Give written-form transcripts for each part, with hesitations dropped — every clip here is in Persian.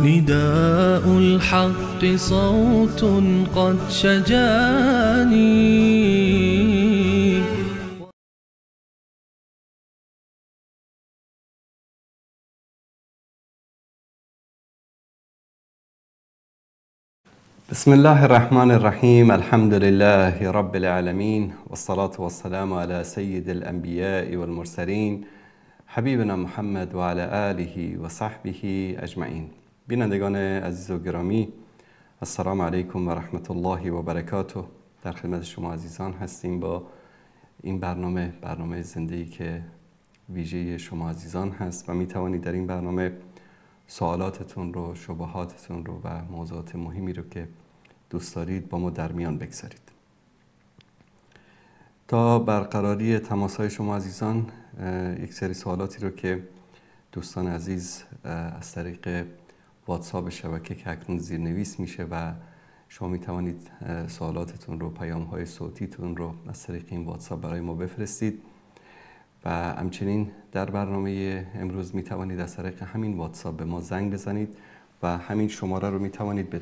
نداء الحق صوت قد شجاني. بسم الله الرحمن الرحیم. الحمد لله رب العالمین والصلاة والسلام على سید الانبیاء والمرسلین حبیبنا محمد و علی آله و صحبه اجمعین. بینندگان عزیز و گرامی، السلام علیکم و رحمت الله و برکاته. در خدمت شما عزیزان هستیم با این برنامه زنده‌ای که ویژه شما عزیزان هست و می توانید در این برنامه سوالاتتون رو، شبهاتتون رو و موضوعات مهمی رو که دوست دارید با ما در میان بگذارید. تا برقراری تماس‌های شما عزیزان، یک سری سوالاتی رو که دوستان عزیز از طریق واتساپ شبکه که اکنون زیرنویس میشه و شما می توانید سوالاتتون رو، پیام‌های صوتیتون رو از طریق این واتساپ برای ما بفرستید و همچنین در برنامه امروز می توانید از طریق همین واتساپ به ما زنگ بزنید و همین شماره رو می توانید به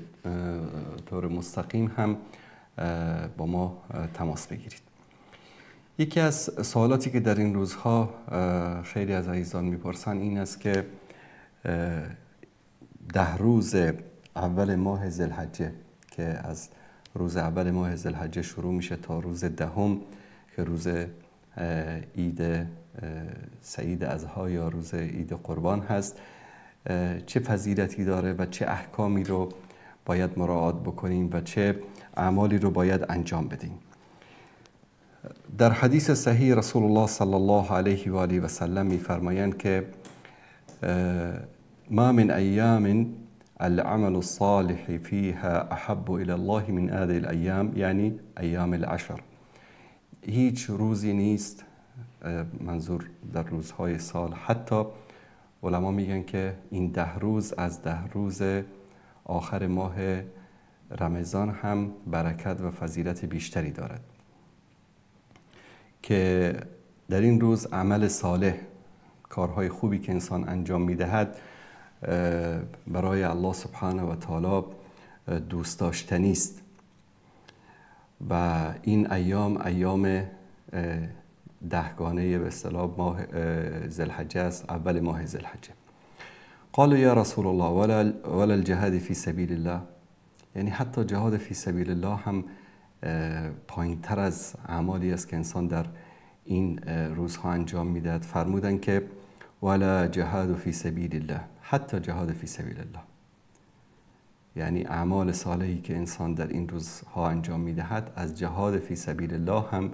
طور مستقیم هم با ما تماس بگیرید. یکی از سوالاتی که در این روزها خیلی از عزیزان میپرسن این است که 10 روز اول ماه ذوالحجه که از روز اول ماه ذوالحجه شروع میشه تا روز 10 که روز عید سعید اضحی یا روز عید قربان هست، چه فضیلتی داره و چه احکامی رو باید مراعات بکنیم و چه اعمالی رو باید انجام بدیم. در حدیث صحیح رسول الله صلی الله علیه و آله و سلم می‌فرمایند که ما من ایام العمل الصالح فيها احب الى الله من هذه الايام، یعنی ایام العشر. هیچ روزی نیست، منظور در روزهای سال، حتی علما میگن که این 10 روز از 10 روز آخر ماه رمضان هم برکت و فضیلت بیشتری دارد که در این روز عمل صالح، کارهای خوبی که انسان انجام میدهد برای الله سبحانه و تعالی دوست داشتنی است و این ایام دهگانه به اصطلاح ماه ذوالحجه است، اول ماه ذوالحجه. قال یا رسول الله ولا الجهاد فی سبیل الله، یعنی حتی جهاد فی سبیل الله هم پایین تر از اعمالی است که انسان در این روزها انجام میدهد. فرمودن که ولا جهاد فی سبیل الله، حتی جهاد فی سبیل الله، یعنی اعمال صالحی که انسان در این روزها انجام میدهد از جهاد فی سبیل الله هم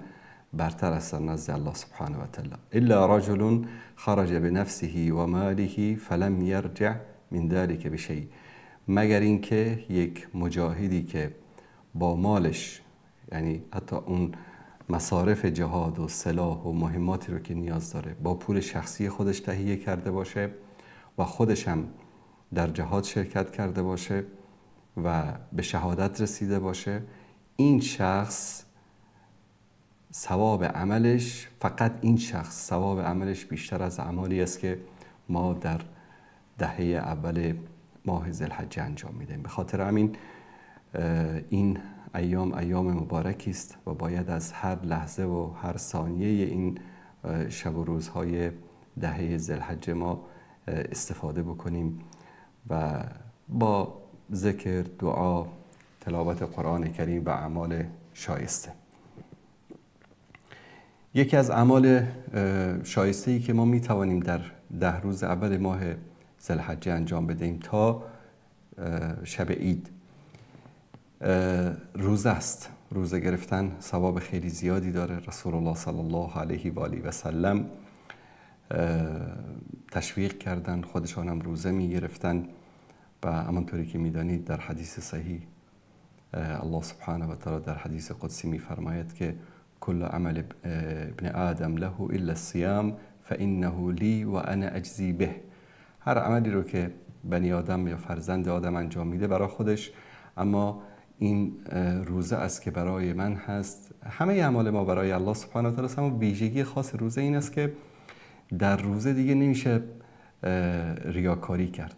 برتر است نزد الله سبحانه و تعالی. الا رجل خرج بنفسه و ماله فلم یرجع من ذلك بشیء، مگر اینکه یک مجاهدی که با مالش، یعنی حتی اون مصارف جهاد و سلاح و مهماتی رو که نیاز داره، با پول شخصی خودش تهیه کرده باشه و خودش هم در جهاد شرکت کرده باشه و به شهادت رسیده باشه، این شخص ثواب عملش، فقط این شخص ثواب عملش بیشتر از اعمالی است که ما در دهه اول ماه ذوالحجه انجام میدیم. به خاطر همین این ایام مبارکی است و باید از هر لحظه و هر ثانیه این شب و روزهای دهه ذوالحجه ما استفاده بکنیم و با ذکر، دعا، تلاوت قرآن کریم و اعمال شایسته. یکی از اعمال شایسته‌ای که ما میتوانیم در 10 روز اول ماه ذوالحجه انجام بدیم تا شب عید، روزه است. روزه گرفتن ثواب خیلی زیادی داره. رسول الله صلی الله علیه و آله و سلم تشویق کردن، خودشان هم روزه می گرفتن و همانطوری که میدانید در حدیث صحیح الله سبحانه و تعالی در حدیث قدسی می فرماید که کل عمل ابن آدم له الا الصیام فانه لی و انا اجزی به. هر عملی رو که بنی آدم یا فرزند آدم انجام میده برای خودش، اما این روزه است که برای من هست. همه اعمال ما برای الله سبحانه و تعالی است، اما ویژگی خاص روزه این است که در روزه دیگه نمیشه ریاکاری کرد.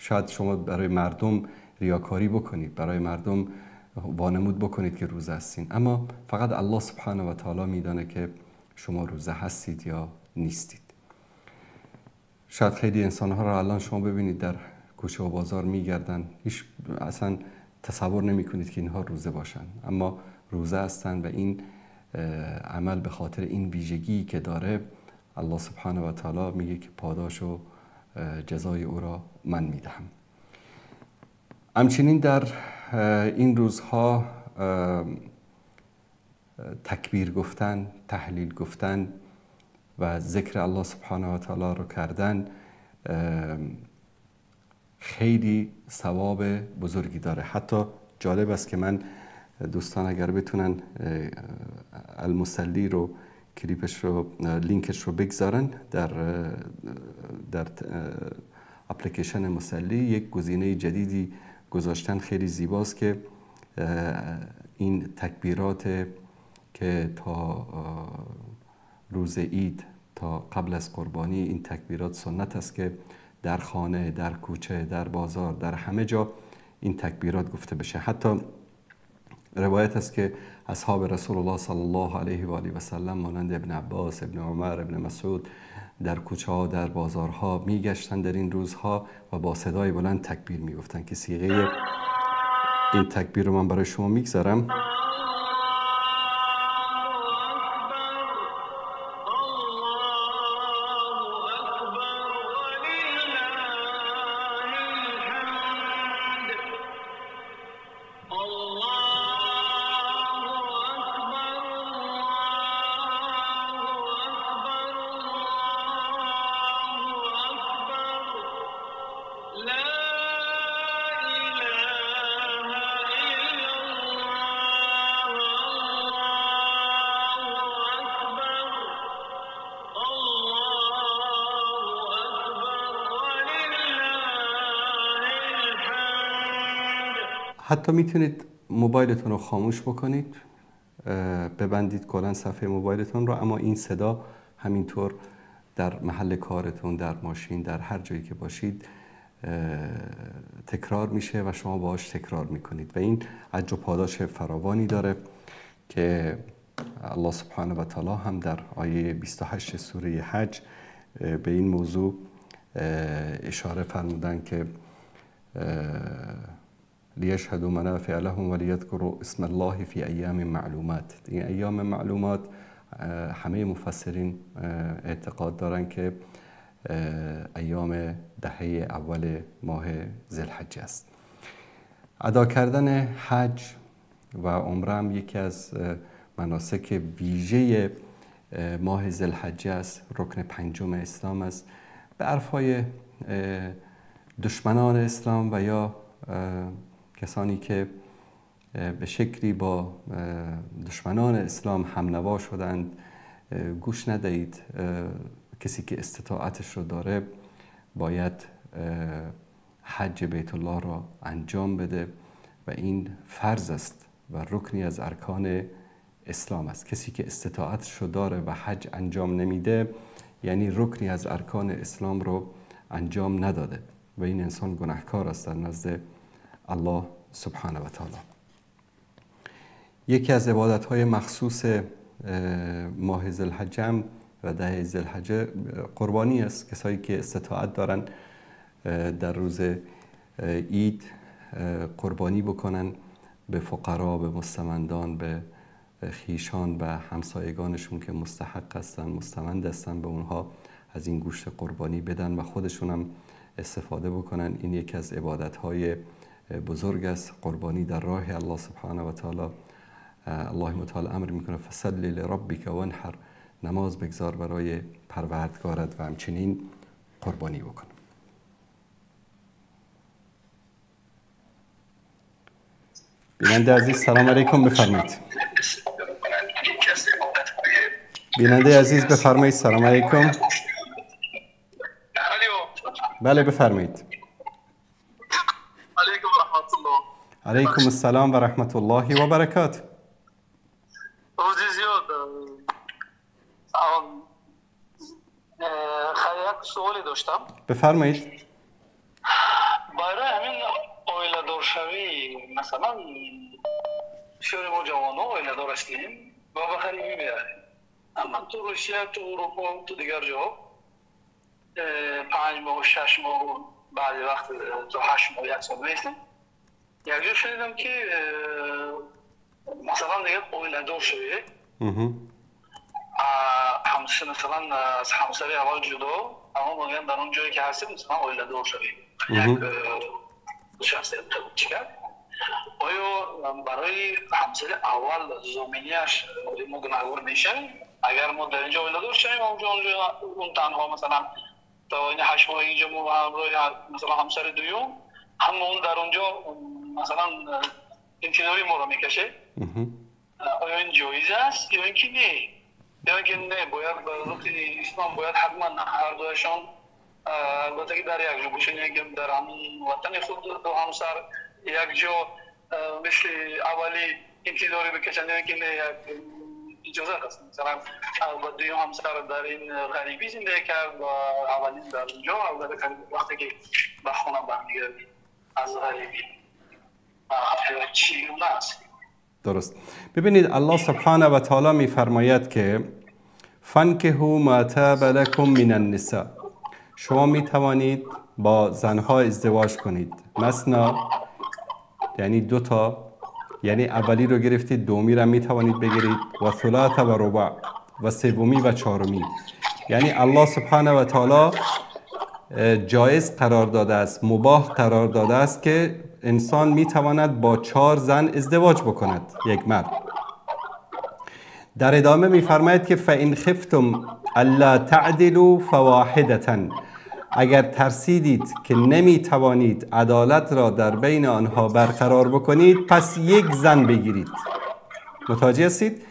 شاید شما برای مردم ریاکاری بکنید، برای مردم وانمود بکنید که روزه هستین، اما فقط الله سبحانه و تعالی میدانه که شما روزه هستید یا نیستید. شاید خیلی انسان‌ها را الان شما ببینید در کوچه و بازار میگردن، هیچ اصلا تصور نمی کنید که اینها روزه باشن، اما روزه هستن و این عمل به خاطر این ویژگی که داره الله سبحانه و تعالی میگه که پاداش و جزای او را من میدهم. همچنین در این روزها تکبیر گفتن، تحلیل گفتن و ذکر الله سبحانه و تعالی رو کردن خیلی ثواب بزرگی داره. حتی جالب است که من دوستان اگر بتونن المصلی رو کلیپش رو لینکش رو بگذارن در اپلیکیشن مصلی، یک گزینه جدیدی گذاشتن خیلی زیباست که این تکبیرات که تا روز عید تا قبل از قربانی، این تکبیرات سنت است که در خانه، در کوچه، در بازار، در همه جا این تکبیرات گفته بشه. حتی روایت است که اصحاب رسول الله صلی الله علیه و آله و سلم مانند ابن عباس، ابن عمر، ابن مسعود در کوچه ها، در بازارها میگشتن در این روزها و با صدای بلند تکبیر میگفتن که صیغه این تکبیر رو من برای شما میگذارم. حتی میتونید موبایلتون رو خاموش بکنید، ببندید کلا صفحه موبایلتون رو، اما این صدا همینطور در محل کارتون، در ماشین، در هر جایی که باشید تکرار میشه و شما باهاش تکرار میکنید و این اجر و پاداش فراوانی داره که الله سبحانه و تعالی هم در آیه 28 سوره حج به این موضوع اشاره فرمودن که لیشهدوا منافع لهم ولیذکروا اسم الله فی ایام معلومات. این ایام معلومات همه مفسرین اعتقاد دارن که ایام دهه اول ماه ذوالحجه است. ادا کردن حج و عمره هم یکی از مناسک ویژه ماه ذوالحجه است، رکن پنجم اسلام است. به عرفای دشمنان اسلام و یا کسانی که به شکلی با دشمنان اسلام همنوا شدند گوش ندهید. کسی که استطاعتش رو داره باید حج بیت الله را انجام بده و این فرض است و رکنی از ارکان اسلام است. کسی که استطاعتش رو داره و حج انجام نمیده یعنی رکنی از ارکان اسلام رو انجام نداده و این انسان گناهکار است در نزد الله سبحانه و تعالی. یکی از عبادت‌های مخصوص ماه ذوالحجه و ده ذوالحجه قربانی است. کسایی که استطاعت دارن در روز عید قربانی بکنن به فقرا، به مستمندان، به خیشان و همسایگانشون که مستحق هستن، مستمند هستن، به اونها از این گوشت قربانی بدن و خودشون هم استفاده بکنن. این یکی از عبادت‌های بزرگ است، قربانی در راه الله سبحانه و تعالی. الله متعال امر میکنه فصلی لربک وانحر، نماز بگذار برای پروردگارت و همچنین قربانی بکن. بیننده عزیز سلام علیکم، بفرمایید. بیننده عزیز بفرمایید. سلام علیکم. بله بفرمایید. علیکم و رحمت الله. علیکم السلام و رحمت الله و برکاته. روزی زیاد. یک سوالی داشتم. بفرمایید. دار شوی مثلا شور ما جوانو اویله دار هستیم و به غریبی بیاریم. اما تو روسیه، تو اروپا، تو دیگر جا 5 ماه و 6 ماه بعد وقت تا 8 ماه 1 سال بیستیم. یک جا شنیدم که مثلا دیگه اویله دار شوی همسر مثلا از همسر اول جدا، اما میگن در اون جایی که هستیم مثلا اویله دار شوی یک شخصیت چیکار آیا برای همسر اول زمینیش ما گناهگار میشیم اگر ما در اینجا اویله دار شویم اونجا اون تنها مثلا تا این 8 ماه اینجا ما همراه مثلا همسر دوم هم اون در اونجا مثلا انتظاری ما رو میکشه؟ آیا این جایز است یا اینکه نه؟ یا اینکه نه باید برای اسلام باید حتما هر دوشان البته که در یک جا باشن که در همون وطن خود دو همسر یک جا مثل اولی انتظاری بکشن یا اینکه نه اجازه هست مثلا دوی همسر در این غریبی زندگی کرد و اولین در اونجا وقتی که به خونه برمیگردی از غریبی چی است؟ درست. ببینید الله سبحانه و تعالی میفرماید که فانکحوا ما طاب لکم من النساء، شما می توانید با زنها ازدواج کنید. مثنا یعنی 2 تا، یعنی اولی رو گرفتید دومی رو می توانید بگیرید و ثلاث و رباع و سومی و چهارمی. یعنی الله سبحانه و تعالی جایز قرار داده است، مباح قرار داده است که انسان می تواند با 4 زن ازدواج بکند، یک مرد. در ادامه می فرماید که فَإِنْ خِفْتُمْ أَلَّا تَعْدِلُوا فَوَاحِدَةً، اگر ترسیدید که نمی توانید عدالت را در بین آنها برقرار بکنید پس 1 زن بگیرید. متوجه هستید؟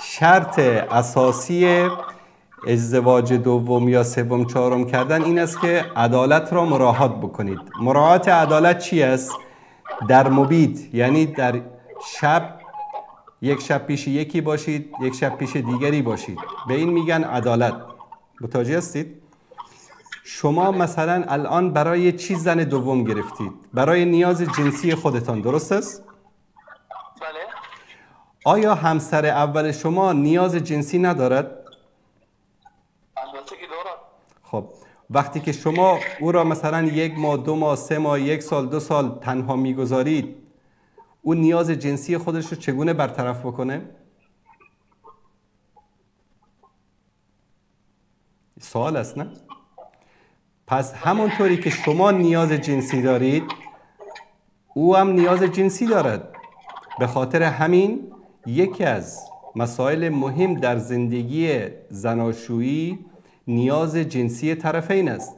شرط اساسی ازدواج دوم یا سوم چهارم کردن این است که عدالت را مراعات بکنید. مراعات عدالت چی است؟ در مبیت، یعنی در شب یک شب پیش یکی باشید، یک شب پیش دیگری باشید، به این میگن عدالت. متوجه هستید؟ شما مثلا الان برای چی زن دوم گرفتید؟ برای نیاز جنسی خودتان، درست است؟ بله. آیا همسر اول شما نیاز جنسی ندارد؟ البته که دارد. خب وقتی که شما او را مثلا 1 ماه 2 ماه 3 ماه 1 سال 2 سال تنها میگذارید، او نیاز جنسی خودش رو چگونه برطرف بکنه؟ سوال است نه؟ پس همونطوری که شما نیاز جنسی دارید او هم نیاز جنسی دارد. به خاطر همین یکی از مسائل مهم در زندگی زناشویی نیاز جنسی طرفین است.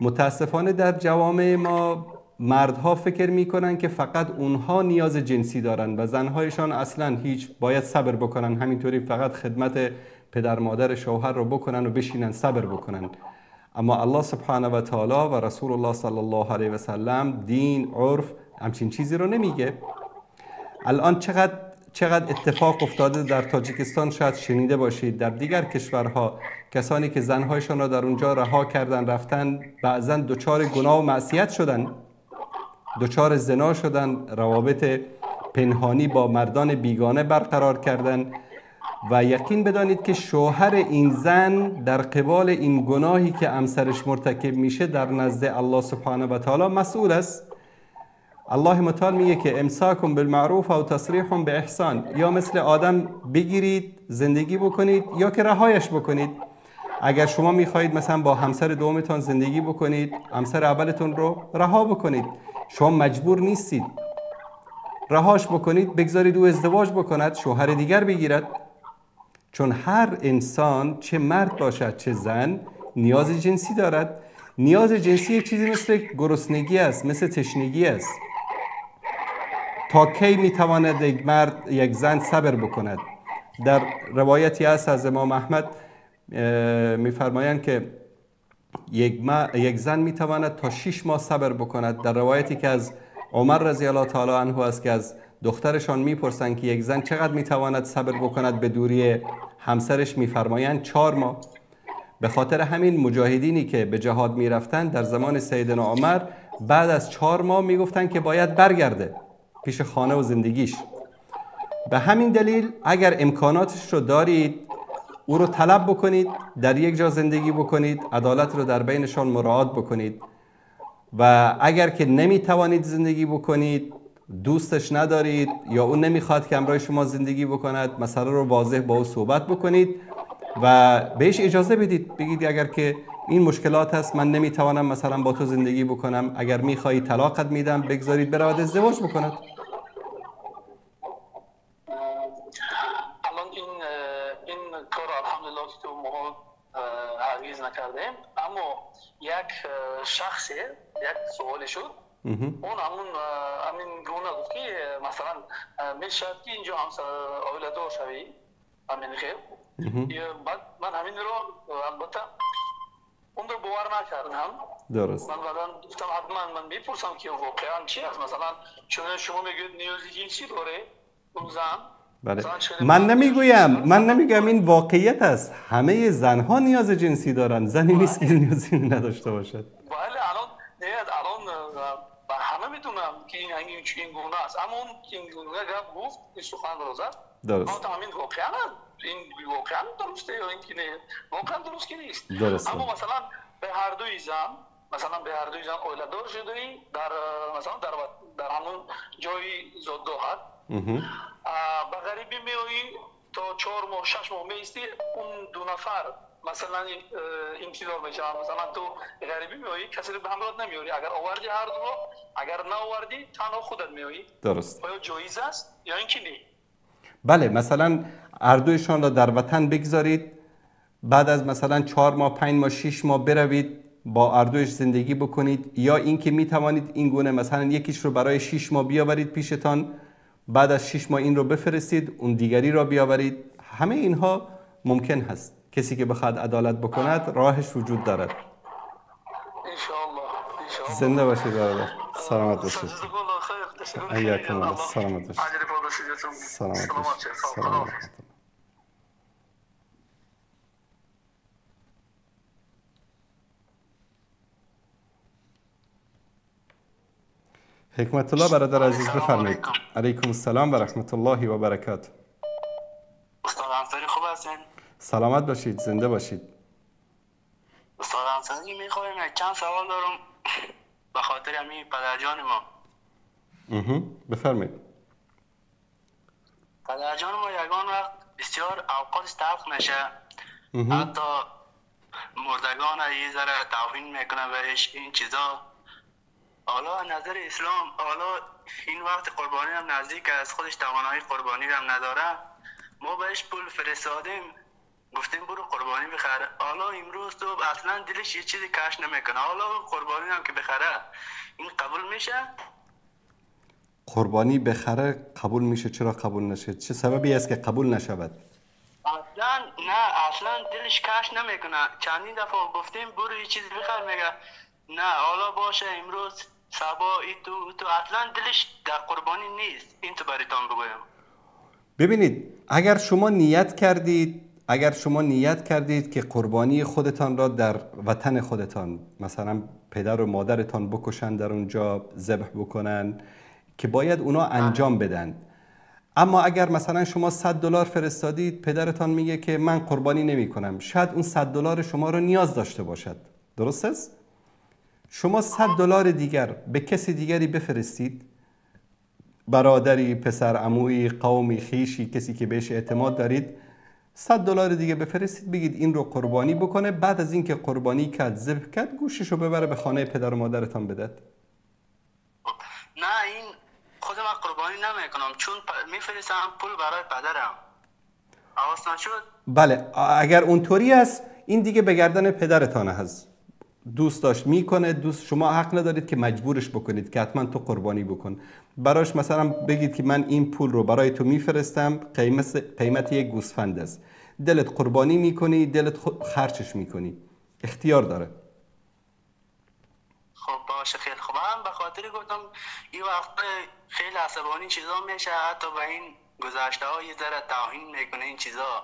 متاسفانه در جوامع ما مردها فکر میکنن که فقط اونها نیاز جنسی دارن و زنهایشان اصلا هیچ، باید صبر بکنن، همینطوری فقط خدمت پدر مادر شوهر رو بکنن و بشینن صبر بکنن. اما الله سبحانه و تعالی و رسول الله صلی الله علیه و سلم، دین، عرف همچین چیزی رو نمیگه. الان چقدر اتفاق افتاده در تاجیکستان، شاید شنیده باشید، در دیگر کشورها کسانی که زنهایشان را در اونجا رها کردن رفتن بعضا دچار گناه و معصیت شدن، دچار زنا شدن، روابط پنهانی با مردان بیگانه برقرار کردن. و یقین بدانید که شوهر این زن در قبال این گناهی که همسرش مرتکب میشه در نزد الله سبحانه و تعالی مسئول است. الله متعال میگه که امساکم بالمعروف او تسریح به احسان، یا مثل آدم بگیرید زندگی بکنید یا که رهایش بکنید. اگر شما میخواهید مثلا با همسر دومتان زندگی بکنید، همسر اولتون رو رها بکنید، شما مجبور نیستید، رهاش بکنید، بگذارید او ازدواج بکند، شوهر دیگر بگیرد. چون هر انسان، چه مرد باشد چه زن، نیاز جنسی دارد. نیاز جنسی یک چیزی مثل گرسنگی است، مثل تشنگی است. تا کی میتواند یک مرد یک زن صبر بکند؟ در روایتی است از امام احمد میفرمایند که یک زن میتواند تا 6 ماه صبر بکند. در روایتی که از عمر رضی الله تعالی عنه است که از دخترشان میپرسند که یک زن چقدر میتواند صبر بکند به دوری همسرش، میفرمایند 4 ماه. به خاطر همین مجاهدینی که به جهاد میرفتند در زمان سیدنا عمر بعد از 4 ماه میگفتن که باید برگرده پیش خانه و زندگیش. به همین دلیل اگر امکاناتش رو دارید او رو طلب بکنید، در یک جا زندگی بکنید، عدالت رو در بینشان مراعات بکنید. و اگر که نمیتوانید زندگی بکنید، دوستش ندارید یا اون نمیخواد که همراه شما زندگی بکند، مسئله رو واضح با او صحبت بکنید و بهش اجازه بدید. بگید اگر که این مشکلات هست، من نمیتوانم مثلا با تو زندگی بکنم، اگر میخوایی طلاقت میدم، بگذارید برود ازدواج بکند. الان این کار الحمدلله که تو ما هرگز نکردیم، اما یک شخصی یک سوالی شد، اون همین گونه گفت که مثلا میشه که اینجا همسر اولادار شوی همین خیر. بعد من همین رو البته اون رو باور نکردم. درست. من بعدا گفتم حتما من میپرسم که واقعا چی است، مثلا چون شما میگید نیازی جنسی داره اون زن. بله. من نمیگم این واقعیت است. همه زنها نیاز جنسی دارن. زنی نیست که نیازی نداشته باشد. بله الان همه میدونم که این گونه است، اما اون این گونه گفت این سخن رو زد. درست. همین واقعا این واقعا درسته یا اینکه نه؟ واقعا درست که نیست. درست. اما مثلا به هر دوی زن اولادار شده در مثلا در همون جای زادگاه با غریبی میایی تا 4 ماه 6 ماه میستی، اون 2 نفر مثلا انتظار میشن، مثلا تو غریبی میایی کسی رو به همراه نمیاری، اگر آوردی هر دو، اگر نه آوردی تنها خودت میایی. درست. آیا جایز است یا اینکه نه؟ بله، مثلا اردویشان را در وطن بگذارید، بعد از مثلا 4 ماه 5 ماه 6 ماه بروید با اردویش زندگی بکنید، یا اینکه میتوانید این گونه مثلا یکیش رو برای 6 ماه بیاورید پیشتان، بعد از 6 ماه این رو بفرستید، اون دیگری را بیاورید. همه اینها ممکن هست. کسی که بخواد عدالت بکند راهش وجود دارد. انشاءالله. زنده باشید برادر. سلامت باشید. ایاکم الله. سلامت باشید. سلامت باشید. سلامت باشید. حکمت الله برادر عزیز بفرمایید. علیکم السلام و رحمت الله و برکاته. استاد انصاری خوب هستین؟ سلامت باشید، زنده باشید. استاد انصاری میخوایم چند سوال دارم به خاطر همین پدرجان ما. بفرمایید. پدرجان ما یگان وقت بسیار اوقات تلخ نشه، حتی مردگان یه ذره توهین میکنه بهش این چیزا. حالا نظر اسلام، حالا این وقت قربانی هم نزدیک از خودش توانایی قربانی هم نداره، ما بهش پول فرستادیم گفتیم برو قربانی بخره. حالا امروز تو اصلا دلش یه چیزی کش نمیکنه، حالا قربانی هم که بخره این قبول میشه؟ قربانی بخره قبول میشه؟ چرا قبول نشه؟ چه سببی است که قبول نشود؟ اصلا دلش کش نمیکنه. چندین دفعه گفتیم برو یه چیزی بخر، میگه نه حالا باشه امروز سبا تو اصلا دلش در قربانی نیست. این تو برایتان بگویم. ببینید، اگر شما نیت کردید که قربانی خودتان را در وطن خودتان، مثلا پدر و مادرتان بکشن در اونجا، ذبح بکنن، که باید اونا انجام بدن. اما اگر مثلا شما $100 فرستادید، پدرتان میگه که من قربانی نمی کنم، شاید اون $100 شما رو نیاز داشته باشد. درست است؟ شما $100 دیگر به کسی دیگری بفرستید، برادری، پسر عمویی، قومی، خیشی، کسی که بهش اعتماد دارید، $100 دیگه بفرستید، بگید این رو قربانی بکنه. بعد از اینکه قربانی کرد، ذبح کرد، گوشش رو ببره به خانه پدر و مادرتان بدهد. نه این خودم قربانی نمیکنم، چون میفرستم پول برای پدرم. آسان شد؟ بله، اگر اونطوری است این دیگه به گردن پدرتان هست. دوست داشت میکنه، دوست شما حق ندارید که مجبورش بکنید که حتما تو قربانی بکن. براش مثلا بگید که من این پول رو برای تو میفرستم، قیمت یک گوسفند است، دلت قربانی میکنی، دلت خرچش میکنی، اختیار داره. خب باشه، خیلی خوب. هم به خاطر گفتم این وقت خیلی عصبانی چیزا میشه، حتی به این گذشته ها یه ذره توهین میکنه این چیزا.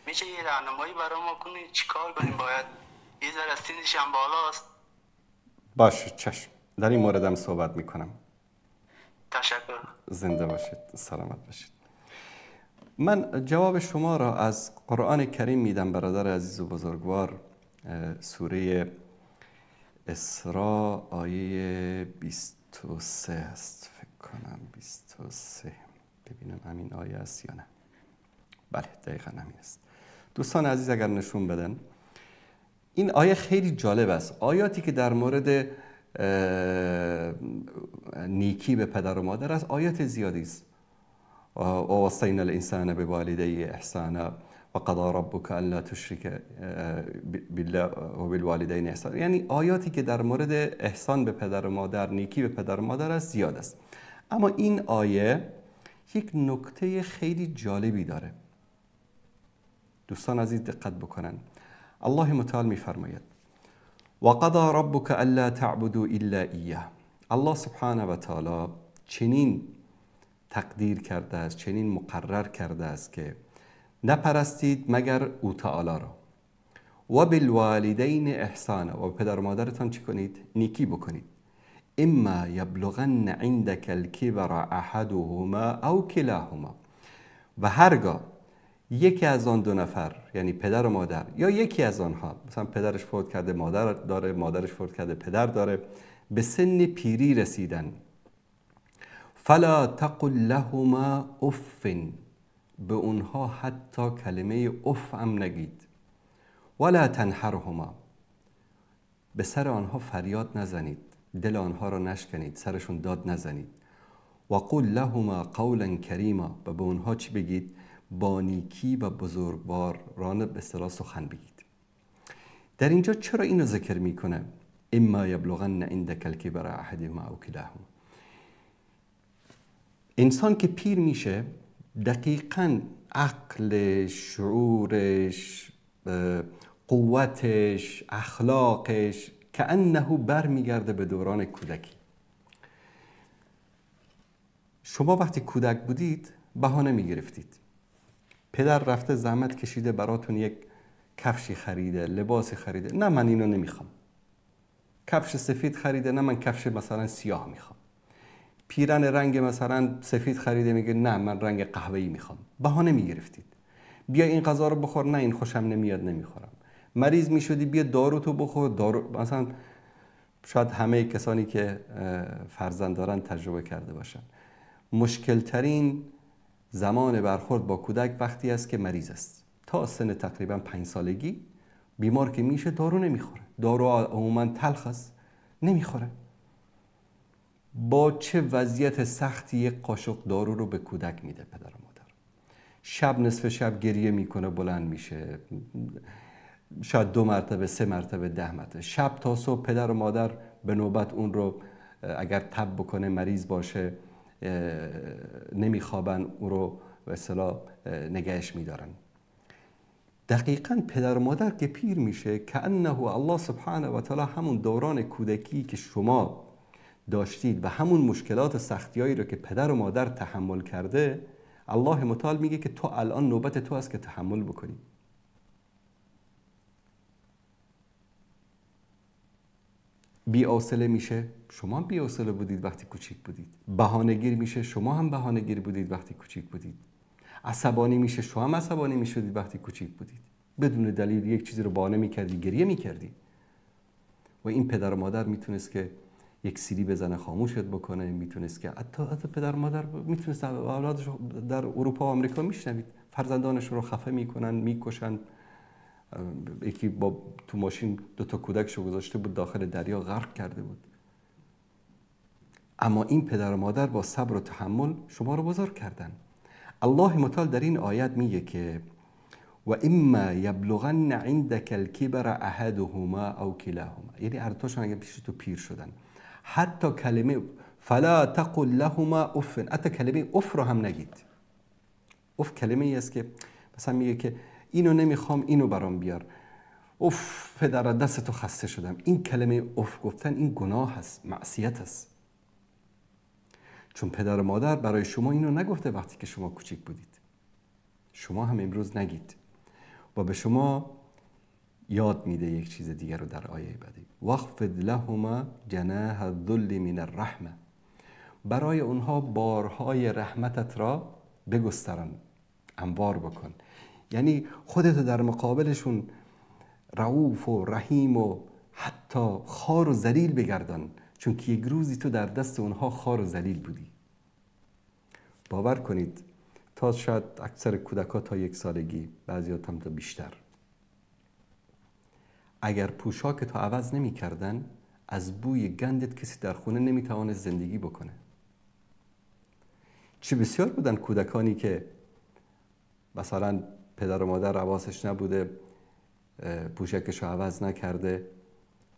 میشه یه راهنمایی برای ما کنید چیکار کنیم؟ باید یه ذره سنش هم بالاست. باشه، چشم. در این موردم صحبت میکنم. تشکر. زنده باشید، سلامت باشید. من جواب شما را از قرآن کریم میدم برادر عزیز و بزرگوار. سوره اسراء آیه 23 است فکر کنم، 23. ببینم همین آیه است یا نه. بله دقیقا همین است. دوستان عزیز اگر نشون بدن، این آیه خیلی جالب است. آیاتی که در مورد نیکی به پدر و مادر است آیات زیادی است. ووصينا الانسان بوالديه احسانا وقضى ربك الا تشرك بالله وبالوالدين احسانا. یعنی آیاتی که در مورد احسان به پدر و مادر، نیکی به پدر و مادر است زیاد است. اما این آیه یک نکته خیلی جالبی داره. دوستان عزیز دقت بکنن. الله متعال میفرماید وقضى ربك الا تعبدوا الا اياه. الله سبحانه و تعالی چنین تقدیر کرده است، چنین مقرر کرده است که نپرستید مگر او تعالی را. و بالوالدین احسانا، و پدر و مادرتان چی کنید؟ نیکی بکنید. اما یبلغن عندك الكبر احدهما او کلاهما. و هرگاه یکی از آن دو نفر، یعنی پدر و مادر، یا یکی از آنها، مثلا پدرش فوت کرده مادر داره، مادرش فوت کرده پدر داره، به سن پیری رسیدن، فلا تقل لهما اف، به اونها حتی کلمه اف هم نگید. ولا تنحرهما، به سر آنها فریاد نزنید، دل آنها را نشکنید، سرشون داد نزنید. و قل لهما قولا کریما، و به اونها چی بگید؟ با نیکی و بزرگوارانه به اصطلاح سخن بگید. در اینجا چرا اینو ذکر میکنه؟ اما یبلغن عندک الکبر احدهما او کلاهما. انسان که پیر میشه دقیقاً عقلش، شعورش، قوتش، اخلاقش کأنه برمیگرده به دوران کودکی. شما وقتی کودک بودید بهانه میگرفتید. پدر رفته زحمت کشیده براتون یک کفشی خریده، لباسی خریده، نه من اینو نمیخوام. کفش سفید خریده، نه من کفش مثلا سیاه میخوام. پیرن رنگ مثلا سفید خریده، میگه نه من رنگ قهوه‌ای میخوام. بهانه میگرفتید. بیا این غذا رو بخور، نه این خوشم نمیاد نمیخورم. مریض میشدی، بیا دارو تو بخور. دارو مثلا شاید همه کسانی که فرزند دارن تجربه کرده باشن. مشکل ترین زمان برخورد با کودک وقتی است که مریض است. تا سن تقریبا 5 سالگی بیمار که میشه دارو نمیخوره. دارو عموما تلخ است، نمیخوره. با چه وضعیت سختی یک قاشق دارو رو به کودک میده پدر و مادر. شب نصف شب گریه میکنه، بلند میشه، شاید 2 مرتبه، 3 مرتبه، 10 مرتبه. شب تا صبح پدر و مادر به نوبت اون رو اگر تب بکنه، مریض باشه، نمیخوابن، اون رو به اصطلاح نگهش میدارن. دقیقاً پدر و مادر که پیر میشه کأنه الله سبحانه و تعالی همون دوران کودکی که شما داشتید و همون مشکلات و سختیایی رو که پدر و مادر تحمل کرده، الله متعال میگه که تو الان نوبت تو است که تحمل بکنی. بی حوصله میشه، شما هم بی حوصله بودید وقتی کوچیک بودید. بهانه‌گیر میشه، شما هم بهانه‌گیر بودید وقتی کوچیک بودید. عصبانی میشه، شما هم عصبانی میشدید وقتی کوچیک بودید. بدون دلیل یک چیزی رو بهانه میکردی، گریه میکردی. و این پدر و مادر میتونست که یک سیلی بزنه خاموشت بکنه، میتونست که حتی پدر و مادر میتونست اولادش در اروپا و آمریکا میشنوید فرزندانش رو خفه میکنن، میکشن. یکی با تو ماشین 2 تا کودکشو گذاشته بود داخل دریا غرق کرده بود. اما این پدر و مادر با صبر و تحمل شما رو بزرگ کردن. الله متعال در این آیت میگه که و اما یبلغن عندك الكبر احدهما او کلاهما، یعنی هر دوشون اگه پیش تو پیر شدن، حتی کلمه فلا تقل لهما اف، حتی کلمه اف رو هم نگید. اف کلمه ای است که مثلا میگه که اینو نمیخوام، اینو برام بیار. اف پدر دست تو خسته شدم. این کلمه اف گفتن این گناه هست، معصیت هست. چون پدر و مادر برای شما اینو نگفته وقتی که شما کوچیک بودید. شما هم امروز نگید. و به شما یاد میده یک چیز دیگر رو در آیه بعدی. واخفض لهما جناح الذل من الرحمه، برای اونها بارهای رحمتت را بگسترن، انبار بکن. یعنی خودتو در مقابلشون رؤوف و رحیم و حتی خوار و ذلیل بگردان، چون که یک روزی تو در دست اونها خوار و ذلیل بودی. باور کنید تا شاید اکثر کودک‌ها تا 1 سالگی، بعضی‌ها هم تا بیشتر، اگر پوشاک تو عوض نمی کردن، از بوی گندت کسی در خونه نمی توانست زندگی بکنه. چه بسیار بودن کودکانی که مثلا پدر و مادر حواسش نبوده، پوشاکش رو عوض نکرده،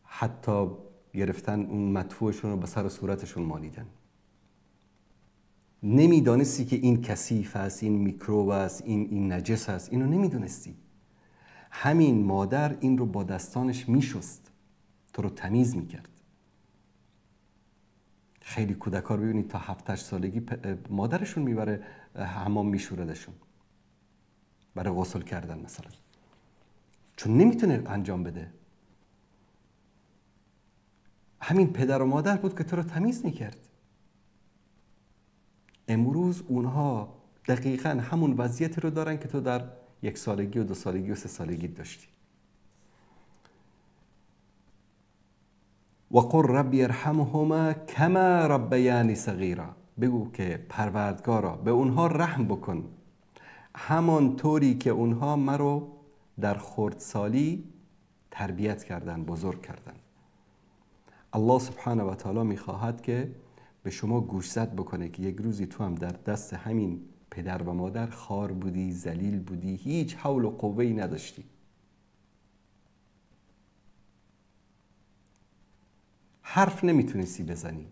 حتی گرفتن اون مدفوعشون رو به سر و صورتشون مالیدن. نمیدانستی که این کثیف است، این میکروب است، این نجس است، اینو نمیدونستی. همین مادر این رو با دستانش میشست، تو رو تمیز میکرد. خیلی کودک‌ها رو ببینید تا 7-8 سالگی مادرشون میبره حمام میشوردشون برای غسل کردن مثلا، چون نمیتونه انجام بده. همین پدر و مادر بود که تو رو تمیز میکرد. امروز اونها دقیقاً همون وضعیتی رو دارن که تو در 1 سالگی و 2 سالگی و 3 سالگی داشتی. وقل ربی ارحمهما کما ربیانی صغیرا، بگو که پروردگارا به اونها رحم بکن همان طوری که اونها مرا در خردسالی تربیت کردن، بزرگ کردن. الله سبحانه و تعالی میخواهد که به شما گوشزد بکنه که یک روزی تو هم در دست همین پدر و مادر خوار بودی، ذلیل بودی، هیچ حول و قوه‌ای نداشتی. حرف نمیتونستی بزنی.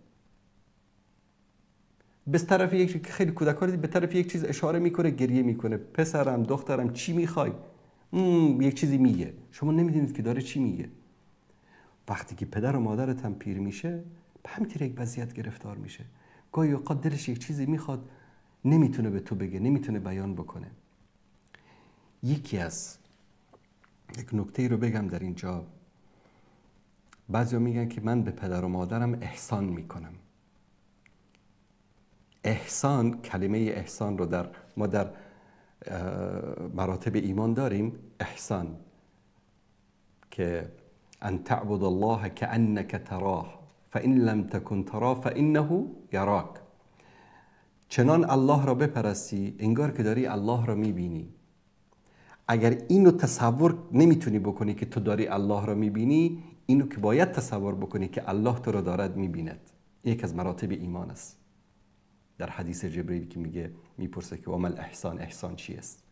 به طرف یک خیلی کودک‌ها به طرف یک چیز اشاره میکنه، گریه میکنه، پسرم دخترم چی میخوای؟ یک چیزی میگه، شما نمیدونید که داره چی میگه. وقتی که پدر و مادرت هم پیر میشه، به همین یک وضعیت گرفتار میشه. گاهی اوقات دلش یک چیزی میخواد، نمیتونه به تو بگه، نمیتونه بیان بکنه. یک نکته رو بگم در اینجا. بعضیا میگن که من به پدر و مادرم احسان میکنم. احسان، کلمه احسان رو ما در مراتب ایمان داریم. احسان که ان تعبد الله كأنك تراه فإن لم تكن تراه فإنه يراك، چنان الله را بپرستی انگار که داری الله را میبینی. اگر اینو تصور نمیتونی بکنی که تو داری الله را میبینی، اینو که باید تصور بکنی که الله تو را دارد میبیند. یک از مراتب ایمان است. در حدیث جبریل که میپرسه که وما الاحسان، احسان چی است؟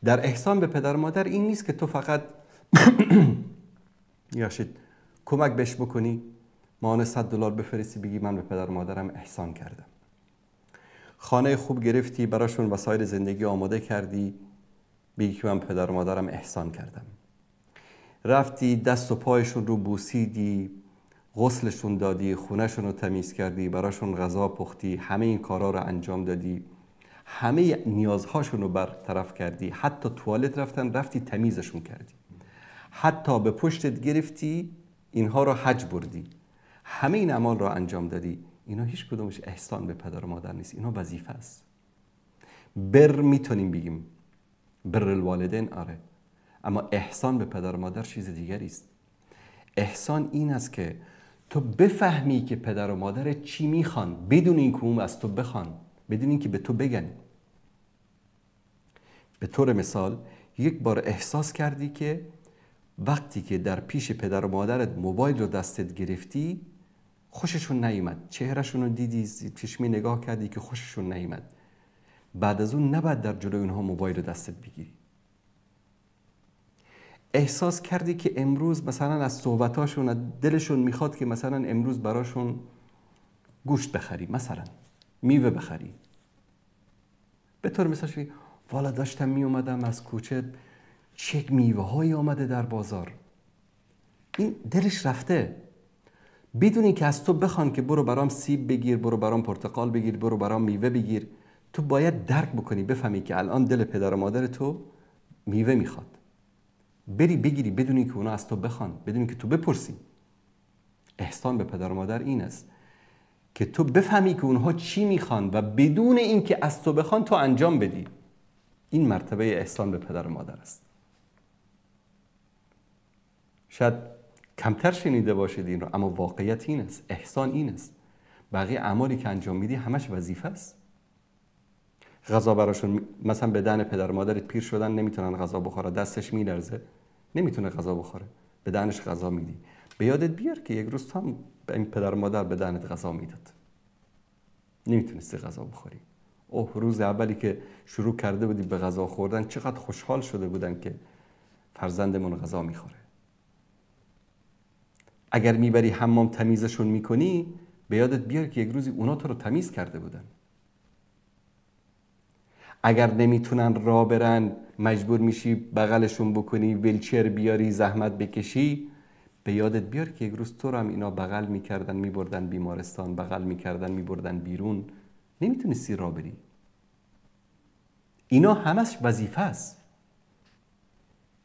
در احسان به پدر مادر این نیست که تو فقط یاشید کمک بهش بکنی، ماهانه $100 بفرستی بگی من به پدر مادرم احسان کردم. خانه خوب گرفتی، براشون وسایل زندگی آماده کردی، بگی که من پدر مادرم احسان کردم. رفتی دست و پایشون رو بوسیدی، غسلشون دادی، خونهشون رو تمیز کردی، براشون غذا پختی، همه این کارا رو انجام دادی، همه نیازهاشون رو برطرف کردی، حتی توالت رفتی تمیزشون کردی، حتی به پشتت گرفتی اینها رو حج بردی، همه این اعمال رو انجام دادی. اینا هیچ کدومش احسان به پدر و مادر نیست، اینا وظیفه است. بر میتونیم بگیم، بر الوالدین آره، اما احسان به پدر و مادر چیز دیگری است. احسان این است که تو بفهمی که پدر و مادر چی میخوان، بدون اینکه اون از تو بخوان، بدون اینکه به تو بگن. به طور مثال یک بار احساس کردی که وقتی که در پیش پدر و مادرت موبایل رو دستت گرفتی خوششون نیامد، چهرهشون رو دیدی، چشمی نگاه کردی که خوششون نیامد، بعد از اون نباید در جلوی اونها موبایل رو دستت بگیری. احساس کردی که امروز مثلا از صحبتاشون دلشون میخواد که مثلا امروز براشون گوشت بخری، مثلا میوه بخری. به طور مثال شوی والا داشتم میومدم از کوچه چه میوه هایی آمده در بازار، این دلش رفته، بدون اینکه از تو بخوان که برو برام سیب بگیر، برو برام پرتقال بگیر، برو برام میوه بگیر. تو باید درک بکنی، بفهمی که الان دل پدر و مادر تو میوه میخواد، بری بگیری بدونی که اونا از تو بخوان، بدونی که تو بپرسی. احسان به پدر و مادر این است که تو بفهمی که اونها چی میخوان و بدون اینکه از تو بخوان تو انجام بدی. این مرتبه احسان به پدر و مادر است. شاید کمتر شنیده باشید این رو، اما واقعیت این است. احسان این است. بقیه اعمالی که انجام میدی همش وظیفه است. غذا براشون، مثلا به دهن پدر و مادرت پیر شدن نمیتونن غذا بخوره، دستش میلرزه، نمیتونه غذا بخوره، به دهنش غذا میدی. به یادت بیار که یک روز تو هم به این پدر و مادر به دهنت غذا میداد، نمیتونستی غذا بخوری. اوه، روز اولی که شروع کرده بودی به غذا خوردن چقدر خوشحال شده بودن که فرزندمون غذا میخوره. اگر میبری حمام تمیزشون میکنی، به یادت بیار که یک روزی اونا تو رو تمیز کرده بودن. اگر نمیتونن راه برن، مجبور میشی بغلشون بکنی، ویلچر بیاری، زحمت بکشی، به یادت بیار که یک روز تو رو هم اینا بغل میکردن میبردن بیمارستان، بغل میکردن میبردن بیرون، نمیتونستی راه بری. اینا همش وظیفه است.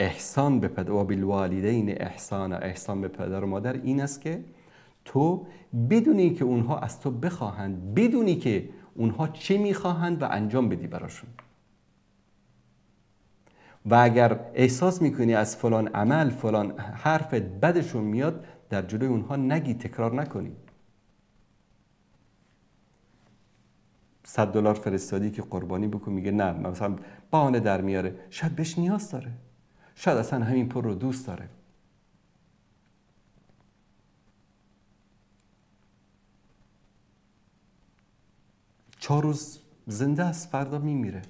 احسان به پدر و بالوالدین احسانا، احسان به پدر و مادر این است که تو بدونی که اونها از تو بخواهند، بدونی که اونها چه میخواهند و انجام بدی براشون. و اگر احساس میکنی از فلان عمل، فلان حرف بدشون میاد، در جلوی اونها نگی، تکرار نکنی. $100 فرستادی که قربانی بکن، میگه نه، مثلا بهانه در میاره، شاید بهش نیاز داره، شاید اصلا همین پول رو دوست داره. چهار روز زنده است، فردا میمیره.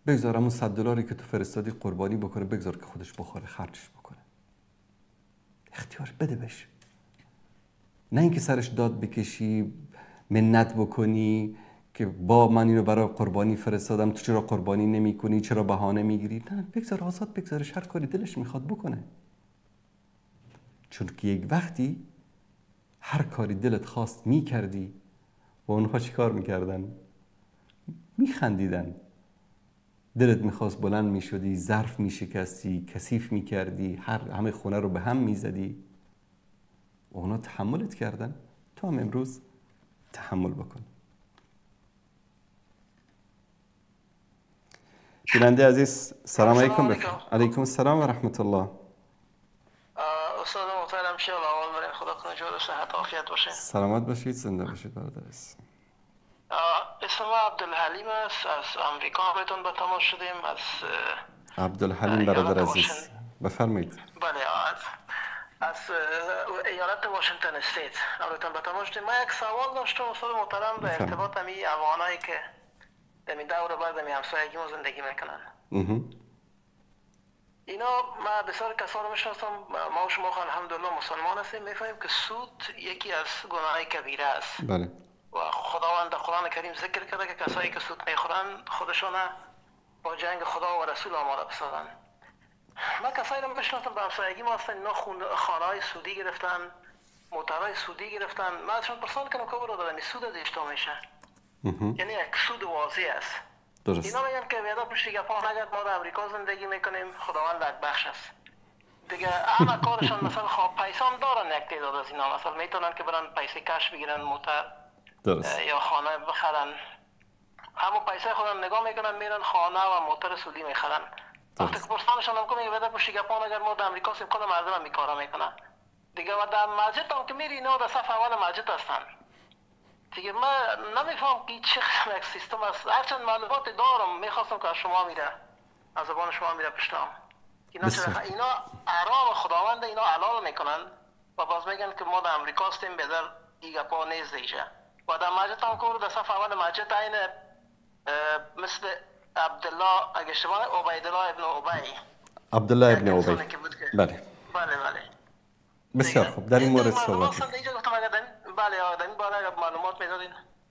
بگذار همون $100 که تو فرستادی قربانی بکنه، بگذار که خودش بخوره، خرجش بکنه. اختیار بده بهش، نه اینکه سرش داد بکشی، منت بکنی که با من اینو برای قربانی فرستادم، تو چرا قربانی نمی کنی، چرا بهانه میگیری. نه، بگذار آزاد، بگذارش هر کاری دلش میخواد بکنه. چون که یک وقتی هر کاری دلت خواست میکردی و اونها چی کار میکردن؟ میخندیدن. دلت میخواست بلند میشدی، ظرف میشکستی، کثیف میکردی، همه خونه رو به هم میزدی، اونا تحملت کردن، تو هم امروز تحمل بکن. بیننده عزیز، سلام علیکم. علیکم السلام و رحمت الله. استاد محترم، ان شاء الله اول برای خدا کنه جور صحت عافیت باشه. سلامت باشید، زنده باشید برادر عزیز. اسم عبدالحلیم است، از امریکا بهتون به تماس شدیم. از عبدالحلیم برادر عزیز، بفرمایید. بله، از ایالت واشنگتن استیت بهتون به تماس شدیم. من یک سوال داشتم استاد محترم به ارتباط می افغانایی که در این دور بعد می همسایگی ما زندگی میکنن. اینا ما بسیار کسا رو میشناسم، ما و شما الحمدلله مسلمان هستیم، میفهمیم که سود یکی از گناهی کبیره است. بله. و خداوند در قرآن کریم ذکر کرده که کسایی که سود میخورن خودشون با جنگ خدا و رسول آماده بسازن. من کسایی رو میشناسم به همسایگی ما هستن، اینا خانه‌های سودی گرفتن، موترهای سودی گرفتن. من ازشون پرسان کنم که برادر این سود از اشتا میشه؟ یعنی یک سود واضح است. درست. اینا میگن که بیادا پشت گپا نگرد، ما در امریکا زندگی میکنیم، خداوند یک بخش است دیگه. همه کارشان مثلا خواب پیسه هم دارن، یک تعداد از اینا مثلا میتونن که برن پیسه کش بگیرن، موتر یا خانه بخرن، همون پیسه خودم نگاه میکنن، میرن خانه و موتر سودی میخرن. وقتی که پرسانشان هم کنم بیادا پشت گپا نگرد، ما در امریکا سیم، خود مردم هم میکارا میکنن دیگه. و در مسجد هم که میری اینا در صف اول مسجد هستن دیگه. من نمیفهم که چه قسم یک سیستم است. هرچند معلومات دارم، میخواستم که از شما میره، از زبان شما میره پشتم. اینا اعرام خداوند، اینا حلال میکنن و باز میگن که ما در امریکا هستیم، بدر دیگه پا نیست دیگه. و در مسجد هم که در صف اول مسجد این مثل عبدالله، اگه اشتباه عبیدالله ابن ابی، عبدالله ابن ابی، بله بله. بسیار خوب، در این مورد صحبت کنید. بله، در این باره معلومات میدادین؟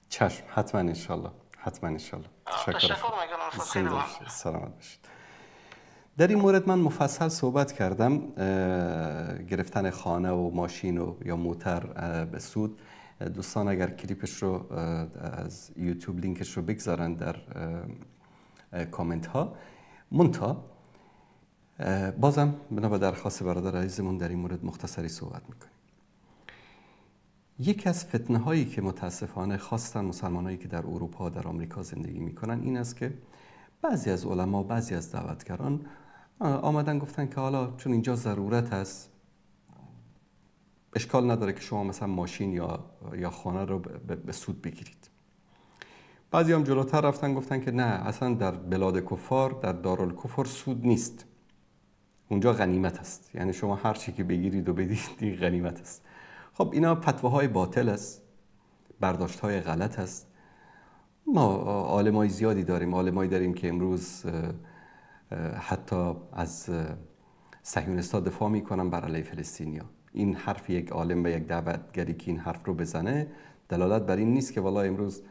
چشم، حتما انشالله، حتما انشالله. تشکر میکنم. خیلی ممنون. سلامت باشید. در این مورد من مفصل صحبت کردم، گرفتن خانه و ماشین و یا موتر به سود. دوستان اگر کلیپش رو از یوتیوب لینکش رو بگذارن در کامنت ها. منتها بازم بنا به درخواست برادر عزیزمون در این مورد مختصری صحبت میکنیم. یکی از فتنه هایی که متاسفانه خاصتا مسلمانایی که در اروپا در آمریکا زندگی میکنن این است که بعضی از علما، بعضی از دعوتگران آمدن گفتن که حالا چون اینجا ضرورت هست اشکال نداره که شما مثلا ماشین یا خانه رو به سود بگیرید. بعضی هم جلوتر رفتن گفتن که نه، اصلا در بلاد کفار، در دارالکفر سود نیست، اونجا غنیمت است، یعنی شما هر چی که بگیرید و بدید این غنیمت است. خب اینا فتواهای باطل است، برداشت‌های غلط است. ما عالمای زیادی داریم، عالمایی داریم که امروز حتی از صهیونیست‌ها دفاع میکنن بر علیه فلسطینیا. این حرف یک عالم و یک دعوتگری که این حرف رو بزنه دلالت بر این نیست که والله امروز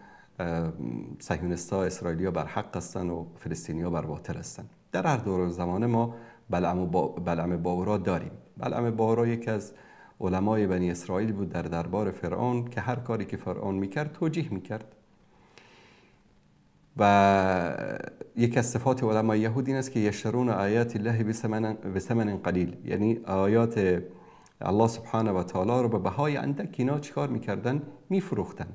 صهیونیست‌ها، اسرائیلی‌ها بر حق هستن و فلسطینی‌ها بر باطل هستن. در هر دور زمان ما بلعم باورا داریم. بلعم باورا یکی از علمای بنی اسرائیل بود در دربار فرعون که هر کاری که فرعون میکرد توجیه میکرد. و یک از صفات علمای یهود این است که یشترون آیات الله بثمن قلیل، یعنی آیات الله سبحانه و تعالی رو به بهای اندک اینا چیکار میکردن؟ میفروختن.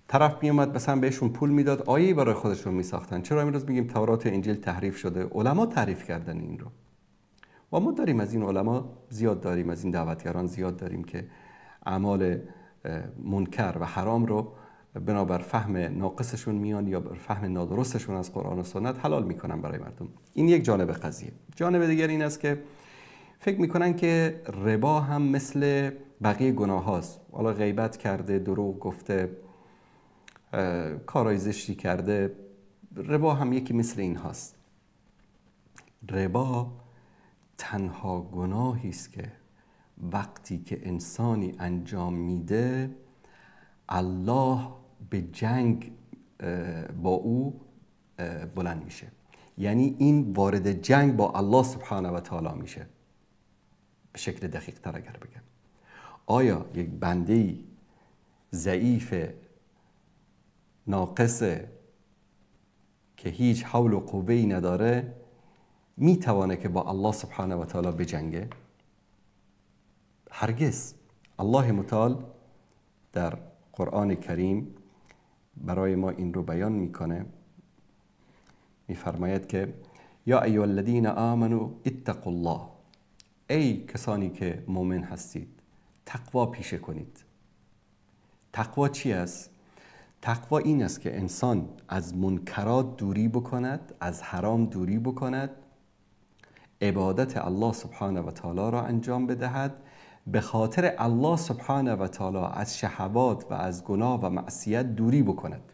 طرف میومد مثلا بهشون پول میداد، آیه برای خودشون میساختن. چرا امروز میگیم تورات و انجیل تحریف شده؟ علما تحریف کردن این رو. و ما داریم از این علما زیاد داریم، از این دعوتگران زیاد داریم که اعمال منکر و حرام رو بنابر فهم ناقصشون میان یا بر فهم نادرستشون از قرآن و سنت حلال میکنن برای مردم. این یک جانب قضیه. جانب دیگر این است که فکر میکنن که ربا هم مثل بقیه گناه هاست. حالا غیبت کرده، دروغ گفته، کارهای زشتی کرده، ربا هم یکی مثل این هاست. ربا تنها گناهی است که وقتی که انسانی انجام میده الله به جنگ با او بلند میشه، یعنی این وارد جنگ با الله سبحانه و تعالی میشه. به شکل دقیق تر اگر بگم، آیا یک بنده‌ای ضعیف ناقصه که هیچ حول و قوه‌ای نداره میتوانه که با الله سبحانه و تعالی بجنگه؟ هرگز. الله متعال در قرآن کریم برای ما این رو بیان میکنه، میفرماید که یا ایها الذین آمنوا اتقوا الله، ای کسانی که مؤمن هستید تقوا پیشه کنید. تقوا چی است؟ تقوا این است که انسان از منکرات دوری بکند، از حرام دوری بکند، عبادت الله سبحانه و تعالی را انجام بدهد، به خاطر الله سبحانه و تعالی از شهوات و از گناه و معصیت دوری بکند.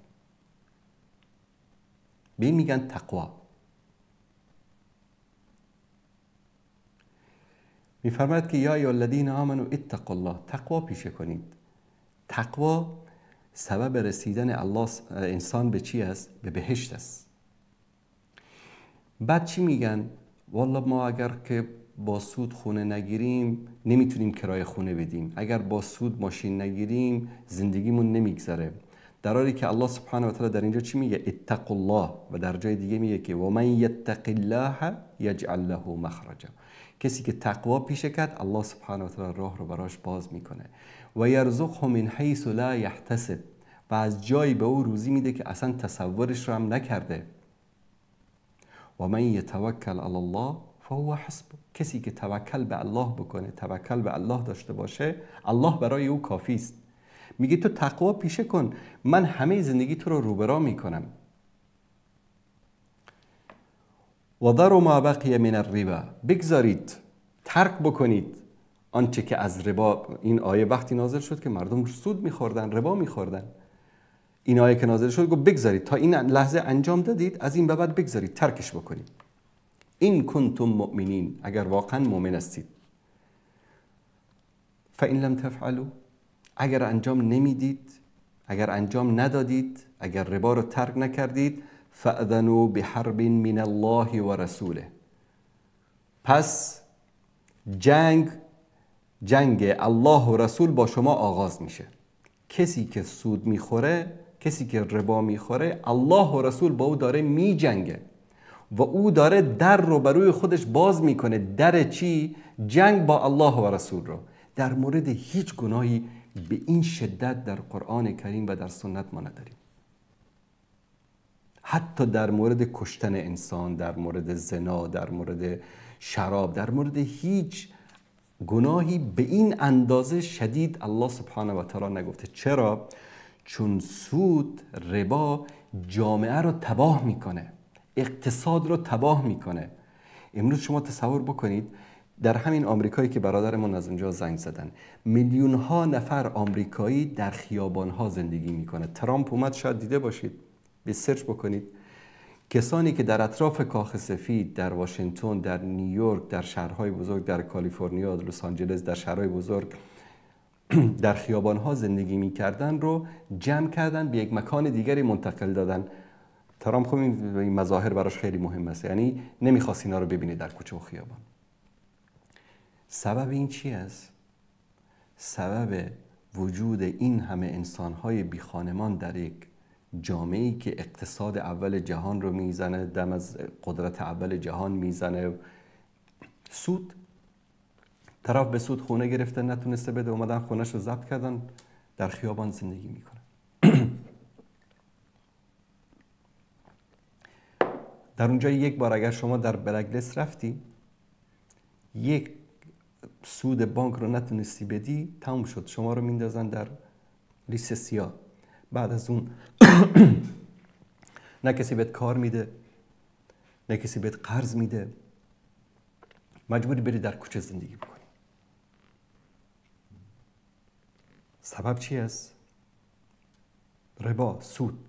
به این میگن تقوا. میفرماید که یا ایها الذین آمنوا اتقوا الله، تقوا پیشه کنید. تقوا سبب رسیدن الله انسان به چی است؟ به بهشت است. بعد چی میگن؟ والله ما اگر که با سود خونه نگیریم نمیتونیم کرایه خونه بدیم، اگر با سود ماشین نگیریم زندگیمون نمیگذره. در حالی که الله سبحانه و تعالی در اینجا چی میگه؟ اتقوا الله. و در جای دیگه میگه که و من یتق الله یجعل له مخرجا، کسی که تقوا پیشه کرد الله سبحانه و تعالی راه رو براش باز میکنه. و یرزقه من حیث لا یحتسب، و از جایی به او روزی میده که اصلا تصورش رو هم نکرده. و من یتوکل علی الله فهو حسب، کسی که توکل به الله بکنه، توکل به الله داشته باشه، الله برای او کافی است. میگه تو تقوا پیشه کن، من همه زندگی تو رو روبرا میکنم. و ذروا ما بقی من الربا، بگذارید، ترک بکنید آنچه که از ربا. این آیه وقتی نازل شد که مردم سود میخوردن، ربا میخوردن. این آیه که نازل شد گفت بگذارید، تا این لحظه انجام دادید، از این به بعد بگذارید، ترکش بکنید. این کنتم مؤمنین، اگر واقعا مؤمن هستید. فإن لم تفعلوا، اگر انجام نمیدید، اگر انجام ندادید، اگر ربا رو ترک نکردید، فأذنوا بحرب من الله و رسوله، پس جنگ الله و رسول با شما آغاز میشه. کسی که سود میخوره، کسی که ربا میخوره، الله و رسول با او داره میجنگه. و او داره در رو بروی خودش باز میکنه. در چی؟ جنگ با الله و رسول رو. در مورد هیچ گناهی به این شدت در قرآن کریم و در سنت ما نداریم. حتی در مورد کشتن انسان، در مورد زنا، در مورد شراب، در مورد هیچ گناهی به این اندازه شدید الله سبحانه و تعالی نگفته. چرا؟ چون سود، ربا جامعه رو تباه میکنه، اقتصاد رو تباه میکنه. امروز شما تصور بکنید در همین آمریکایی که برادرمون از اونجا زنگ زدن، میلیون ها نفر آمریکایی در خیابان ها زندگی میکنه. ترامپ اومد، شاید دیده باشید، به سرچ بکنید. کسانی که در اطراف کاخ سفید، در واشنگتن، در نیویورک، در شهرهای بزرگ، در کالیفرنیا، در لس آنجلس، در شهرهای بزرگ در خیابان ها زندگی میکردن رو جمع کردن، به یک مکان دیگری منتقل دادن. ترامپ خب این مظاهر براش خیلی مهم است، یعنی نمیخواست اینا رو ببینه در کوچه و خیابان. سبب این چی است؟ سبب وجود این همه انسان‌های بی خانمان در یک جامعه‌ای که اقتصاد اول جهان رو میزنه، دم از قدرت اول جهان میزنه. سود، طرف به سود خونه گرفته، نتونسته بده، اومدن خونه‌شو ضبط کردن، در خیابان زندگی میکنه. در اونجا یک بار اگر شما در بلک رفتی، یک سود بانک رو نتونستی بدی، تموم شد، شما رو میندازن در لیست سیاه. بعد از اون نه کسی بهت کار میده، نه کسی بهت قرض میده، مجبوری بری در کوچه زندگی بکنی. سبب چی است؟ ربا، سود.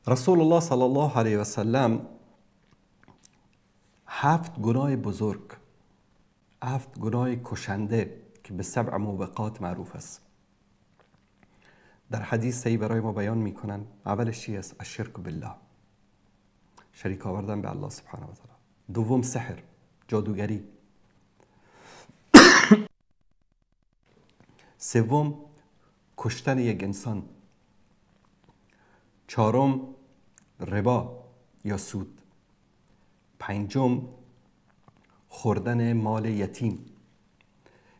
رسول الله صلی الله علیه و سلم 7 گناه بزرگ، 7 گناه کشنده که به 7 موبقات معروف است، در حدیث صحیح برای ما بیان میکنن. اولش چی است؟ الشرک بالله، شریک آوردن به الله سبحانه و تعالی. دوم سحر، جادوگری. سوم کشتن یک انسان. چهارم ربا یا سود. پنجم خوردن مال یتیم.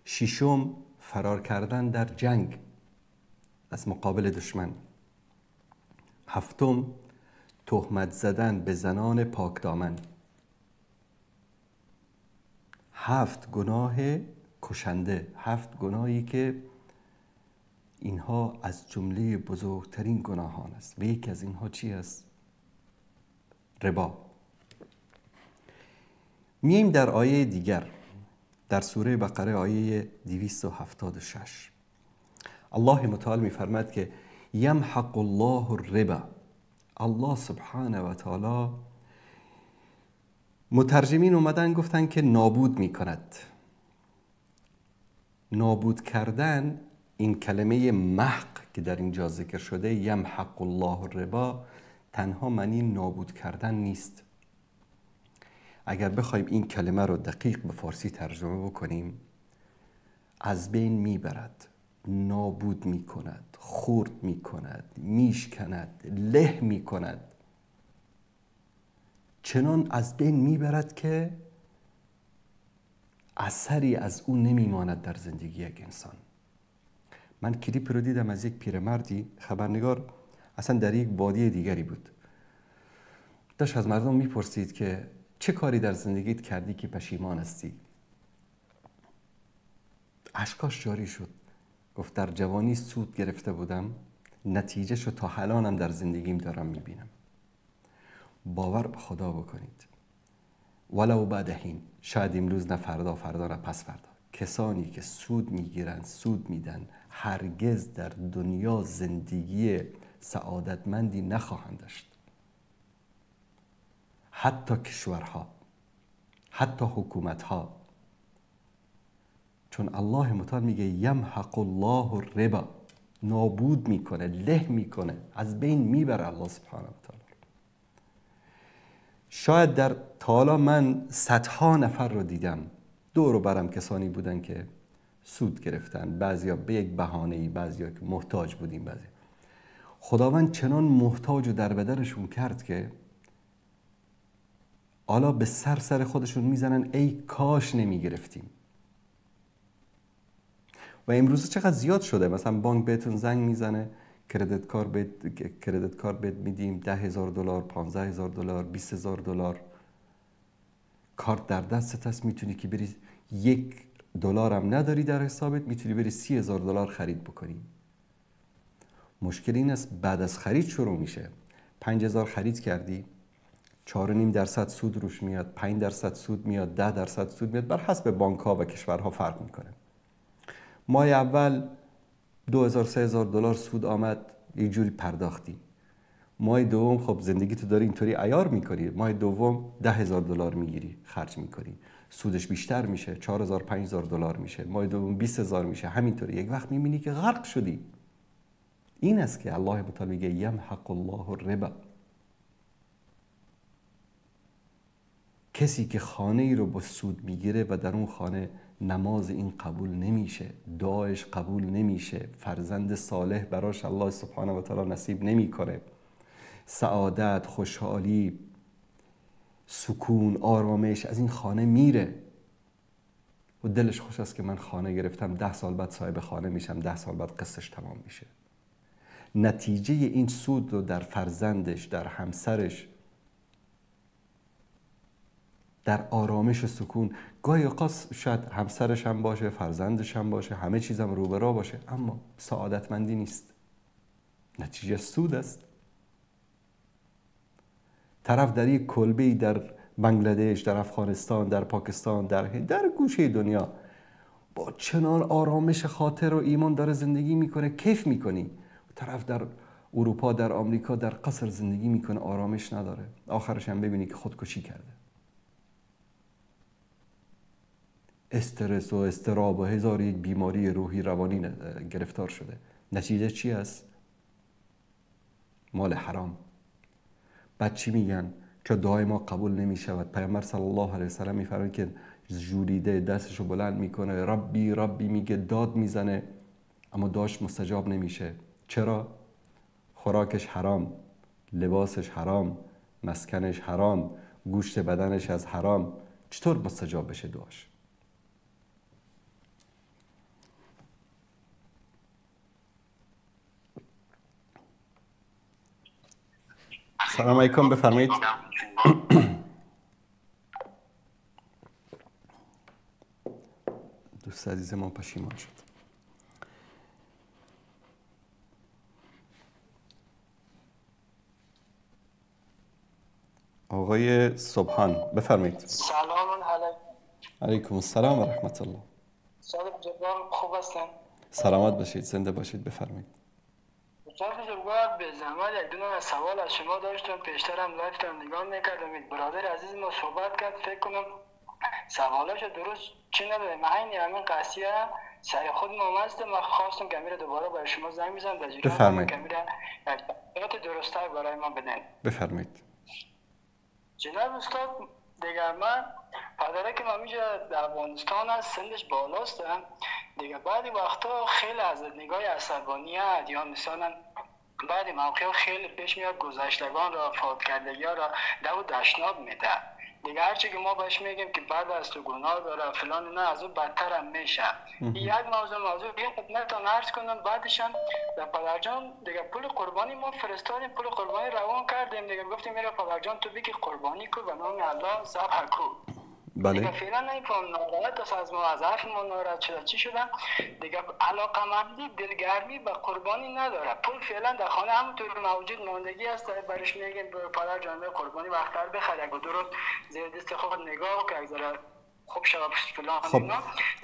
ششم فرار کردن در جنگ از مقابل دشمن. هفتم تهمت زدن به زنان پاکدامن. 7 گناه کشنده، 7 گناهی که اینها از جمله بزرگترین گناهان است. و یکی از اینها چی است؟ ربا. میایم در آیه دیگر، در سوره بقره آیه 276. الله متعال میفرماد که یمحق الله الربا. الله سبحانه و تعالی، مترجمین اومدن گفتن که نابود میکند. نابود کردن، این کلمه محق که در اینجا ذکر شده، یمحق الله الربا، تنها معنی نابود کردن نیست. اگر بخوایم این کلمه رو دقیق به فارسی ترجمه بکنیم، از بین میبرد، نابود میکند، خرد میکند، میشکند، له میکند، چنان از بین میبرد که اثری از اون نمیماند در زندگی یک انسان. من کلیپ رو دیدم از یک پیرمردی، خبرنگار، اصلا در یک وادی دیگری بود، داشت از مردم میپرسید که چه کاری در زندگیت کردی که پشیمان هستی؟ اشکاش جاری شد. گفت در جوانی سود گرفته بودم، نتیجه شو تا الانم در زندگیم دارم میبینم. باور به خدا بکنید، ولو بعدهین، شاید امروز نه فردا، فردا نه پس فردا، کسانی که سود میگیرن، سود میدن، هرگز در دنیا زندگی سعادتمندی نخواهند داشت. حتی کشورها، حتی حکومتها. چون الله متعال میگه یمحق الله الربا، نابود میکنه، له میکنه، از بین میبره الله سبحانه و تعالی. شاید در تا حالا من صدها نفر رو دیدم، دور و برم کسانی بودن که سود گرفتن، بعضیا به یک بهانه‌ای، بعضیا که محتاج بودیم، بعضی خداوند چنان محتاج و در بدرشون کرد که حالا به سر خودشون میزنن ای کاش نمیگرفتیم. و امروز چقدر زیاد شده، مثلا بانک بهتون زنگ میزنه کردیت کارت بهت میدیم $10,000 $15,000 $20,000 کارت در دستت هست، میتونی که بری $1 هم نداری در حسابت، میتونی بری $30,000 خرید بکنی. مشکل این است بعد از خرید شروع میشه. 5,000 خرید کردی، 4.5% سود روش میاد، 5% سود میاد، 10% سود میاد، بر حسب بانک ها و کشورها فرق میکنه. ماه اول $2,000-3,000 سود آمد، یه جوری پرداختی. ماه دوم خب زندگی تو داری اینطوری عیار میکنی، ماه دوم $10,000 میگیری خرج میکنی، سودش بیشتر میشه، $4,000-5,000 میشه، ماه دوم 20,000 میشه، همینطوری. یک وقت میبینی که غرق شدی. این است که الله متعال میگه یمحق الله الربا. کسی که خانه ای رو با سود میگیره و در اون خانه نماز این قبول نمیشه، دعایش قبول نمیشه، فرزند صالح براش الله سبحانه و تعالی نصیب نمیکنه، سعادت، خوشحالی، سکون، آرامش از این خانه میره و دلش خوش است که من خانه گرفتم، 10 سال بعد صاحب خانه میشم، 10 سال بعد قسطش تمام میشه. نتیجه این سود رو در فرزندش، در همسرش، در آرامش و سکون، گاهی اوقات شاید همسرش هم باشه، فرزندش هم باشه، همه چیزم رو به راه باشه، اما سعادتمندی نیست. نتیجه سود است. طرف در یک کلبه‌ای در بنگلادش، در افغانستان، در پاکستان، در گوشه دنیا با چنان آرامش خاطر و ایمان داره زندگی میکنه، کیف میکنی. طرف در اروپا، در آمریکا، در قصر زندگی میکنه، آرامش نداره، آخرش هم ببینی که خودکشی کرده. استرس و اضطراب و هزار یک بیماری روحی روانی گرفتار شده. نتیجه چی است؟ مال حرام. بعد چی میگن؟ که دعای ما قبول نمیشود. پیامبر صلی الله علیه و سلم میفرماید که ژولیده دستشو بلند میکنه، ربی ربی میگه، داد میزنه، اما دعاش مستجاب نمیشه. چرا؟ خوراکش حرام، لباسش حرام، مسکنش حرام، گوشت بدنش از حرام. چطور مستجاب بشه دعاش؟ سلام علیکم، بفرمایید. دوست عزیز ما پشیمان شد. آقای سبحان بفرمایید. سلام علیکم. علیکم السلام و رحمت الله. صادق جبار خوب هستن؟ سلامت باشید، زنده باشید، بفرمایید. صادق جبار به زحمت یک دونه سوال از شما داشتم، پیشترم لایفتم نگاه میکردم، برادر عزیز ما صحبت کرد، فکر کنم سوالاشو درست چی نداره. من همین قضیه سر خود مامست، من خواستم که میره دوباره برای شما زنگ بزنم در جریان بفرمایید. که میره اطلاعات درست‌تر برای ما بدن. بفرمایید. جناب استاد دیگه من پدره که من میجا در افغانستان هست، سنش بالاست دیگه، بعضی وقتا خیلی از نگاه عصبانیت یا مثلا بعضی موقع خیلی پیش میاد گذشتگان را، فوت کردگی را دو دشناب میده دیگه. هرچی که ما بهش میگیم که بعد از تو گناه داره فلان، نه از اون بدتر هم میشه. یک موضوع یه خدمتتان عرض کنم، بعدش هم در پدرجان دیگه پول قربانی ما فرستادیم، پول قربانی روان کردیم دیگه، گفتیم میره پدرجان تو بگی قربانی کو به نام الله ذبح کو. بله. دیگه فعلا نمیفهم ناراحت است از ما، از حرف ما ناراحت شده. چی شدن دیگه؟ علاقه‌مندی، دلگرمی به قربانی نداره. پول فعلا در خانه همونطور موجود ماندگی است، برش میگیم به پدر جان قربانی وقتر بخره، اگه درست زیر دست خود نگاه که اگه خوب شد فلان. خب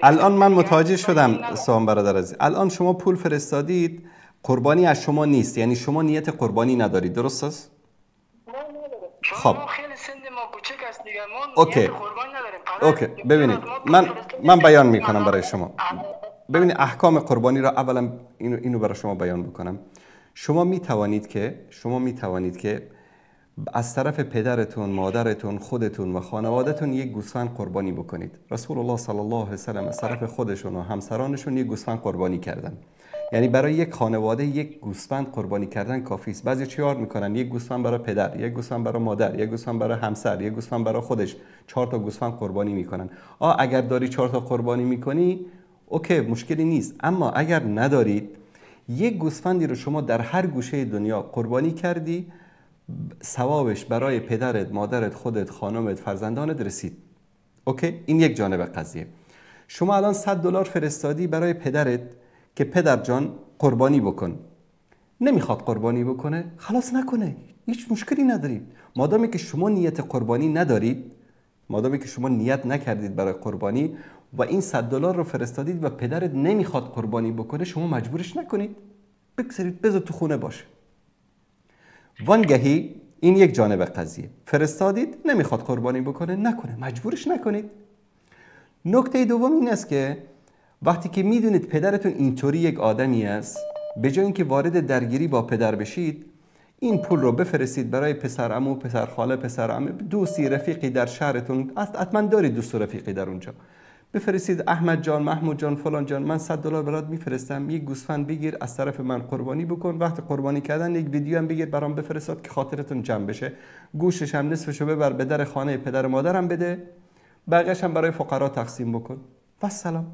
الان من متوجه شدم سوام برادر عزیز. الان شما پول فرستادید، قربانی از شما نیست، یعنی شما نیت قربانی ندارید، درست است؟ خب خیلی سند ما کوچک است دیگه، ما نیت قربانی نداریم. اوکی ببینید، من بیان میکنم برای شما. ببینید احکام قربانی را اولا اینو برای شما بیان بکنم. شما میتوانید که از طرف پدرتون، مادرتون، خودتون و خانوادهتون یک گوسفند قربانی بکنید. رسول الله صلی الله علیه و سلم از طرف خودشون و همسرانشون یک گوسفند قربانی کردن. یعنی برای یک خانواده یک گوسفند قربانی کردن کافی است. بعضی چیکار میکنن؟ یک گوسفند برای پدر، یک گوسفند برای مادر، یک گوسفند برای همسر، یک گوسفند برای خودش، 4 تا گوسفند قربانی میکنن. اگر داری 4 تا قربانی میکنی اوکی، مشکلی نیست. اما اگر ندارید، یک گوسفندی رو شما در هر گوشه دنیا قربانی کردی، ثوابش برای پدرت، مادرت، خودت، خانمت، فرزندانت رسید. اوکی، این یک جانب قضیه. شما الان $100 فرستادی برای پدرت که پدر جان قربانی بکن. نمیخواد قربانی بکنه، خلاص نکنه، هیچ مشکلی ندارید. مادامی که شما نیت قربانی ندارید، مادامی که شما نیت نکردید برای قربانی و این $100 رو فرستادید و پدرت نمیخواد قربانی بکنه، شما مجبورش نکنید، بگذارید بذار تو خونه باشه. وانگهی این یک جانب قضیه. فرستادید نمیخواد قربانی بکنه، نکنه، مجبورش نکنید. نکته دوم این است که وقتی که میدونید پدرتون اینطوری یک آدمی است، به جای اینکه وارد درگیری با پدر بشید، این پول رو بفرستید برای پسر عمو، پسر خاله، پسر عمه، دوستی، رفیقی در شهرتون، حتما دارید دوست و رفیقی در اونجا، بفرستید احمد جان، محمود جان، فلان جان، من $100 برات میفرستم، یک گوسفند بگیر از طرف من قربانی بکن. وقت قربانی کردن یک ویدیو هم بگیر برام بفرستاد که خاطرتون جمع بشه. گوشش هم نصفشو ببر به در خانه پدر و مادرم بده، بقیه‌اش هم برای فقرا تقسیم بکن. و سلام.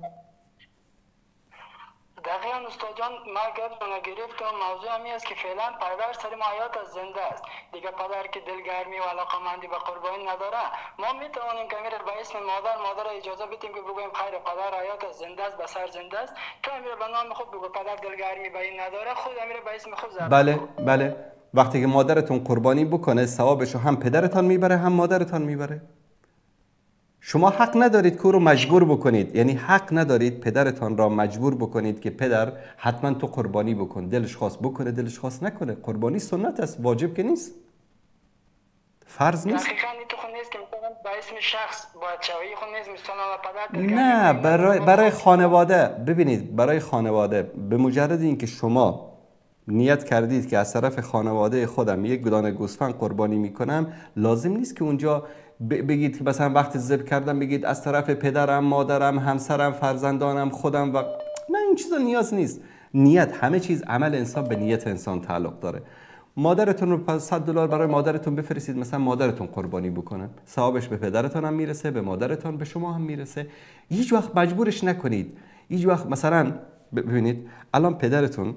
دقیقاً استاد جان، ما گفتم گرفتم موضوع همی است که فعلا پدر سر ما حیات از زنده است دیگه. پدر که دلگرمی و علاقمندی به قربانی نداره، ما میتوانیم که امیر به اسم مادر اجازه بدیم که بگویم خیر پدر حیات از زنده است، به سر زنده است، تو امیر به نام خود بگو پدر دلگرمی به این نداره، خود امیر به اسم خود ضرب. بله. وقتی که مادرتون قربانی بکنه، ثوابشو هم پدرتان میبره هم مادرتان میبره. شما حق ندارید که رو مجبور بکنید، یعنی حق ندارید پدرتان را مجبور بکنید که پدر حتما تو قربانی بکن، دلش خواست بکنه دلش خواست نکنه. قربانی سنت است، واجب که نیست، فرض نیست. دقیقاً تو خود نیست که مثلا به اسم شخص باید شوی، خود نیست مثلا پدر. نه، برای خانواده. ببینید، برای خانواده به مجرد اینکه شما نیت کردید که از طرف خانواده خودم یک دانه گوسفند قربانی میکنم، لازم نیست که اونجا بگید که مثلا وقتی ذبح کردم بگید از طرف پدرم، مادرم، همسرم، فرزندانم، خودم. و نه، این چیزا نیاز نیست. نیت، همه چیز، عمل انسان به نیت انسان تعلق داره. مادرتون رو $100 برای مادرتون بفرستید، مثلا مادرتون قربانی بکنن، ثوابش به پدرتون هم میرسه، به مادرتون، به شما هم میرسه. هیچ وقت مجبورش نکنید. هیچ وقت مثلا ببینید الان پدرتون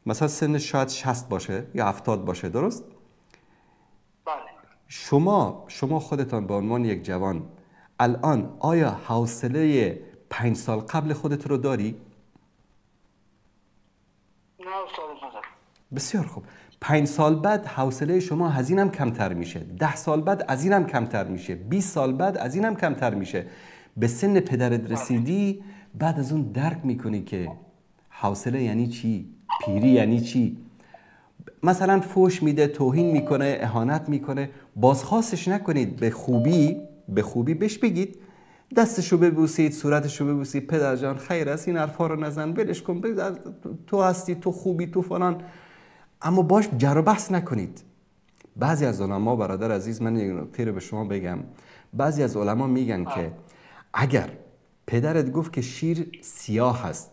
مثلا سنش شاید 60 باشه یا 70 باشه، درست؟ شما خودتان به عنوان یک جوان الان آیا حوصله 5 سال قبل خودت رو داری؟ نه استاد. بسیار خوب. 5 سال بعد حوصله شما از اینم کمتر میشه، 10 سال بعد از اینم کمتر میشه، 20 سال بعد از اینم کمتر میشه. به سن پدرت رسیدی، بعد از اون درک میکنی که حوصله یعنی چی، پیری یعنی چی. مثلا فوش میده، توهین میکنه، اهانت میکنه، بازخواستش نکنید، به خوبی بهش بگید، دستشو ببوسید، صورتشو ببوسید، پدر جان خیر است، این حرفا رو نزن، ولش کن، تو هستی، تو خوبی، تو فلان. اما باش جر و بحث نکنید. بعضی از علما، برادر عزیز، من یک نکته رو به شما بگم، بعضی از علما میگن که اگر پدرت گفت که شیر سیاه هست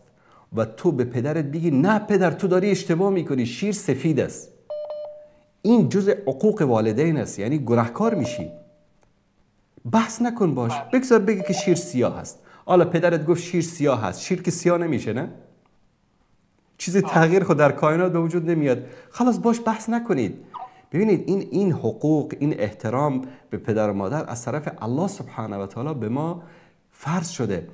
و تو به پدرت بگی نه پدر تو داری اشتباه میکنی، شیر سفید است، این جزء عقوق والدین است، یعنی گناهکار میشی. بحث نکن باش، بگذار بگی که شیر سیاه هست. حالا پدرت گفت شیر سیاه هست، شیر که سیاه نمیشه، نه؟ چیزی تغییر خود در کائنات به وجود نمیاد. خلاص باش بحث نکنید. ببینید این حقوق، این احترام به پدر و مادر از طرف الله سبحانه و تعالی به ما فرض شده.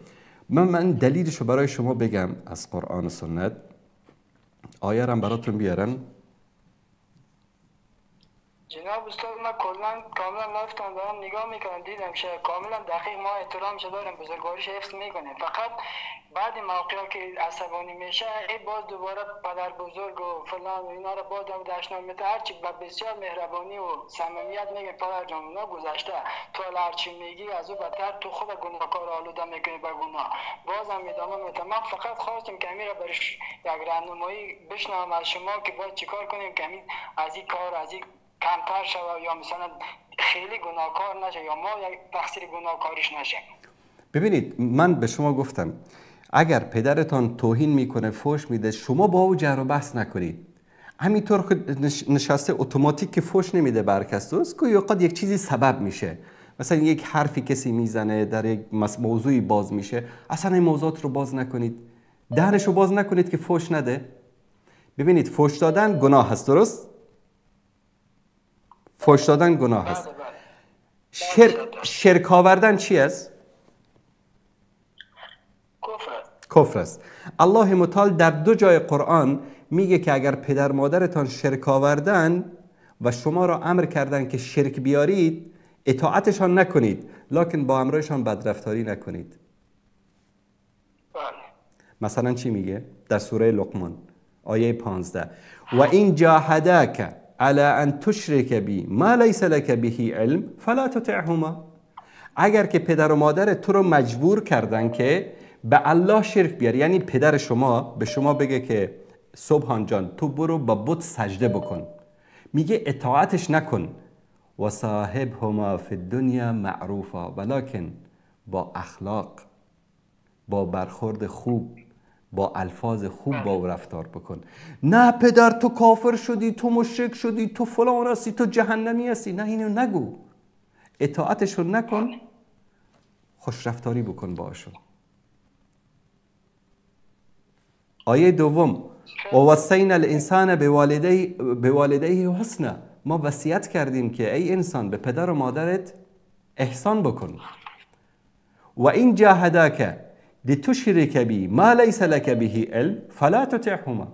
من دلیلشو برای شما بگم از قرآن و سنت. آیه را براتون بیارم. جناب استاد، من کاملا رفتم دارم نگاه میکنم، دیدم که کاملا دقیق ما احترامش داریم، بزرگواریش حفظ میکنیم. فقط بعد موقعی که عصبانی میشه، باز دوباره پدر بزرگ و فلان و اینا رو باز داشتن میته، هرچی با بسیار مهربانی و صمیمیت میگه پدر جان اونا گذشته، تو هرچی میگی از او بدتر تو خود گناهکار آلوده میکنی به گناه. بازم ادامه میده. من فقط خواستم که امیر برش یک راهنمایی بشنوم از شما که باید چیکار کنیم که از این کار، از این کمتر شود یا مثلا خیلی گناهکار نشه یا ما یک تقصیر گناهکاریش نشه. ببینید من به شما گفتم اگر پدرتان توهین میکنه فحش میده شما با او جر و بحث نکنید. همینطور خود نشسته اتوماتیک که فحش نمیده برکس دوست که اوقات یک چیزی سبب میشه، مثلا یک حرفی کسی میزنه در یک موضوعی باز میشه، اصلا این موضوعات رو باز نکنید، دهنش رو باز نکنید که فحش نده. ببینید فحش دادن گناه هست، درست؟ فحش دادن گناه هست. شرک آوردن چی است؟ کفر است. الله متعال در 2 جای قرآن میگه که اگر پدر مادرتان شرک آوردن و شما را امر کردن که شرک بیارید اطاعتشان نکنید، لکن با امرشان بدرفتاری نکنید. مثلا چی میگه؟ در سوره لقمان آیه 15 و این جاهداک على ان تشرک بی ما لیس لک به علم فلا تطعهما. اگر که پدر و مادر تو رو مجبور کردن که به الله شرک بیاری، یعنی پدر شما به شما بگه که سبحان جان تو برو با بت سجده بکن، میگه اطاعتش نکن. و صاحبهما فی الدنیا معروفا، ولکن با اخلاق، با برخورد خوب، با الفاظ خوب با او رفتار بکن. نه پدر تو کافر شدی، تو مشرک شدی، تو فلان هستی، تو جهنمی هستی، نه اینو نگو. اطاعتشون نکن، خوش رفتاری بکن باشون. آیه دوم و وصینا الانسان بوالديه حسنا، ما وصیت کردیم که ای انسان به پدر و مادرت احسان بکن. و این جاهداک لتشرک بی ما لیس لک به علم فلا تطعهما.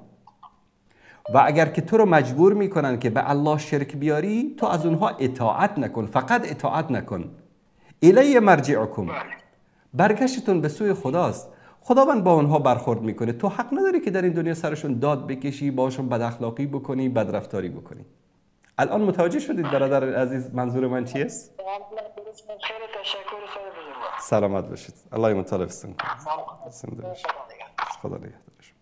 و اگر که تو رو مجبور میکنن که به الله شرک بیاری تو از اونها اطاعت نکن، فقط اطاعت نکن. الی مرجعکم، برگشتون به سوی خداست، خداوند با اونها برخورد میکنه. تو حق نداری که در این دنیا سرشون داد بکشی، باشون بد اخلاقی بکنی، بد رفتاری بکنی. الان متوجه شدید برادر عزیز منظور من چی است؟ خیلی تشکر، خیلی بزرگوار. سلامت باشید. الله مطالب سن. خدا نگهدارش.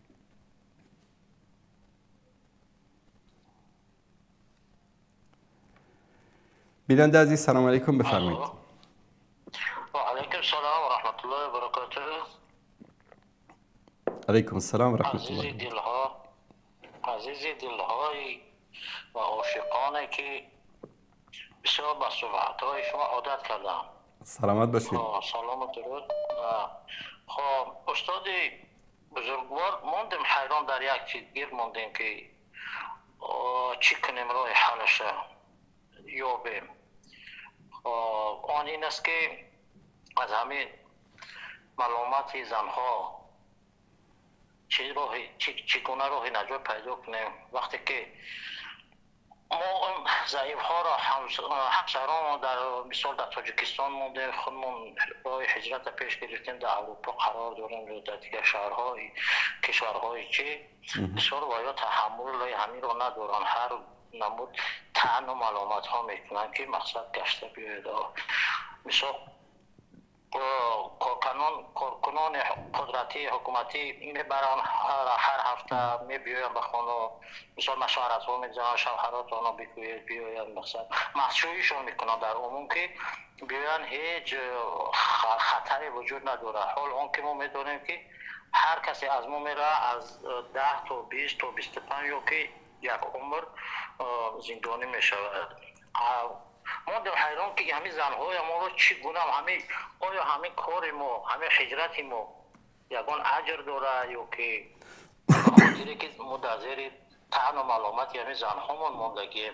بیننده عزیز سلام علیکم، بفرمایید. و علیکم السلام و رحمت الله و برکاته. علیکم السلام و رحمت الله. عزیز دلهای و عاشقانه که بسیار به صحبت‌های شما عادت کردم. سلامت باشید. سلام و درود. خب استاد بزرگوار ماندیم حیران در یک چیز گیر ماندیم که چی کنیم راه حلش یابیم. آن این است که از همین ملامت زنها چگونه راه نجات پیدا کنیم وقتی که ما ضعیف ها را همسران در مثال در تاجیکستان مونده، خودمون راه هجرت پیش گرفتیم، در اروپا قرار داریم، در دیگر شهرهای کشورهای چه بسیار باید تحمل همین را ندارن، هر نمود طعن و ملامت ها میکنن که مقصد گشته بیاید. مثال کارکنان قدرتی حکومتی میبرن هر هفته میبیاین به خانه، مثلا مشورت ها میزنن، شوهرات آنها بگوید بیاین، مثلا محصولیشون میکنن در عموم که بیاین هیچ خطری وجود نداره. حال اون که ما میدونیم که هر کسی از ما میره از 10 تا 20 تا 25 یا که یک عمر زندانی میشود. ما در حیران که همین زنهای ما رو چگونه آیا همین کار ما، همین هجرت ما یکان اجر داره یا که خاطری که منتظر طعن و ملامت همین زنهامون ماندگیم؟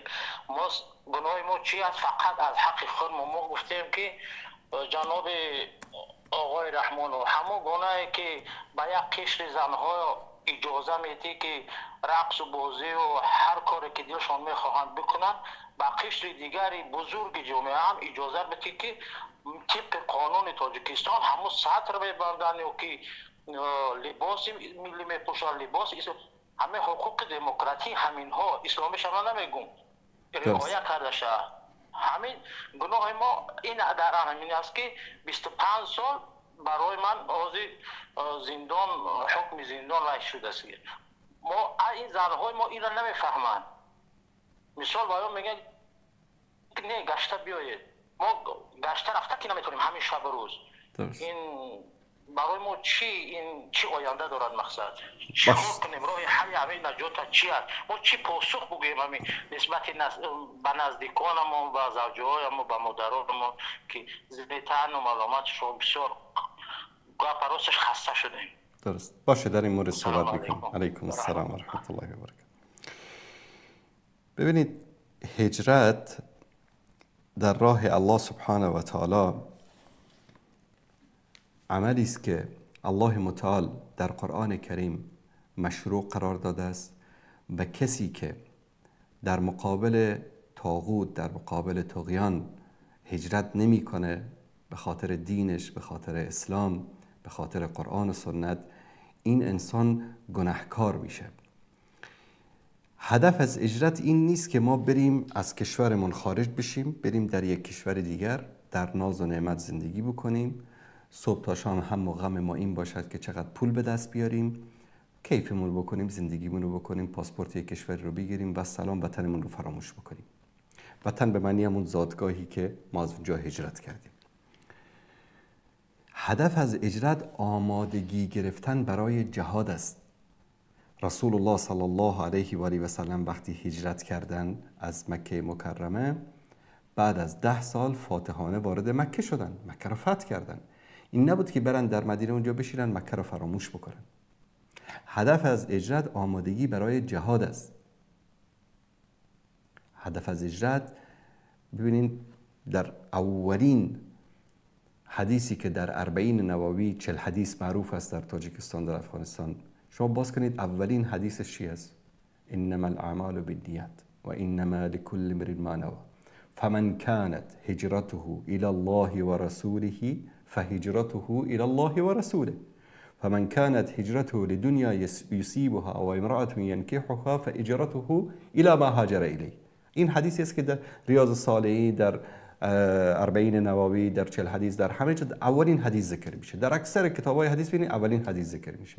ما گناه ما چی است؟ فقط از حق خود ما گفتیم که جناب آقای رحمان و همون گناهی که به یک قشر زنها اجازه میدی که رقص و بازی و هر کاری که دلشان میخواهند بکنن، با قشر دیگری بزرگ جامعه هم اجازه بدی که طبق قانون تاجیکستان همون سطر میبندن یا که لباس ملی میپوشن، لباس همه حقوق دموکراتی همین ها اسلامی شما نمیگم رعایت کرده شد. همین گناه ما این در همین است که 25 سال برای من زندان، حکم زندان لایق شده است. ما این زنهای ما این را نمیفهمند. مثال باید میگن نه گشته بیایید، ما گشته رفته که نمیتونیم همین شب روز. درست. این برای ما چی آینده دارد مقصد؟ چی کنیم؟ راه حل همین نجات چی است؟ ما چی پاسخ بگوییم همین نسبت به نزدیکانمون، به زوجهایمون، به مادرانمون که زیتن و ملامتشون بسیار گاه راستش خسته شدیم. درست. باشه در این مورد صحبت میکنم. علیکم السلام و رحمت الله و برکاته. ببینید هجرت در راه الله سبحانه و تعالی عملی است که الله متعال در قرآن کریم مشروع قرار داده است و کسی که در مقابل طاغوت، در مقابل طغیان هجرت نمیکنه به خاطر دینش، به خاطر اسلام، به خاطر قرآن و سنت، این انسان گناهکار میشه. هدف از هجرت این نیست که ما بریم از کشورمون خارج بشیم، بریم در یک کشور دیگر در ناز و نعمت زندگی بکنیم، صبح تا شام هم و غم ما این باشد که چقدر پول به دست بیاریم، کیفمون رو بکنیم، زندگیمون رو بکنیم، پاسپورت یک کشور رو بگیریم و سلام وطنمون رو فراموش بکنیم. وطن به معنی همون زادگاهی که ما از اونجا هجرت کردیم. هدف از هجرت آمادگی گرفتن برای جهاد است. رسول الله صلی الله علیه و آله و سلم وقتی هجرت کردن از مکه مکرمه، بعد از 10 سال فاتحانه وارد مکه شدن، مکه رو فتح کردن. این نبود که برن در مدینه اونجا بشینن مکه رو فراموش بکنن. هدف از هجرت آمادگی برای جهاد است. هدف از هجرت، ببینید در اولین حدیثی که در 40 نووی 40 حدیث معروف است در تاجیکستان، در افغانستان، شما باز کنید اولین حدیثش چی است؟ انما الاعمال بالنیات و انما لكل امرئ ما نوى فمن كانت هجرته الى الله ورسوله فهجرته الى الله ورسوله فمن كانت هجرته لدنيا يصيبها او امرأة ينكحها فهجرته الى ما هاجر اليه. این حدیثی است که در ریاض الصالحین، در 40 نووی، در 40 حدیث، در همه جا اولین حدیث ذکر میشه. در اکثر کتاب‌های حدیث ببینید اولین حدیث ذکر میشه.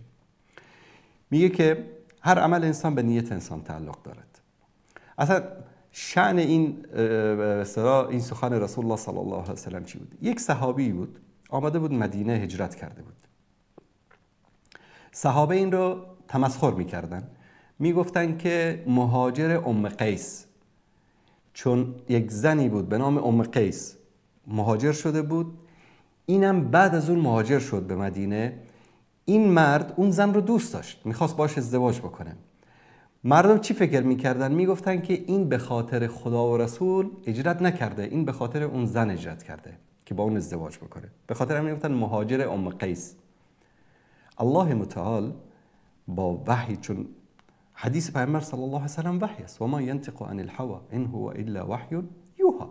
میگه که هر عمل انسان به نیت انسان تعلق دارد. اصلا شأن این سخن رسول الله صلی الله علیه و سلم چی بود؟ یک صحابی بود، آمده بود مدینه، هجرت کرده بود. صحابه این رو تمسخر میکردن، میگفتن که مهاجر ام قیس، چون یک زنی بود به نام ام قیس مهاجر شده بود، اینم بعد از اون مهاجر شد به مدینه. این مرد اون زن رو دوست داشت، میخواست باش ازدواج بکنه. مردم چی فکر میکردن؟ میگفتن که این به خاطر خدا و رسول هجرت نکرده، این به خاطر اون زن هجرت کرده که با اون ازدواج بکنه. به خاطر همین میگفتن مهاجر ام قیس. الله متعال با وحی، چون حدیث پیامبر صلی الله علیه و سلم وحی است، و ما ینطق عن الهوى ان هو الا وحی یوحى.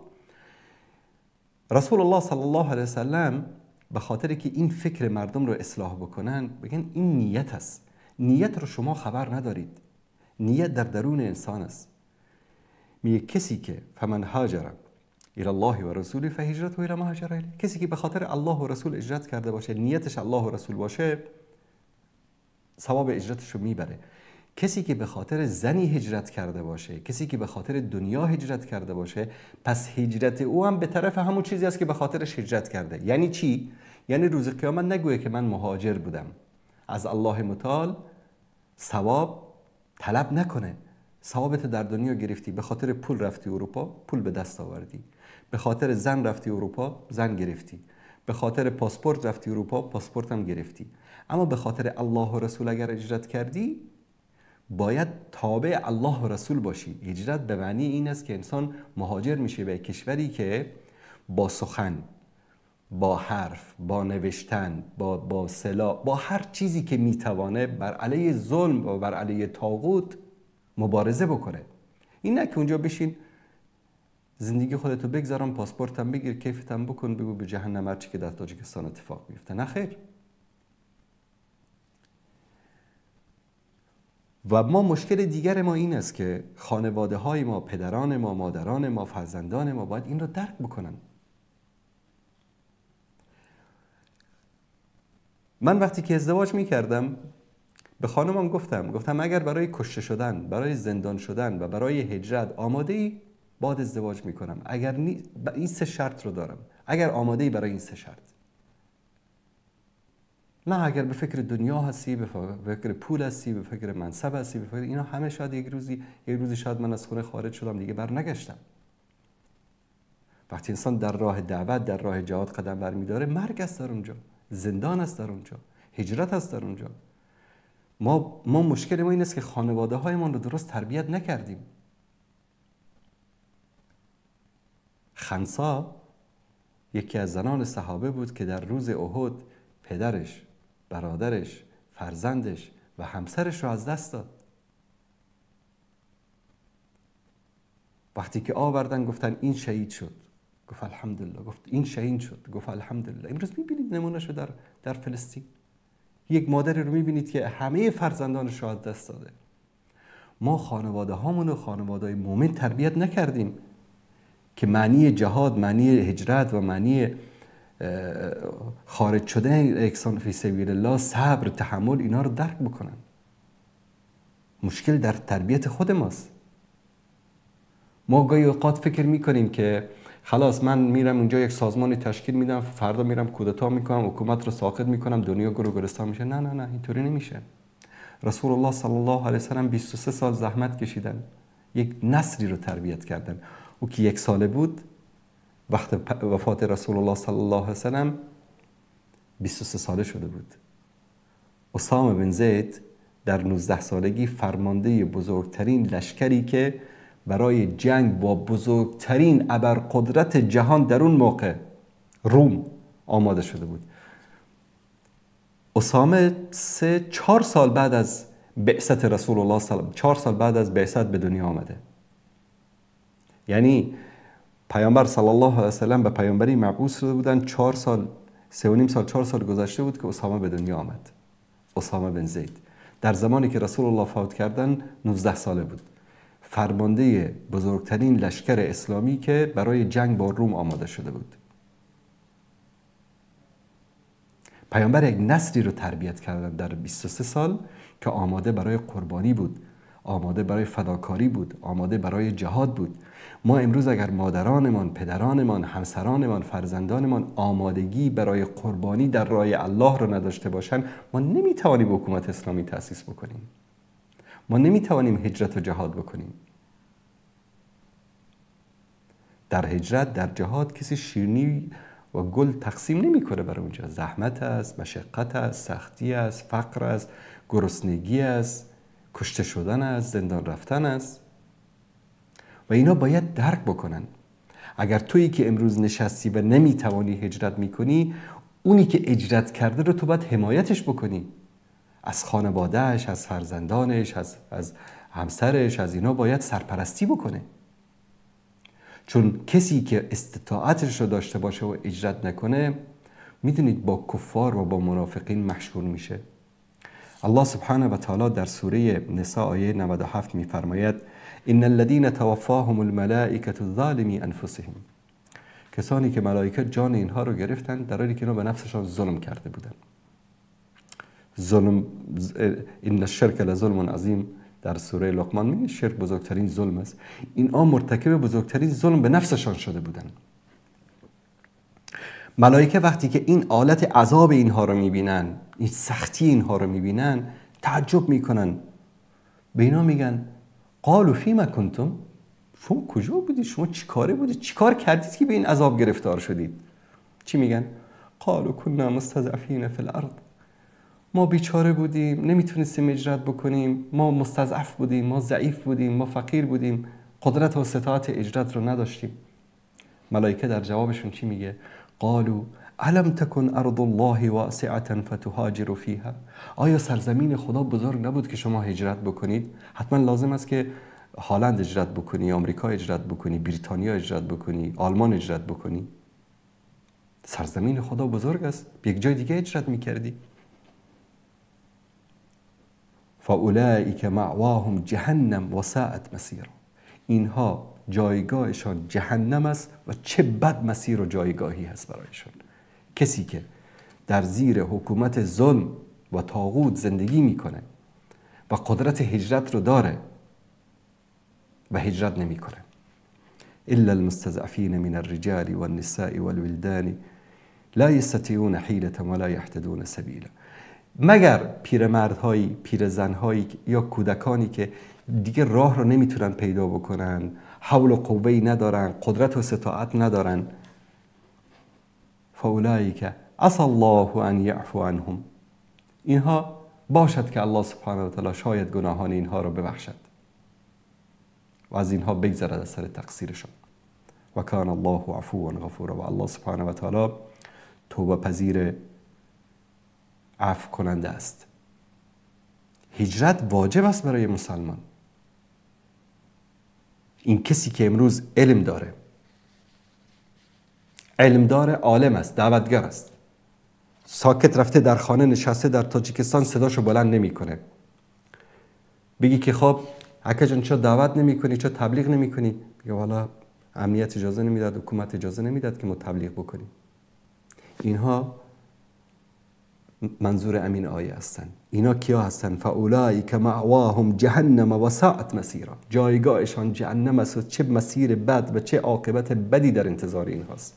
رسول الله صلی الله علیه و سلم به خاطر که این فکر مردم رو اصلاح بکنن، بگن این نیت است. نیت رو شما خبر ندارید، نیت در درون انسان است. میگه کسی که فمن هاجر الی الله و رسوله فهجرته الی ما هاجر الیه، کسی که به خاطر الله و رسول هجرت کرده باشه، نیتش الله و رسول باشه، ثواب هجرتش رو میبره. کسی که به خاطر زنی هجرت کرده باشه، کسی که به خاطر دنیا هجرت کرده باشه، پس هجرت او هم به طرف همون چیزی است که به خاطرش هجرت کرده. یعنی چی؟ یعنی روز قیامت نگویه که من مهاجر بودم، از الله متعال ثواب طلب نکنه. ثوابت در دنیا گرفتی، به خاطر پول رفتی اروپا، پول به دست آوردی. به خاطر زن رفتی اروپا، زن گرفتی. به خاطر پاسپورت رفتی اروپا، پاسپورت هم گرفتی. اما به خاطر الله و رسول اگر هجرت کردی، باید تابع الله و رسول باشی. هجرت به معنی این است که انسان مهاجر میشه به کشوری که با سخن، با حرف، با نوشتن، با سلاح، با هر چیزی که میتوانه بر علیه ظلم و بر علیه طاغوت مبارزه بکنه. این نه که اونجا بشین زندگی خودتو بگذارم، پاسپورتم بگیر، کیفتم بکن، بگو به جهنم هرچی که در تاجیکستان اتفاق میفته. نه خیر. و ما مشکل دیگر ما این است که خانواده های ما، پدران ما، مادران ما، فرزندان ما باید این رو درک بکنن. من وقتی که ازدواج می کردم به خانمم گفتم اگر برای کشته شدن، برای زندان شدن و برای هجرت آماده ای، بعد ازدواج میکنم. اگر این 3 شرط رو دارم، اگر آماده ای برای این 3 شرط. نه اگر به فکر دنیا هستی، به فکر پول هستی، به فکر منصب هستی، به فکر اینا همه، شاید یک روزی شاید من از خونه خارج شدم دیگه بر نگشتم. وقتی انسان در راه دعوت، در راه جهاد قدم برمی‌داره، مرگ است در اونجا، زندان است در اونجا، هجرت است در اونجا. ما مشکل ما این است که خانواده هایمان رو درست تربیت نکردیم. خنسا یکی از زنان صحابه بود که در روز احد پدرش، برادرش، فرزندش و همسرش رو از دست داد. وقتی که آوردن گفتن این شهید شد، گفت الحمدلله. گفت این شهید شد، گفت الحمدلله. امروز میبینید نمونهش رو در فلسطین. یک مادری رو میبینید که همه فرزندانش رو از دست داده. ما خانواده هامون و خانواده های مومن تربیت نکردیم که معنی جهاد، معنی هجرت و معنی خارج شدن اکسان فی سبیل الله، صبر، تحمل، اینا رو درک بکنن. مشکل در تربیت خود ماست. ما گاهی اوقات فکر میکنیم که خلاص من میرم اونجا یک سازمانی تشکیل میدم، فردا میرم کودتا میکنم، حکومت رو ساقط میکنم، دنیا گل و گلستان میشه. نه اینطوری نمیشه. رسول الله صلی الله علیه و سلم 23 سال زحمت کشیدن، یک نسلی رو تربیت کردن. او که 1 ساله بود وقت وفات رسول الله صلی الله علیه و سلم 23 ساله شده بود. اسامه بن زید در 19 سالگی فرمانده بزرگترین لشکری که برای جنگ با بزرگترین ابرقدرت جهان در اون موقع روم آماده شده بود. اسامه 4 سال بعد از بعثت رسول الله 4 سال بعد از بعثت به دنیا آمده. یعنی پیامبر صلی الله علیه و سلم به پیامبری مبعوث شده بودن، 4 سال 4 سال گذشته بود که اسامه به دنیا آمد. اسامه بن زید در زمانی که رسول الله فوت کردن 19 ساله بود، فرمانده بزرگترین لشکر اسلامی که برای جنگ با روم آماده شده بود. پیامبر یک نسلی رو تربیت کردن در 23 سال که آماده برای قربانی بود، آماده برای فداکاری بود، آماده برای جهاد بود. ما امروز اگر مادرانمان، پدرانمان، همسرانمان، فرزندانمان آمادگی برای قربانی در راه الله رو نداشته باشن، ما نمیتوانیم حکومت اسلامی تأسیس بکنیم. ما نمیتوانیم هجرت و جهاد بکنیم. در هجرت، در جهاد کسی شیرینی و گل تقسیم نمیکنه برای اونجا. زحمت است، مشقت است، سختی است، فقر است، گرسنگی است، کشته شدن است، زندان رفتن است. و اینا باید درک بکنن. اگر تویی که امروز نشستی و نمیتوانی هجرت میکنی، اونی که هجرت کرده رو تو باید حمایتش بکنی. از خانوادهش، از فرزندانش، از همسرش، از اینا باید سرپرستی بکنه. چون کسی که استطاعتش رو داشته باشه و هجرت نکنه، میدونید با کفار و با منافقین محشور میشه. الله سبحانه و تعالی در سوره نساء آیه 97 میفرماید: ان الذين توفاهم الملائکه ظالمی انفسهم. کسانی که ملائکه جان اینها رو گرفتن در حالی که اینا به نفسشان ظلم کرده بودن. ظلم، ان الشرک لظلم عظیم، در سوره لقمان میگه شرک بزرگترین ظلم است. اینها مرتکب بزرگترین ظلم به نفسشان شده بودن. ملائکه وقتی که این آلت عذاب اینها رو میبینن، این سختی اینها رو میبینن، تعجب میکنن. به اینا میگن قالوا فیما کنتم؟ شما کجا بودید؟ شما چی کاره بودید؟ چی کار کردید که به این عذاب گرفتار شدید؟ چی میگن؟ قالوا كنا مستضعفین فی الارض. ما بیچاره بودیم، نمیتونستیم هجرت بکنیم، ما مستضعف بودیم، ما ضعیف بودیم، ما فقیر بودیم، قدرت و استطاعت هجرت رو نداشتیم. ملائکه در جوابشون چی میگه؟ قالوا الم تکن ارض الله واسعه فتهاجروا فیها. آیا سرزمین خدا بزرگ نبود که شما هجرت بکنید؟ حتما لازم است که هلند هجرت بکنی، آمریکا هجرت بکنی، بریتانیا هجرت بکنی، آلمان هجرت بکنی. سرزمین خدا بزرگ است، به یک جای دیگه هجرت میکردی. فاولئک مأواهم جهنم وساءت مصیرا. اینها جایگاهشان جهنم است و چه بد مسیر و جایگاهی هست برایشان. کسی که در زیر حکومت ظلم و طاغوت زندگی میکنه و قدرت هجرت رو داره و هجرت نمیکنه. الا المستضعفین من الرجال والنساء والولدان لا یستطیعون حیلة ولا یهتدون سبیلا. مگر پیرمردهایی، پیرزنهایی یا کودکانی که دیگه راه رو نمیتونن پیدا بکنن، حول و قوه‌ای ندارن، قدرت و استطاعت ندارن، فاولئک عسى الله ان یعفو عنهم، اینها باشد که الله سبحانه و تعالی شاید گناهان اینها رو ببخشد و از اینها بگذرد از سر تقصیرشان. و کان الله عفوا غفورا، و الله سبحانه و تعالی توبه پذیر، عفو کننده است. هجرت واجب است برای مسلمان. این کسی که امروز علم داره، عالم است، دعوتگر است، ساکت رفته در خانه نشسته در تاجیکستان، صداشو بلند نمیکنه، بگی که خب حکا جان چرا دعوت نمیکنی، چرا تبلیغ نمیکنی؟ میگه والا امنیت اجازه نمیداد، حکومت اجازه نمیداد که ما تبلیغ بکنیم. اینها منظور امین آیه هستن. اینا کیا هستن؟ فاولئک مأواهم جهنم و ساءت مصیرا، جایگاهشان جهنم است و چه مسیر بد و چه عاقبت بدی در انتظار اینهاست.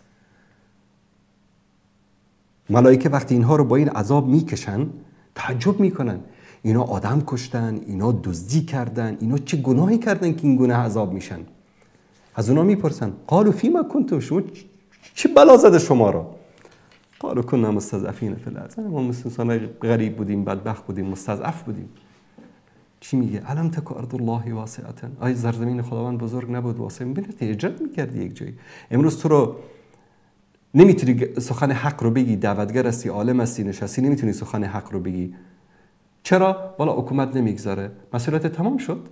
ملائکه وقتی اینها رو با این عذاب میکشن تعجب میکنن، اینا آدم کشتن، اینا دزدی کردن، اینا چه گناهی کردن که این گونه عذاب میشن؟ از اونا میپرسن قالوا فیما کنتم، شما چه بلا زده شما را؟ قالوا كنا مستضعفین فی الارض، ما مثل غریب بودیم، بدبخت بودیم، مستضعف بودیم. چی میگه؟ الم تک ارض الله واسعه، آیا زرزمین خداوند بزرگ نبود، واسع؟ میبینید هجرت میکردی یک جایی. امروز تو رو نمیتونی سخن حق رو بگی، دعوتگر هستی، عالم هستی، نشستی، نمیتونی سخن حق رو بگی. چرا؟ والا حکومت نمیگذاره. مسئولیت تمام شد؟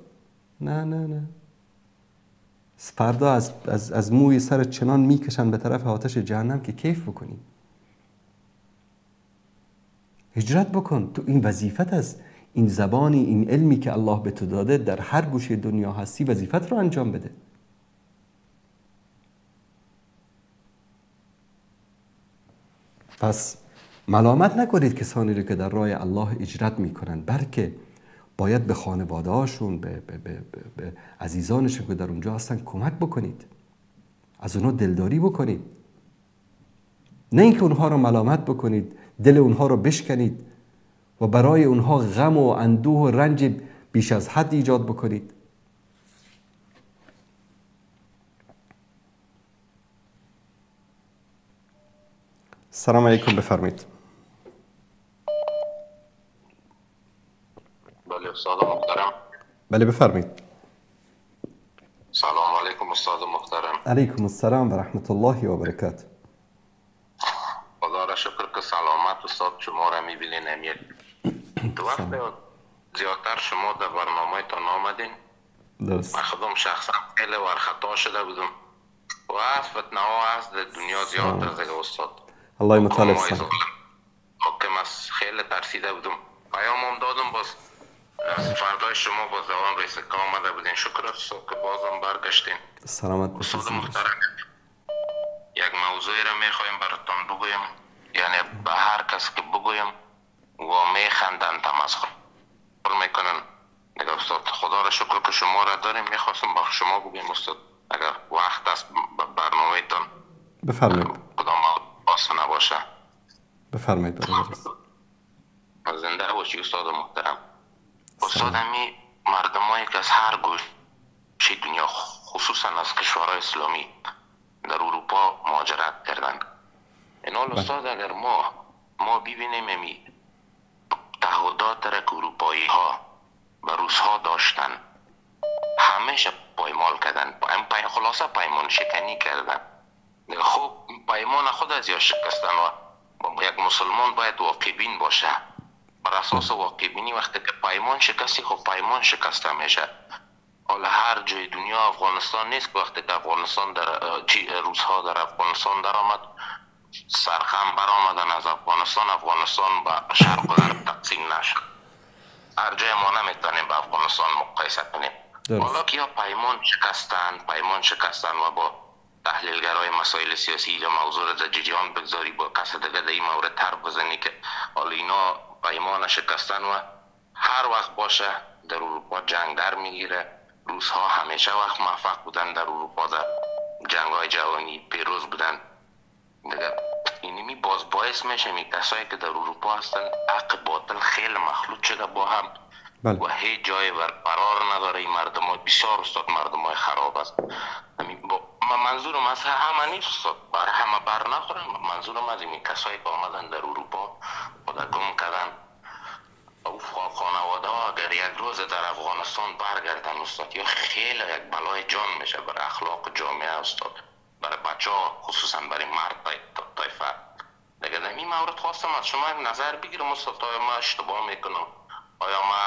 نه. فردا از موی سر چنان میکشن به طرف آتش جهنم که کیف بکنی. هجرت بکن. تو این وظیفت است، این زبانی، این علمی که الله به تو داده، در هر گوشه دنیا هستی وظیفت رو انجام بده. پس ملامت نکنید کسانی رو که در راه الله هجرت میکنن، بلکه باید به خانواده هاشون، به عزیزانشون که در اونجا هستن کمک بکنید، از اونها دلداری بکنید، نه اینکه اونها رو ملامت بکنید، دل اونها رو بشکنید و برای اونها غم و اندوه و رنج بیش از حد ایجاد بکنید. سلام علیکم، بفرمایید. بله استاد محترم. بله بفرمایید. سلام علیکم استاد محترم. علیکم السلام و رحمت الله و برکاته. خدا را شکر که سلامت استاد شما را میبینین. امیر دو وقت زیادتر شما در برنامه تان آمدین. درست. من خودم شخصا خیلی ورخطا شده بودم و از فتنه ها از دنیا زیاد از دیگه استاد. الله مطالب سن. حکم از خیلی ترسیده بودم. پیامم دادم باز از فردای شما باز دوام رئیس که آمده بودین. شکر استاد که بازم برگشتین. سلامت باشید. استاد محترم، یک موضوعی را میخوایم براتون بگویم، یعنی به هر کس که بگویم و میخندن تمسخر میکنن. نگاه استاد، خدا را شکر که شما را داریم. میخواستم با شما بگویم استاد، اگر وقت است برنامه تان بفرمایید. کدام آسان نباشه. بفرمایید. زنده باشی استاد محترم. استاد، همی مردمایی که از هر گوشه دنیا خصوصا از کشورهای اسلامی در اروپا مهاجرت کردن. این حال استاد اگر ما ببینیم امی تعهدات را که اروپایی ها و روس ها داشتن همیشه پایمال کردن، خلاصه پیمان شکنی کردن. خب پیمان خود از یا شکستن و یک مسلمان باید واقع بین باشه. بر اساس واقع بینی وقتی که پیمان شکستی، خب پیمان شکسته میشه. حالا هر جای دنیا افغانستان نیست که وقتی که افغانستان روس ها در افغانستان در آمد، سرخم بر آمدن از افغانستان به شرق و غرب تقسیم نشد. هر جای ما نمیتونیم به افغانستان مقایسه کنیم. حالا که یا پیمان شکستن و با تحلیلگرای مسائل سیاسی یا موضوع را جریان بگذاری، با کس دیگه در این مورد حرف بزنی که حالا اینا پیمان شکستن و هر وقت باشه در اروپا جنگ در میگیره. روس ها همیشه وقت موفق بودن در اروپا در جنگ‌های جهانی پیروز بودن دیگه. اینمی باز باعث میشه می کسایی که در اروپا هستن حق باطل خیلی مخلوط شده با هم و هیچ جای قرار نداره. این مردم های بسیار استاد مردم های خراب است. منظورم از همه نیست استاد، برای همه بر نخورن. منظورم از این کسایی که آمدن در اروپا خدا گم کردن او خانواده ها اگر یک روز در افغانستان برگردن استاد یا خیلی یک بلای جان میشه بر اخلاق جامعه استاد، برای بچه ها خصوصا برای مرد طایفه دیگه. در این مورد خواستم از شما نظر بگیرم استاد، آیا ما اشتباه میکنم؟ آیا ما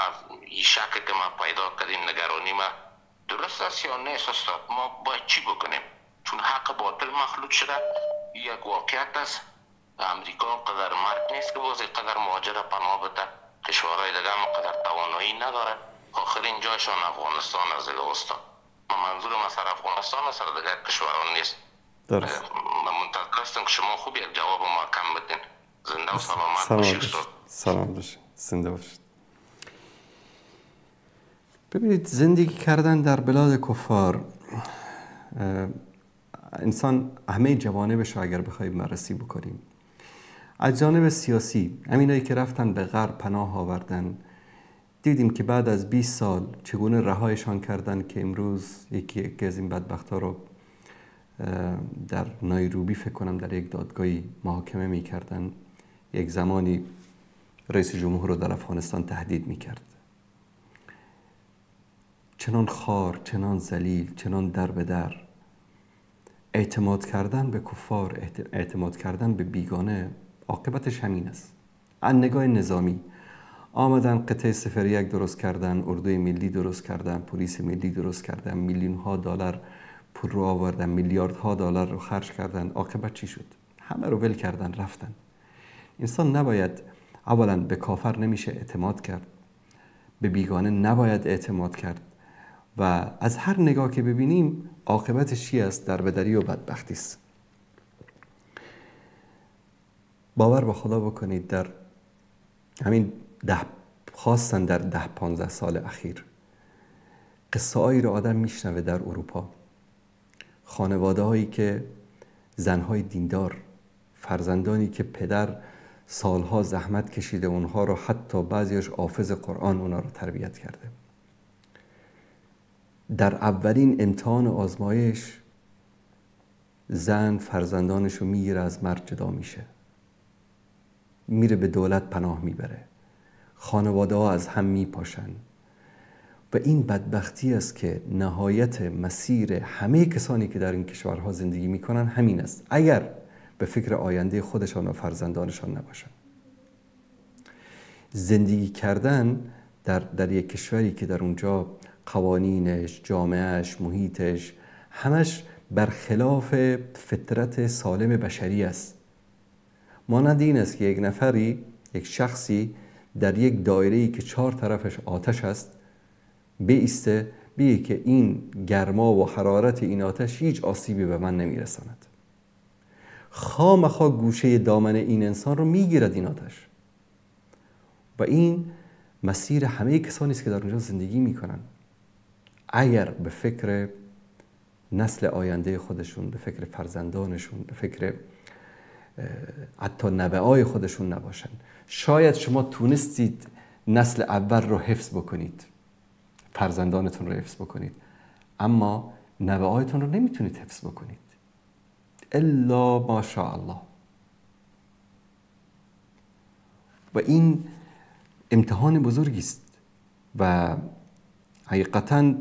این شک که ما پیدا کردیم نگرانی ما درست است یا نیست استاد؟ ما باید چی بکنیم؟ چون حق باطل مخلوط شده. یک واقعیت است امریکا قدر مرد نیست که باز قدر مهاجر پناه بده، کشورهای دیگه هم قدر توانایی نداره. آخرین جایشان افغانستان از استاد. من منظورم از افغانستان از دیگه کشوران نیست. درست. من منتظر هستم که شما خوب یک جواب محکم بدین. زنده و سلامت باشید استاد. سلام باشید. زنده باشید. ببینید، زندگی کردن در بلاد کفار، انسان همه جوانبش رو اگر بخوایم بررسی بکنیم، از جانب سیاسی همینایی که رفتن به غرب پناه آوردن، دیدیم که بعد از 20 سال چگونه رهایشان کردن که امروز یکی از این بدبخت‌ها رو در نایروبی فکر کنم در یک دادگاهی محاکمه می‌کردن. یک زمانی رئیس جمهور رو در افغانستان تهدید می‌کرد. چنان خار، چنان ذلیل، چنان در به در اعتماد کردن به کفار، اعتماد کردن به بیگانه، عاقبتش همین است. از نگاه نظامی آمدن قطعه 01 درست کردن، اردوی ملی درست کردن، پلیس ملی درست کردن، میلیون‌ها دلار پول رو آوردن، میلیاردها دلار رو خرج کردن. عاقبت چی شد؟ همه رو ول کردن، رفتن. انسان نباید، اولا به کافر نمیشه اعتماد کرد، به بیگانه نباید اعتماد کرد و از هر نگاه که ببینیم عاقبتش چی است؟ دربدری و بدبختی است. باور به خدا بکنید، در همین خاصن در 10-15 سال اخیر قصه هایی رو آدم میشنوه در اروپا. خانواده هایی که زنهای دیندار، فرزندانی که پدر سالها زحمت کشیده اونها رو، حتی بعضیش حافظ قرآن اونها رو تربیت کرده، در اولین امتحان آزمایش زن فرزندانش رو میگیره، از مرد جدا میشه، میره به دولت پناه میبره، خانواده ها از هم میپاشن و این بدبختی است که نهایت مسیر همه کسانی که در این کشورها زندگی میکنن همین است، اگر به فکر آینده خودشان و فرزندانشان نباشن. زندگی کردن در یک کشوری که در اونجا قوانینش، جامعهش، محیطش همش برخلاف فطرت سالم بشری است. مانند این است که یک نفری، یک شخصی در یک دایره‌ای که 4 طرفش آتش است بایسته بگه که این گرما و حرارت این آتش هیچ آسیبی به من نمیرساند. خامخا گوشه دامن این انسان رو میگیرد این آتش و این مسیر همه کسانی است که در اونجا زندگی میکنن. اگر به فکر نسل آینده خودشون، به فکر فرزندانشون، به فکر حتی نوه‌های خودشون نباشن، شاید شما تونستید نسل اول رو حفظ بکنید، فرزندانتون رو حفظ بکنید، اما نوه‌هایتون رو نمیتونید حفظ بکنید الا ماشاءالله. و این امتحان بزرگی است و حقیقتاً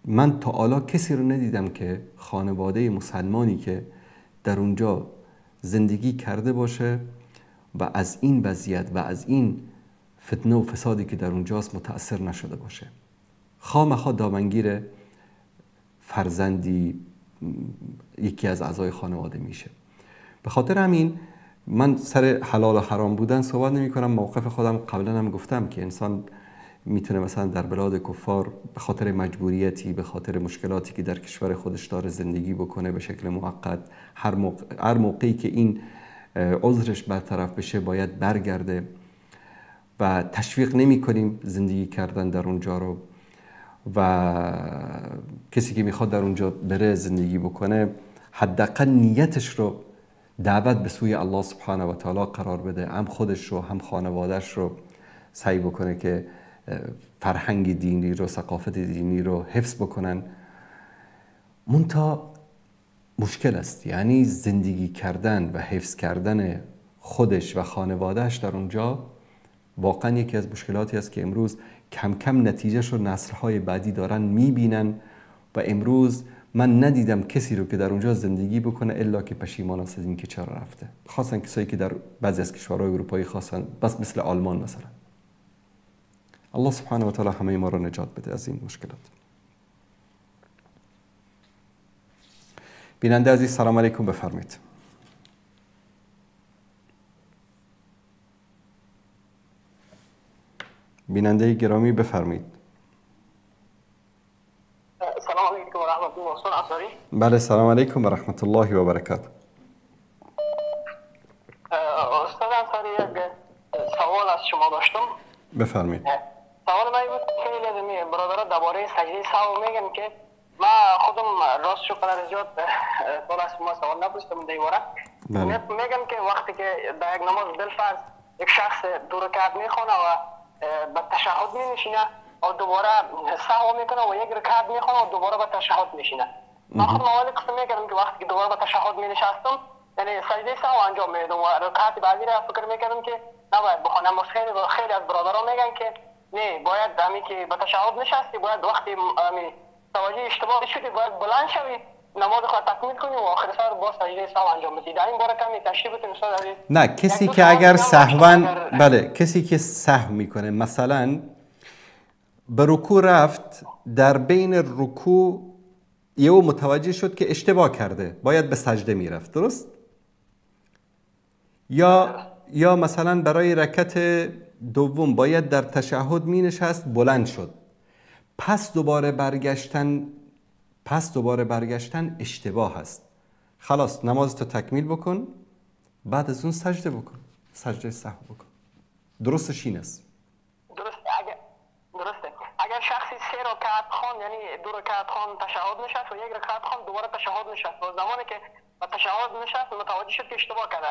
من تا حالا کسی رو ندیدم که خانواده مسلمانی که در اونجا زندگی کرده باشه و از این وضعیت و از این فتنه و فسادی که در اونجاست متأثر نشده باشه. خامخا دامنگیر فرزندی یکی از اعضای خانواده میشه. به خاطر همین من سر حلال و حرام بودن صحبت نمی کنم. موقف خودم قبلا هم گفتم که انسان میتونه مثلا در بلاد کفار به خاطر مجبوریتی، به خاطر مشکلاتی که در کشور خودش داره زندگی بکنه به شکل موقت. هر موقعی که این عذرش برطرف بشه باید برگرده و تشویق نمی کنیم زندگی کردن در اونجا رو و کسی که میخواد در اونجا بره زندگی بکنه حداقل نیتش رو دعوت به سوی الله سبحانه و تعالی قرار بده، هم خودش رو هم خانوادهش رو سعی بکنه که فرهنگ دینی رو، ثقافت دینی رو حفظ بکنن. منتها مشکل است، یعنی زندگی کردن و حفظ کردن خودش و خانوادهش در اونجا واقعا یکی از مشکلاتی است که امروز کم کم نتیجهش رو نسل‌های بعدی دارن میبینن و امروز من ندیدم کسی رو که در اونجا زندگی بکنه الا که پشیمان است از این که چرا رفته، خاصا کسایی که در بعضی از کشورهای اروپایی، خاصا بس مثل آلمان مثلا. الله سبحانه و تعالی همه ما رو نجات بده از این مشکلات. بیننده عزیز سلام علیکم، بفرمایید. بیننده گرامی بفرمایید. سلام علیکم و رحمت الله. استاد انصاری. بله سلام علیکم و رحمت الله و برکاته. استاد انصاری یک سوال از شما داشتم. بفرمایید. سوال من بود خیلی از برادرها درباره سجده سهو میگن که من خودم راست شو قدر زیاد سوال از شما سوال نپرسیدم دیواره. میگن که وقتی که در یک نماز بالفرض یک شخص دو رکعت میخونه و به تشهد مینشینه و دوباره سهو میکنه و یک رکعت میخونه و دوباره به تشهد میشینه. من خودم اولی قسم میکردم که وقتی که دوباره به تشهد مینشستم یعنی سجده سهو انجام میدم و رکعت بعدی را فکر میکردم که نباید بخونم. خیلی از برادران میگن که نه باید همی که به تشهد نشستی باید وقتی توجه اشتباه شدی باید بلند شوی نماز خود تکمیل کنی و آخر سر با سجده سهو انجام بدی. در این باره کمی تشریح بتونی استاد عزیز؟ نه کسی که اگر سهوا بله کسی که سهو میکنه مثلا به رکوع رفت در بین رکوع یهو متوجه شد که اشتباه کرده باید به سجده میرفت، درست؟ یا مثلا برای رکعت دوم باید در تشهد می نشست بلند شد، پس دوباره برگشتن اشتباه است. خلاص نمازتو تکمیل بکن، بعد از اون سجده بکن، سجده سهو بکن. درستش این است. درسته. اگر شخصی 3 رکعت خوان یعنی 2 رکعت خوان تشهد نشست و 1 رکعت خوان دوباره تشهد نشست و زمانی که به تشهد نشست متوجه شد که اشتباه کرده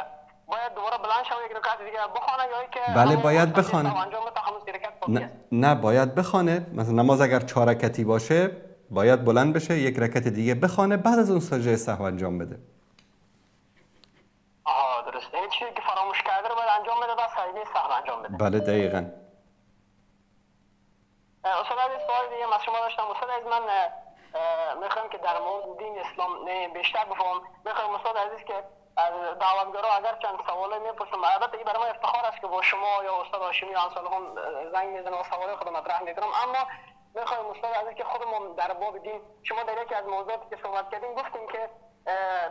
باید دوباره بلند شد و 1 رکعت دیگه بخونه یا اینکه بله باید بخونه. نه باید بخونه. مثلا نماز اگر 4 رکعتی باشه باید بلند بشه 1 رکعت دیگه بخونه بعد از اون سجده سهو انجام بده. درسته. این چیزی که فراموش کرده رو باید انجام بده بعد سجده سهو انجام بده. بله دقیقاً. استاد عزیز سوال دیگه از شما داشتم. استاد عزیز من میخوام که در مورد دین اسلام بیشتر بفهمم. میخوام استاد عزیز که از دعوتگرا اگر چند سوالی میپرسم البته این برای من افتخار است که با شما یا استاد هاشمی یا امثال هم زنگ میزنم و سوالای خودم مطرح میکنم، اما میخوام استاد عزیز که خودمون در باب دین شما در یکی از موضوعاتی که صحبت کردیم گفتیم که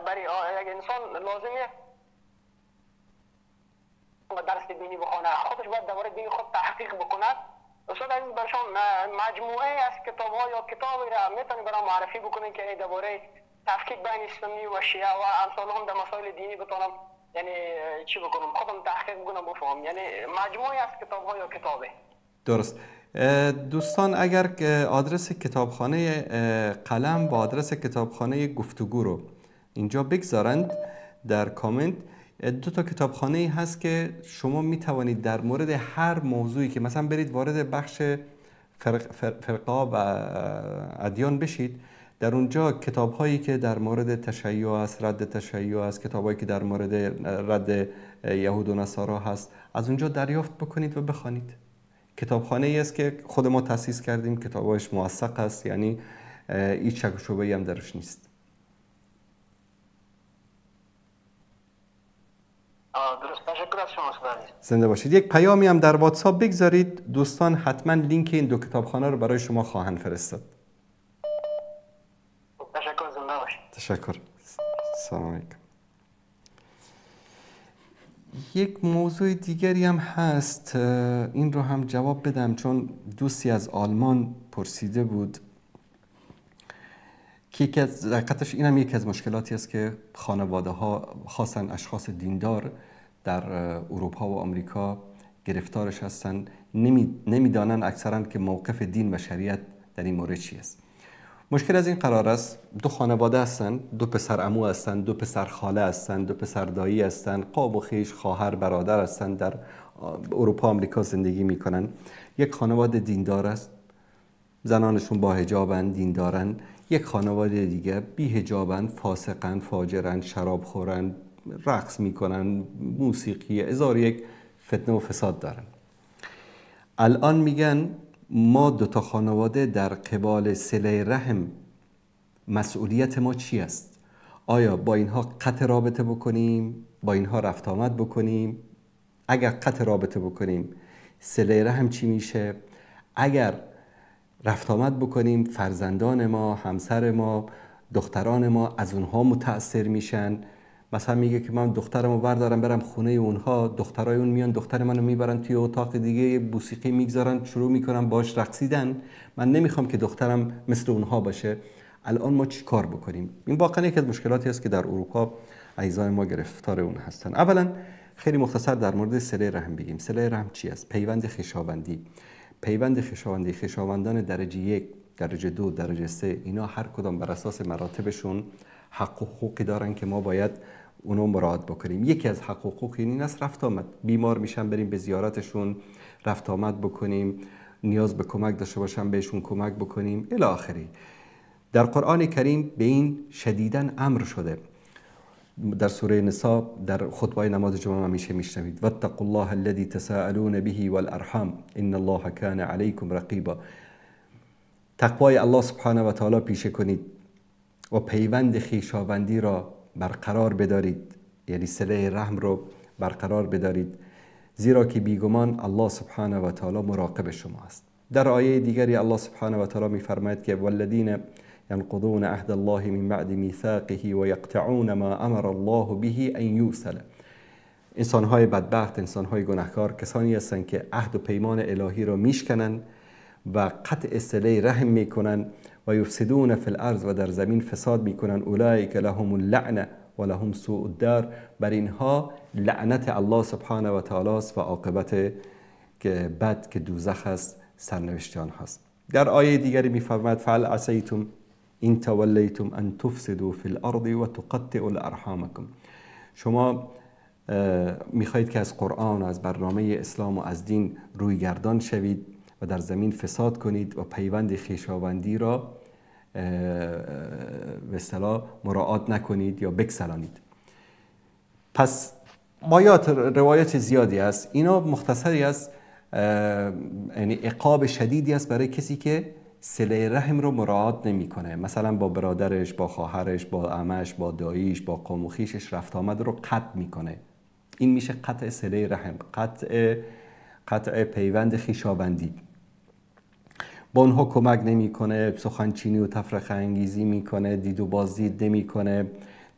برای یک انسان لازمه درس دینی بخونه، خودش باید درباره دین خود تحقیق بکنه. استاد عزیز برای شما مجموعه از کتاب‌ها یا کتابی را میتونی برام معرفی بکنین که درباره تفکیک بین اسلامی و شیعه و امثال هم در مسائل دینی بتونم یعنی چی بکنم خودم تحقیق بکنم بفهم، یعنی مجموعه از کتاب‌ها یا کتابه. درست. دوستان اگر آدرس کتابخانه قلم و آدرس کتابخانه گفتگو رو اینجا بگذارند در کامنت، 2 تا کتابخانه هست که شما می توانید در مورد هر موضوعی که مثلا برید وارد بخش فرقه و ادیان بشید، در اونجا کتاب هایی که در مورد تشیع است، رد تشیع است، کتاب هایی که در مورد رد یهود و نصارا هست، از اونجا دریافت بکنید و بخوانید. کتابخانه ای است که خود ما تأسیس کردیم، کتابش موثق است، یعنی هیچ شک و شبهه‌ای هم درش نیست. درست. تشکر از شما استاد. زنده باشید. یک پیامی هم در واتساپ بگذارید، دوستان حتما لینک این 2 کتابخانه رو برای شما خواهند فرستاد. تشکر. زنده باشید. تشکر. سلام علیکم. یک موضوع دیگری هم هست، این رو هم جواب بدم چون دوستی از آلمان پرسیده بود که یکی از دقیقتش این هم یکی از مشکلاتی است که خانواده ها خاصا اشخاص دیندار در اروپا و آمریکا گرفتارش هستند، نمیدانن اکثرا که موقف دین و شریعت در این مورد چی است. مشکل از این قرار است دو خانواده هستن، دو پسر عمو هستن، دو پسر خاله هستن، دو پسر دایی هستن، قاب و خویش، خواهر برادر هستن، در اروپا آمریکا زندگی میکنن. یک خانواده دیندار است، زنانشون با حجابن، دیندارن. یک خانواده دیگه بی حجابن، فاسقن، فاجرن، شراب خورن، رقص میکنن، موسیقی، هزار یک فتنه و فساد دارن. الان میگن ما دو تا خانواده در قبال صله رحم مسئولیت ما چی است؟ آیا با اینها قطع رابطه بکنیم؟ با اینها رفت آمد بکنیم؟ اگر قطع رابطه بکنیم صله رحم چی میشه؟ اگر رفت آمد بکنیم فرزندان ما، همسر ما، دختران ما از اونها متأثر میشن. مثلا میگه که من دخترمو بردارم برم خونه اونها، دخترای اون میان دختر منو میبرن توی اتاق دیگه، موسیقی میگذارن، شروع میکنن باش رقصیدن. من نمیخوام که دخترم مثل اونها باشه. الان ما چی کار بکنیم؟ این واقعا یکی از مشکلاتی است که در اروپا عزیزان ما گرفتار اون هستن. اولا خیلی مختصر در مورد صله رحم بگیم. صله رحم چی است؟ پیوند خویشاوندی. پیوند خویشاوندی، خویشاوندان درجه 1، درجه 2، درجه 3، اینا هر کدام بر اساس مراتبشون حق و حقوقی دارن که ما باید اونو مراعات بکنیم. یکی از حق و حقوق این است رفت آمد. بیمار میشن بریم به زیارتشون، رفت آمد بکنیم، نیاز به کمک داشته باشن بهشون کمک بکنیم الی آخره. در قرآن کریم به این شدیداً امر شده. در سوره نساء در خطبه نماز جمعه همیشه میشنوید واتقوا الله الذي تساءلون به والارحام ان الله كان عليكم رقيبا. تقوای الله سبحانه و تعالی پیشه کنید و پیوند خویشاوندی را برقرار بدارید، یعنی صله رحم رو برقرار بدارید، زیرا که بیگمان الله سبحانه و تعالی مراقب شما است. در آیه دیگری الله سبحانه و تعالی میفرماید که والذین ينقضون عهد الله من بعد میثاقه و یقطعون ما امر الله به ان یوصل. انسان‌های بدبخت، انسان‌های گناهکار کسانی هستند که عهد و پیمان الهی را میشکنن و قطع صله رحم میکنن و یفسدون فی الارض و در زمین فساد میکنن. اولئک لهم اللعنه و لهم سوء الدار. بر اینها لعنت الله سبحانه و تعالی است و عاقبت که بد که دوزخ است سرنوشت آنها است. در آیه دیگری میفرماید فعل عسیتم ان تولیتم ان تفسدوا فی الارض و تقطعوا الارحامکم. شما میخواهید که از قرآن و از برنامه اسلام و از دین روی گردان شوید و در زمین فساد کنید و پیوند خویشاوندی را به اصطلاح مراعات نکنید یا بکسلانید. پس آیات روایت زیادی است. اینا مختصری است، یعنی عقاب شدیدی است برای کسی که صله رحم رو مراعات نمیکنه. مثلا با برادرش، با خواهرش، با عمش، با داییش، با قوم و خویشش رفت آمد رو قطع میکنه. این میشه قطع صله رحم، قطع پیوند خویشاوندی. با اونها کمک نمیکنه، سخنچینی و تفرقه انگیزی میکنه، دید و بازدید نمیکنه،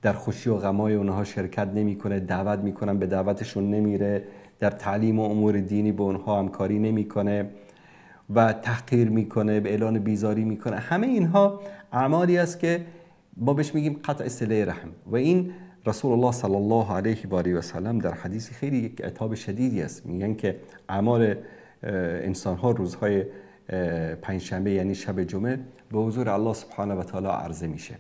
در خوشی و غمای اونها شرکت نمیکنه، دعوت میکنن به دعوتشون نمیره، در تعلیم و امور دینی با اونها همکاری نمیکنه و تحقیر میکنه، به اعلان بیزاری میکنه. همه اینها اعمالی است که ما بهش میگیم قطع صله رحم. و این رسول الله صلی الله علیه و آله و سلم در حدیث خیلی یک عتاب شدیدی است. میگن که اعمال انسان ها روزهای پنجشنبه یعنی شب جمعه به حضور الله سبحانه و تعالی عرضه میشه.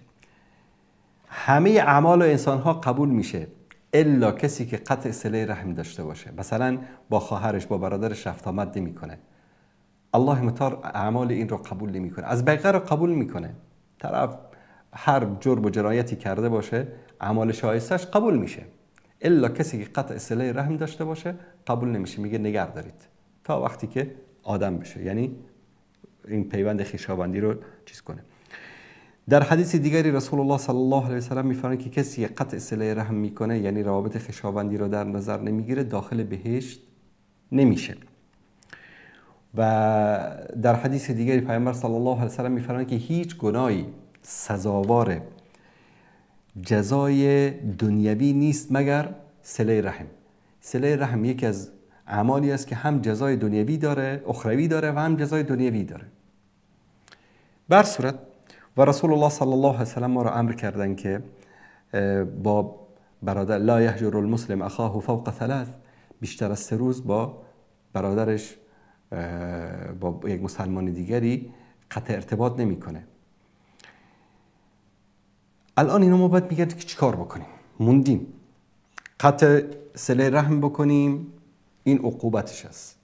همه اعمال انسان ها قبول میشه الا کسی که قطع صله رحم داشته باشه. مثلا با خواهرش، با برادرش رفت آمد نمیکنه، الله متعال اعمال این رو قبول نمیکنه. از بقیه رو قبول میکنه. طرف هر جرم و جنایتی کرده باشه اعمال شایستش قبول میشه، الا کسی که قطع صله رحم داشته باشه قبول نمیشه. میگه نگه دارید تا وقتی که آدم بشه، یعنی این پیوند خویشاوندی رو چیز کنه. در حدیث دیگری رسول الله صلی الله علیه و سلم میفرماید که کسی قطع صله رحم میکنه، یعنی روابط خویشاوندی رو در نظر نمیگیره، داخل بهشت نمیشه. و در حدیث دیگری پیامبر صلی الله علیه و سلم میفرماید که هیچ گناهی سزاوار جزای دنیوی نیست مگر صله رحم. صله رحم یکی از اعمالی است که هم جزای دنیوی داره، اخروی داره و هم جزای دنیوی داره. بر صورت و رسول الله صلی الله علیه و سلم ما را امر کردن که با برادر لا یهجر المسلم اخاه فوق 3، بیشتر از 3 روز با برادرش با یک مسلمان دیگری قطع ارتباط نمیکنه. الان اینا ما باید میگن که چیکار بکنیم؟ موندیم. قطع صله رحم بکنیم، این عقوبتش است.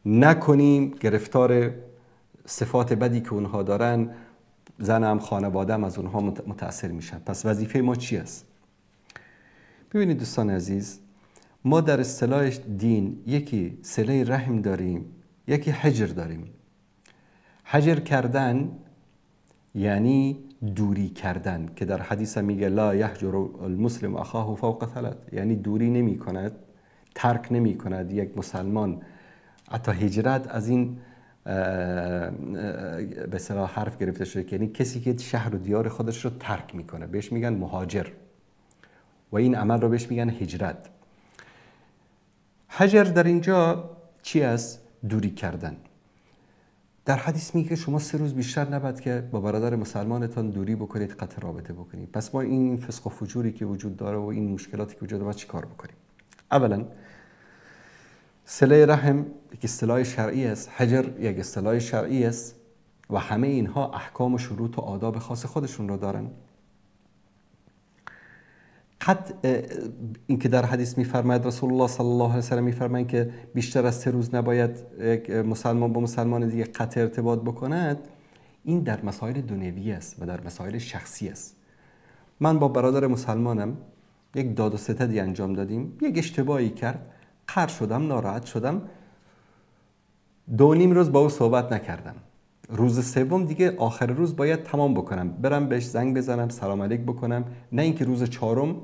نکنیم، گرفتار صفات بدی که اونها دارن، زنم خانوادم از اونها متأثر میشن. پس وظیفه ما چی است؟ ببینید دوستان عزیز، ما در اصطلاح دین یکی صله رحم داریم، یکی حجر داریم. حجر کردن یعنی دوری کردن که در حدیث میگه لا یحجر المسلم اخاه فوق ثلاث، یعنی دوری نمی کند، ترک نمی کند یک مسلمان حتی هجرت از این به اصطلاح حرف گرفته شده که یعنی کسی که شهر و دیار خودش رو ترک میکنه بهش میگن مهاجر و این عمل رو بهش میگن هجرت. حجر در اینجا چی است؟ دوری کردن. در حدیث میگه شما 3 روز بیشتر نباید که با برادر مسلمانتان دوری بکنید، قطع رابطه بکنید. پس ما این فسق و فجوری که وجود داره و این مشکلاتی که وجود داره چی کار بکنیم؟ اولا صله رحم یک اصطلاح شرعی است، حجر یک اصطلاح شرعی است و همه اینها احکام و شروط و آداب خاص خودشون رو دارن. این که در حدیث میفرماید رسول الله صلی الله علیه و سلم میفرمایند که بیشتر از 3 روز نباید یک مسلمان با مسلمان دیگه قطع ارتباط بکند، این در مسائل دنیوی است و در مسائل شخصی است. من با برادر مسلمانم یک داد و ستدی انجام دادیم، یک اشتباهی کرد، خر شدم، ناراحت شدم، 2.5 روز با او صحبت نکردم. روز سوم دیگه آخر روز باید تمام بکنم، برم بهش زنگ بزنم، سلام علیک بکنم، نه اینکه روز 4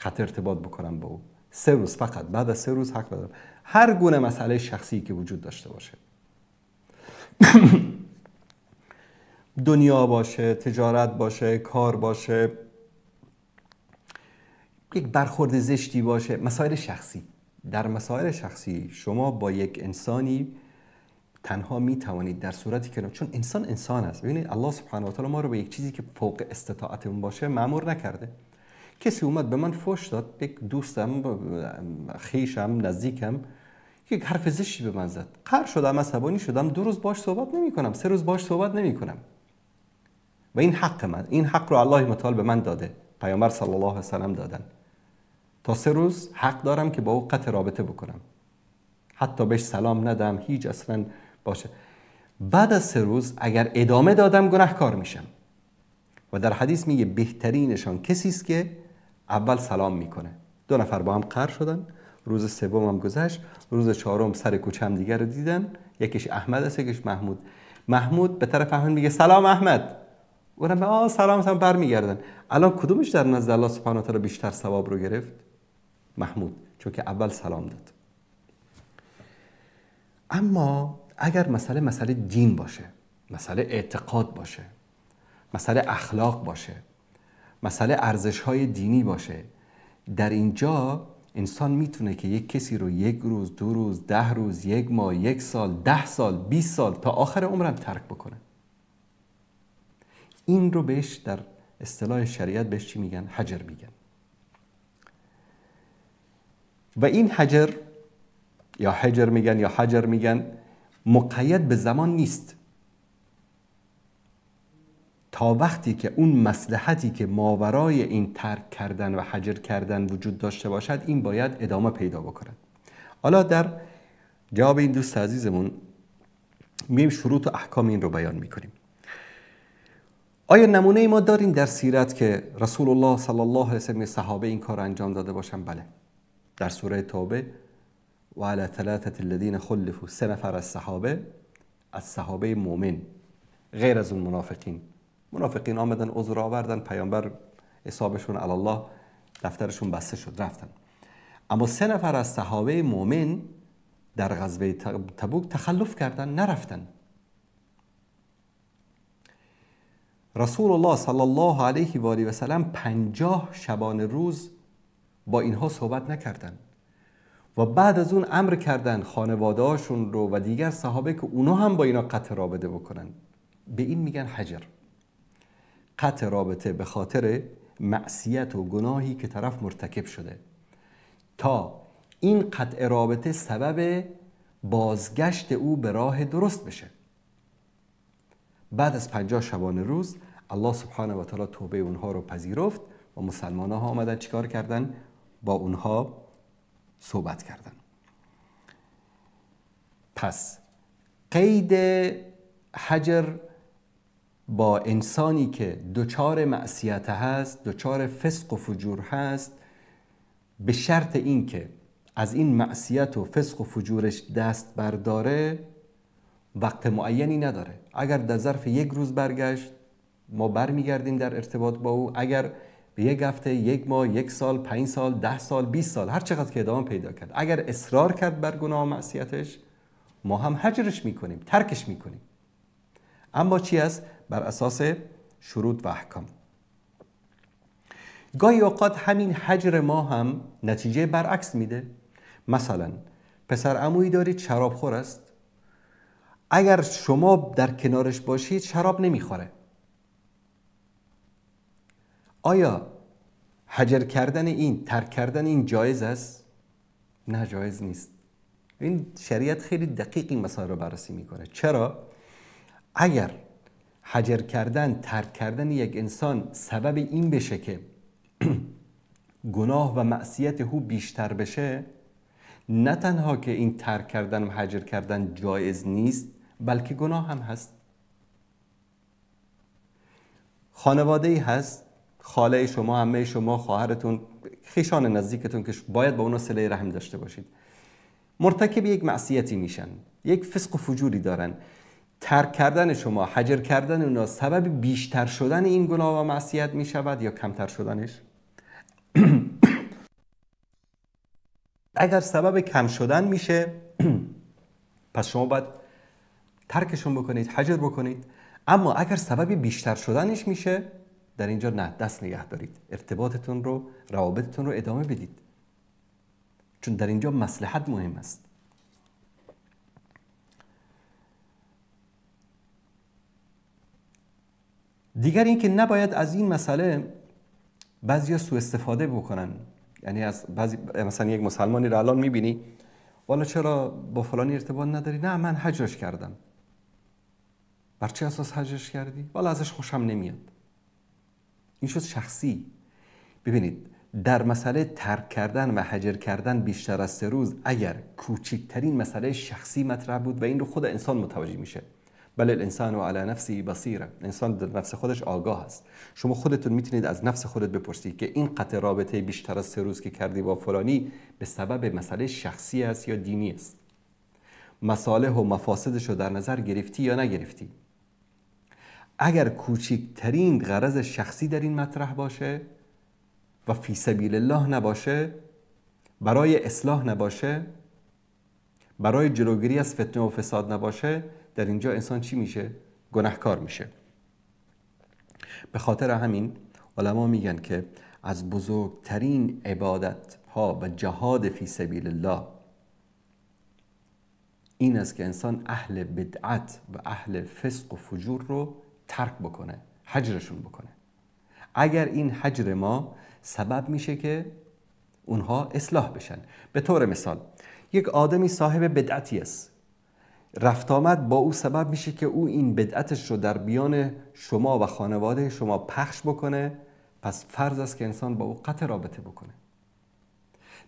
قطع ارتباط بکنم با او. 3 روز فقط، بعد از 3 روز حق دارم. هر گونه مسئله شخصی که وجود داشته باشه دنیا باشه، تجارت باشه، کار باشه، یک برخورد زشتی باشه، مسائل شخصی. در مسائل شخصی شما با یک انسانی تنها می توانید در صورتی که چون انسان است. ببینید الله سبحانه و تعالی ما رو به یک چیزی که فوق استطاعتمون باشه مأمور نکرده. کسی اومد به من فحش داد، یک دوستم، خویشم، نزدیکم، یک حرف زشتی به من زد، قهر شدم، عصبانی شدم، 2 روز باش صحبت نمی کنم، 3 روز باش صحبت نمی کنم و این حق من، این حق رو الله متعال به من داده، پیامبر صلی الله علیه و سلم دادن. تا 3 روز حق دارم که با او قطع رابطه بکنم، حتی بهش سلام ندم، هیچ اصلا باشه. بعد از 3 روز اگر ادامه دادم گناهکار میشم و در حدیث میگه بهترینشان کسی است که اول سلام میکنه. 2 نفر با هم قهر شدن، روز سوم هم گذشت، روز 4 سر کوچه هم دیگر رو دیدن، یکیش احمد است یکیش محمود. محمود به طرف احمد میگه سلام احمد، اونم سلام برمیگردن. الان کدومش در نزد الله سبحانه و تعالی بیشتر ثواب رو گرفت؟ محمود، چون که اول سلام داد. اما اگر مسئله دین باشه، مسئله اعتقاد باشه، مسئله اخلاق باشه، مسئله ارزش‌های دینی باشه، در اینجا انسان میتونه که یک کسی رو 1 روز، 2 روز، 10 روز، 1 ماه، 1 سال، 10 سال، 20 سال تا آخر عمرم ترک بکنه. این رو بهش در اصطلاح شریعت بهش چی میگن؟ حجر میگن. و این حجر یا حجر میگن یا حجر میگن مقید به زمان نیست. تا وقتی که اون مصلحتی که ماورای این ترک کردن و حجر کردن وجود داشته باشد، این باید ادامه پیدا بکند. حالا در جواب این دوست عزیزمون میایم شروط و احکام این رو بیان میکنیم. آیا نمونه ما داریم در سیرت که رسول الله صلی الله علیه و سلم صحابه این کار انجام داده باشن؟ بله. در سوره توبه و علی 3 الذین خلفوا، 3 نفر از صحابه مؤمن، غیر از اون منافقین آمدن عذر آوردن، پیامبر حسابشون علی الله، دفترشون بسته شد، رفتن. اما 3 نفر از صحابه مؤمن در غزوه تبوک تخلف کردن، نرفتن. رسول الله صلی الله علیه و آله و سلم 50 شبانه روز با اینها صحبت نکردن و بعد از اون امر کردن خانواده‌هاشون رو و دیگر صحابه که اونا هم با اینا قطع رابطه بکنن. به این میگن حجر. قطع رابطه به خاطر معصیت و گناهی که طرف مرتکب شده، تا این قطع رابطه سبب بازگشت او به راه درست بشه. بعد از 50 شبانه روز الله سبحانه و تعالی توبه اونها رو پذیرفت و مسلمان ها آمدن چیکار کردن؟ با اونها صحبت کردن. پس قید حجر با انسانی که دچار معصیت هست، دچار فسق و فجور هست، به شرط این که از این معصیت و فسق و فجورش دست برداره، وقت معینی نداره. اگر در ظرف 1 روز برگشت ما برمیگردیم در ارتباط با او، اگر به 1 هفته، 1 ماه، 1 سال، 5 سال، 10 سال، 20 سال، هر چقدر که ادامه پیدا کرد، اگر اصرار کرد بر گناه و معصیتش، ما هم حجرش میکنیم، ترکش میکنیم. اما چی است؟ بر اساس شروط و احکام. گاهی اوقات همین حجر ما هم نتیجه برعکس میده. مثلا پسر عمویی دارید شراب خور است، اگر شما در کنارش باشید شراب نمیخوره. آیا حجر کردن این، ترک کردن این جایز است؟ نه، جایز نیست. این شریعت خیلی دقیق این مسائل رو بررسی میکنه. چرا؟ اگر حجر کردن، ترک کردن یک انسان سبب این بشه که گناه و معصیت او بیشتر بشه، نه تنها که این ترک کردن و حجر کردن جایز نیست، بلکه گناه هم هست. خانواده‌ای هست، خاله شما، عمه شما، خواهرتون، خویشان نزدیکتون که باید با اونا صله رحم داشته باشید، مرتکب یک معصیتی میشن، یک فسق و فجوری دارن. ترک کردن شما، حجر کردن اونا سبب بیشتر شدن این گناه و معصیت میشود یا کمتر شدنش؟ اگر سبب کم شدن میشه پس شما باید ترکشون بکنید، حجر بکنید. اما اگر سبب بیشتر شدنش میشه، در اینجا نه، دست نگه دارید، ارتباطتون رو، روابطتون رو ادامه بدید، چون در اینجا مصلحت مهم است. دیگر این که نباید از این مسئله بعضیا سوء استفاده بکنن. یعنی از بعضی، مثلا یک مسلمانی رو الان میبینی، والا چرا با فلانی ارتباط نداری؟ نه، من حجرش کردم. بر چه اساس حجرش کردی؟ والا ازش خوشم نمیاد. این شد شخصی. ببینید، در مسئله ترک کردن و حجر کردن بیشتر از 3 روز، اگر کوچکترین مسئله شخصی مطرح بود و این رو خود انسان متوجه میشه، بل الانسان علی نفسه بصیره، انسان در نفس خودش آگاه است. شما خودتون میتونید از نفس خودت بپرسید که این قطع رابطه بیشتر از 3 روز که کردی با فلانی به سبب مسئله شخصی است یا دینی است؟ مصالح و مفاسدش رو در نظر گرفتی یا نگرفتی؟ اگر کوچکترین غرض شخصی در این مطرح باشه و فی سبیل الله نباشه، برای اصلاح نباشه، برای جلوگیری از فتنه و فساد نباشه، در اینجا انسان چی میشه؟ گناهکار میشه. به خاطر همین علما میگن که از بزرگترین عبادت ها و جهاد فی سبیل الله این است که انسان اهل بدعت و اهل فسق و فجور رو ترک بکنه، حجرشون بکنه. اگر این حجر ما سبب میشه که اونها اصلاح بشن. به طور مثال، یک آدمی صاحب بدعتی است، رفت آمد با او سبب میشه که او این بدعتش رو در میان شما و خانواده شما پخش بکنه، پس فرض است که انسان با او قطع رابطه بکنه.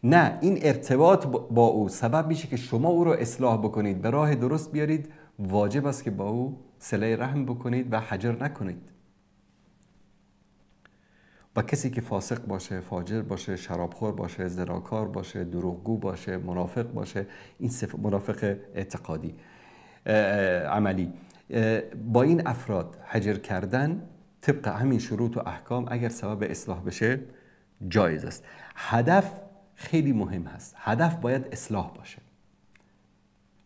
نه، این ارتباط با او سبب میشه که شما او رو اصلاح بکنید، به راه درست بیارید، واجب است که با او صله رحم بکنید و حجر نکنید. و کسی که فاسق باشه، فاجر باشه، شرابخور باشه، زناکار باشه، دروغگو باشه، منافق باشه، این منافق اعتقادی، عملی، با این افراد حجر کردن طبق همین شروط و احکام اگر سبب اصلاح بشه جایز است. هدف خیلی مهم هست. هدف باید اصلاح باشه.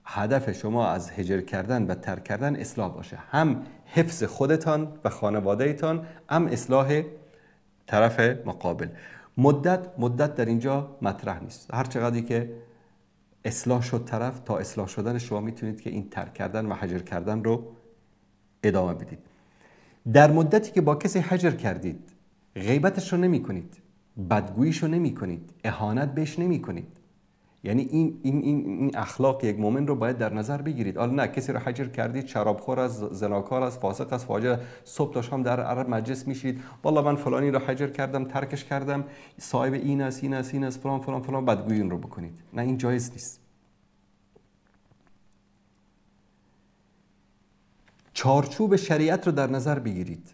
هدف شما از حجر کردن و ترک کردن اصلاح باشه، هم حفظ خودتان و خانوادهتان، هم اصلاح طرف مقابل. مدت در اینجا مطرح نیست. هر چقدری که اصلاح شد طرف، تا اصلاح شدن شما میتونید که این ترک کردن و حجر کردن رو ادامه بدید. در مدتی که با کسی حجر کردید، غیبتش رو نمی کنید، بدگوییش رو نمی کنید، اهانت بهش نمی کنید، یعنی این اخلاق یک مؤمن رو باید در نظر بگیرید. حالا نه کسی رو حجر کردید، شرابخور است، زناکار است، فاسق است، فاجر، صبح تا شام در عرب مجلس میشید، والله من فلانی رو حجر کردم، ترکش کردم، صاحب این است، این است، این است، فلان فلان فلان، بدگویی اون رو بکنید. نه، این جایز نیست. چارچوب شریعت رو در نظر بگیرید.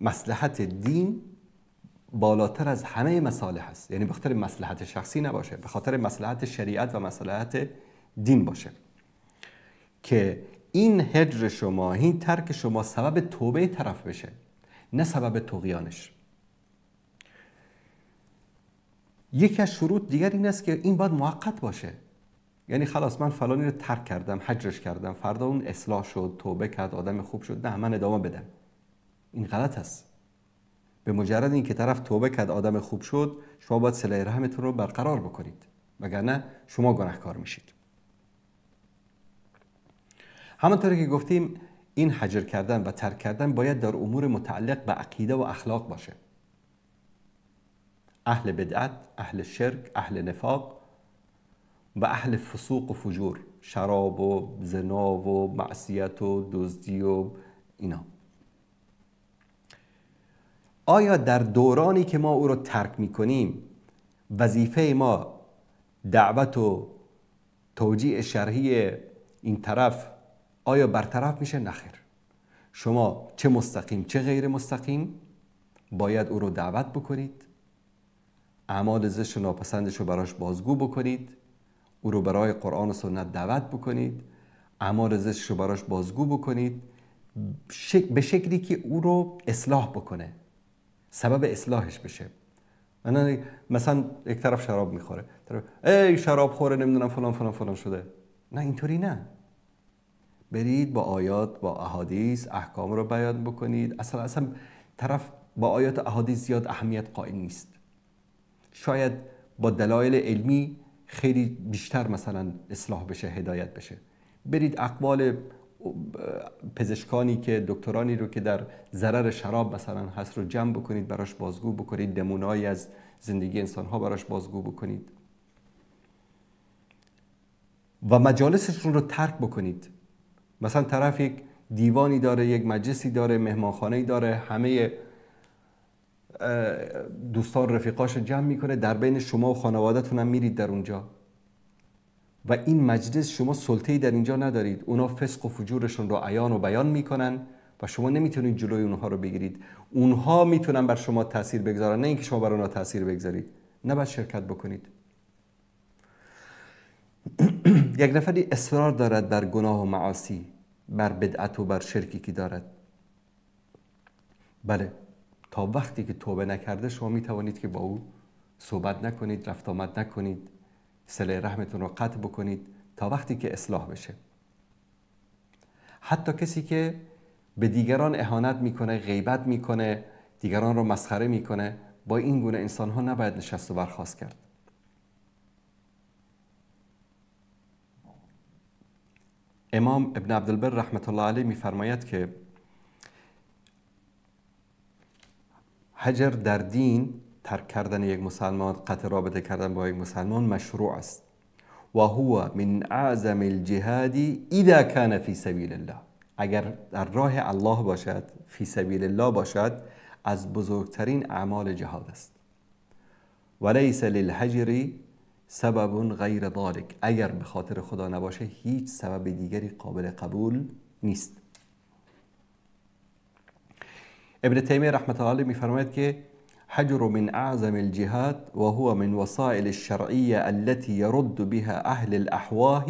مصلحت دین بالاتر از همه مصالح است. یعنی به خاطر مصلحت شخصی نباشه، به خاطر مصلحت شریعت و مصلحت دین باشه که این هجر شما، این ترک شما سبب توبه طرف بشه، نه سبب طغیانش. یکی از شروط دیگر این است که این باید موقت باشه. یعنی خلاص من فلانی رو ترک کردم، حجرش کردم، فردا اون اصلاح شد، توبه کرد، آدم خوب شد، نه من ادامه بدم. این غلط است. به مجرد این که طرف توبه کرد، آدم خوب شد، شما باید صله رحمتون رو برقرار بکنید، وگرنه شما گناهکار میشید. همونطوری که گفتیم این حجر کردن و ترک کردن باید در امور متعلق به عقیده و اخلاق باشه. اهل بدعت، اهل شرک، اهل نفاق و اهل فسوق و فجور، شراب و زنا و معصیت و دزدی و اینا. آیا در دورانی که ما او رو ترک میکنیم وظیفه ما دعوت و توجیه شرعی این طرف آیا برطرف میشه؟ نخیر. شما چه مستقیم چه غیر مستقیم باید او رو دعوت بکنید، اعمال زشت و ناپسندش رو براش بازگو بکنید، او رو برای قرآن و سنت دعوت بکنید، اعمال زشت رو براش بازگو بکنید به شکلی که او رو اصلاح بکنه، سبب اصلاحش بشه. مثلا یک طرف شراب میخوره، ای شراب خوره، نمیدونم فلان فلان فلان شده. نه، اینطوری نه. برید با آیات با احادیث احکام رو بیان بکنید. اصلا طرف با آیات و احادیث زیاد اهمیت قائل نیست. شاید با دلایل علمی خیلی بیشتر مثلا اصلاح بشه، هدایت بشه. برید اقوال پزشکانی که دکترانی رو که در ضرر شراب مثلا هست رو جمع بکنید، براش بازگو بکنید، نمونه‌ای از زندگی انسان‌ها براش بازگو بکنید و مجالسشون رو ترک بکنید. مثلا طرف یک دیوانی داره، یک مجلسی داره، مهمانخانه‌ای داره، همه دوستان رفیقاش جمع میکنه، در بین شما و خانواده‌تون هم میرید در اونجا و این مجلس شما سلطه‌ای در اینجا ندارید. اونا فسق و فجورشون رو عیان و بیان میکنن و شما نمیتونید جلوی اونها رو بگیرید. اونها میتونن بر شما تاثیر بگذارن، نه اینکه شما بر اونها تاثیر بگذارید. نباید شرکت بکنید. یک نفری اصرار دارد بر گناه و معاصی، بر بدعت و بر شرکی که دارد، بله، تا وقتی که توبه نکرده شما میتوانید که با او صحبت نکنید، رفت آمد نکنید، صله رحمتون رو قطع بکنید تا وقتی که اصلاح بشه. حتی کسی که به دیگران اهانت میکنه، غیبت میکنه، دیگران رو مسخره میکنه، با این گونه انسان ها نباید نشست و برخاست کرد. امام ابن عبدالبر رحمت الله علیه میفرماید که حجر در دین، ترک کردن یک مسلمان، قطع رابطه کردن با یک مسلمان مشروع است و هو من اعظم الجهاد اذا كان فی سبیل الله. اگر در راه الله باشد، فی سبیل الله باشد، از بزرگترین اعمال جهاد است. وليس للحجر سبب غیر ذلك. اگر به خاطر خدا نباشه هیچ سبب دیگری قابل قبول نیست. ابن تیمیه رحمت الله علیه میفرماید که حجر من اعظم الجهاد و هو من وسائل الشرعیه التي يرد بها اهل الاحواه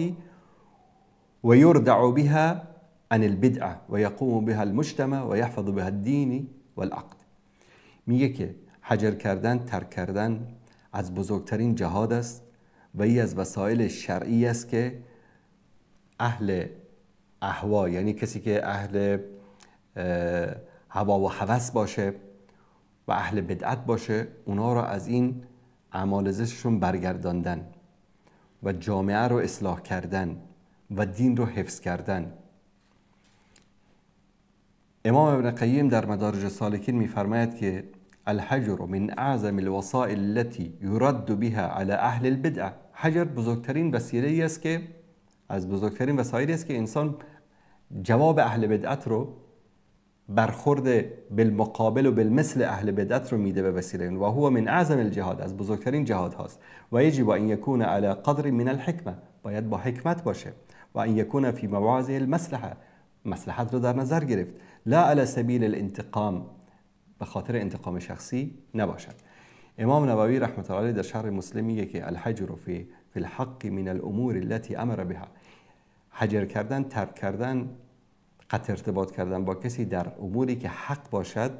و يردع بها عن البدعه و يقوم بها المجتمع و يحفظ بها الدين والعقد. میگه که حجر کردن، ترک کردن از بزرگترین جهاد است و ای از وسایل شرعی است که اهل احوا، یعنی کسی که اهل هوا و هوس باشه و اهل بدعت باشه، اونا رو از این اعمال زشتشون برگرداندن و جامعه رو اصلاح کردن و دین رو حفظ کردن. امام ابن قیم در مدارج السالکین میفرماید که الحجر من اعظم الوسائل التي يرد بها على اهل البدع. حجر بزرگترین وسیله است که از بزرگترین وسایلی است که انسان جواب اهل بدعت رو، برخورد بالمقابل و بالمثل اهل بدعت رو میده به وسیله و هو من اعظم الجهاد، از بزرگترین جهاد هاست. و یجب ان یکون علی قدر من الحکمه، باید با حکمت باشه. و ان یکون فی مواضع المصلحه، مصلحت رو در نظر گرفت. لا علی سبیل الانتقام، به خاطر انتقام شخصی نباشد. امام نووی رحمت الله علیه در شرح مسلم میگه که الحجر فی الحق من الامور التي امر بها، حجر کردن، ترک کردن، قطع ارتباط کردن با کسی در اموری که حق باشد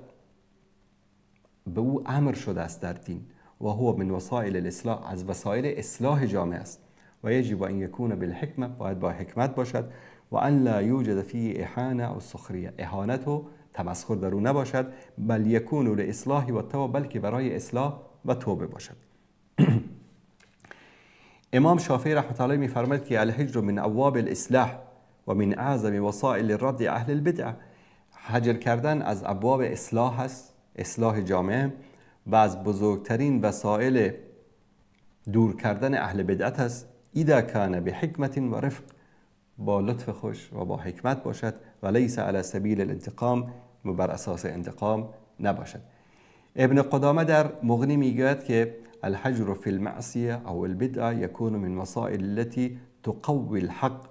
به او امر شده است در دین. و هو من وسائل الاصلاح، از وسایل اصلاح جامعه است. و یجب ان یکون بالحکمه، باید با حکمت باشد. و ان لا یوجد فی احانه او سخریه، اهانت و تمسخر در او نباشد. بل یکون لاصلاح و توبه، بلکه برای اصلاح و توبه باشد. امام شافعی رحمت الله می‌فرماید که الحجر من ابواب الاصلاح و من اعظم وسائل رد اهل البدع، حجر کردن از ابواب اصلاح است، اصلاح جامعه، و از بزرگترین وسایل دور کردن اهل بدعت است. اذا کان بحکمت و رفق، با لطف خوش و با حکمت باشد. و لیس علی سبیل الانتقام، و بر اساس انتقام نباشد. ابن قدامه در مغنی میگوید که الحجر فی المعصیه او البدعه یکون من وسائل التي تقوی الحق،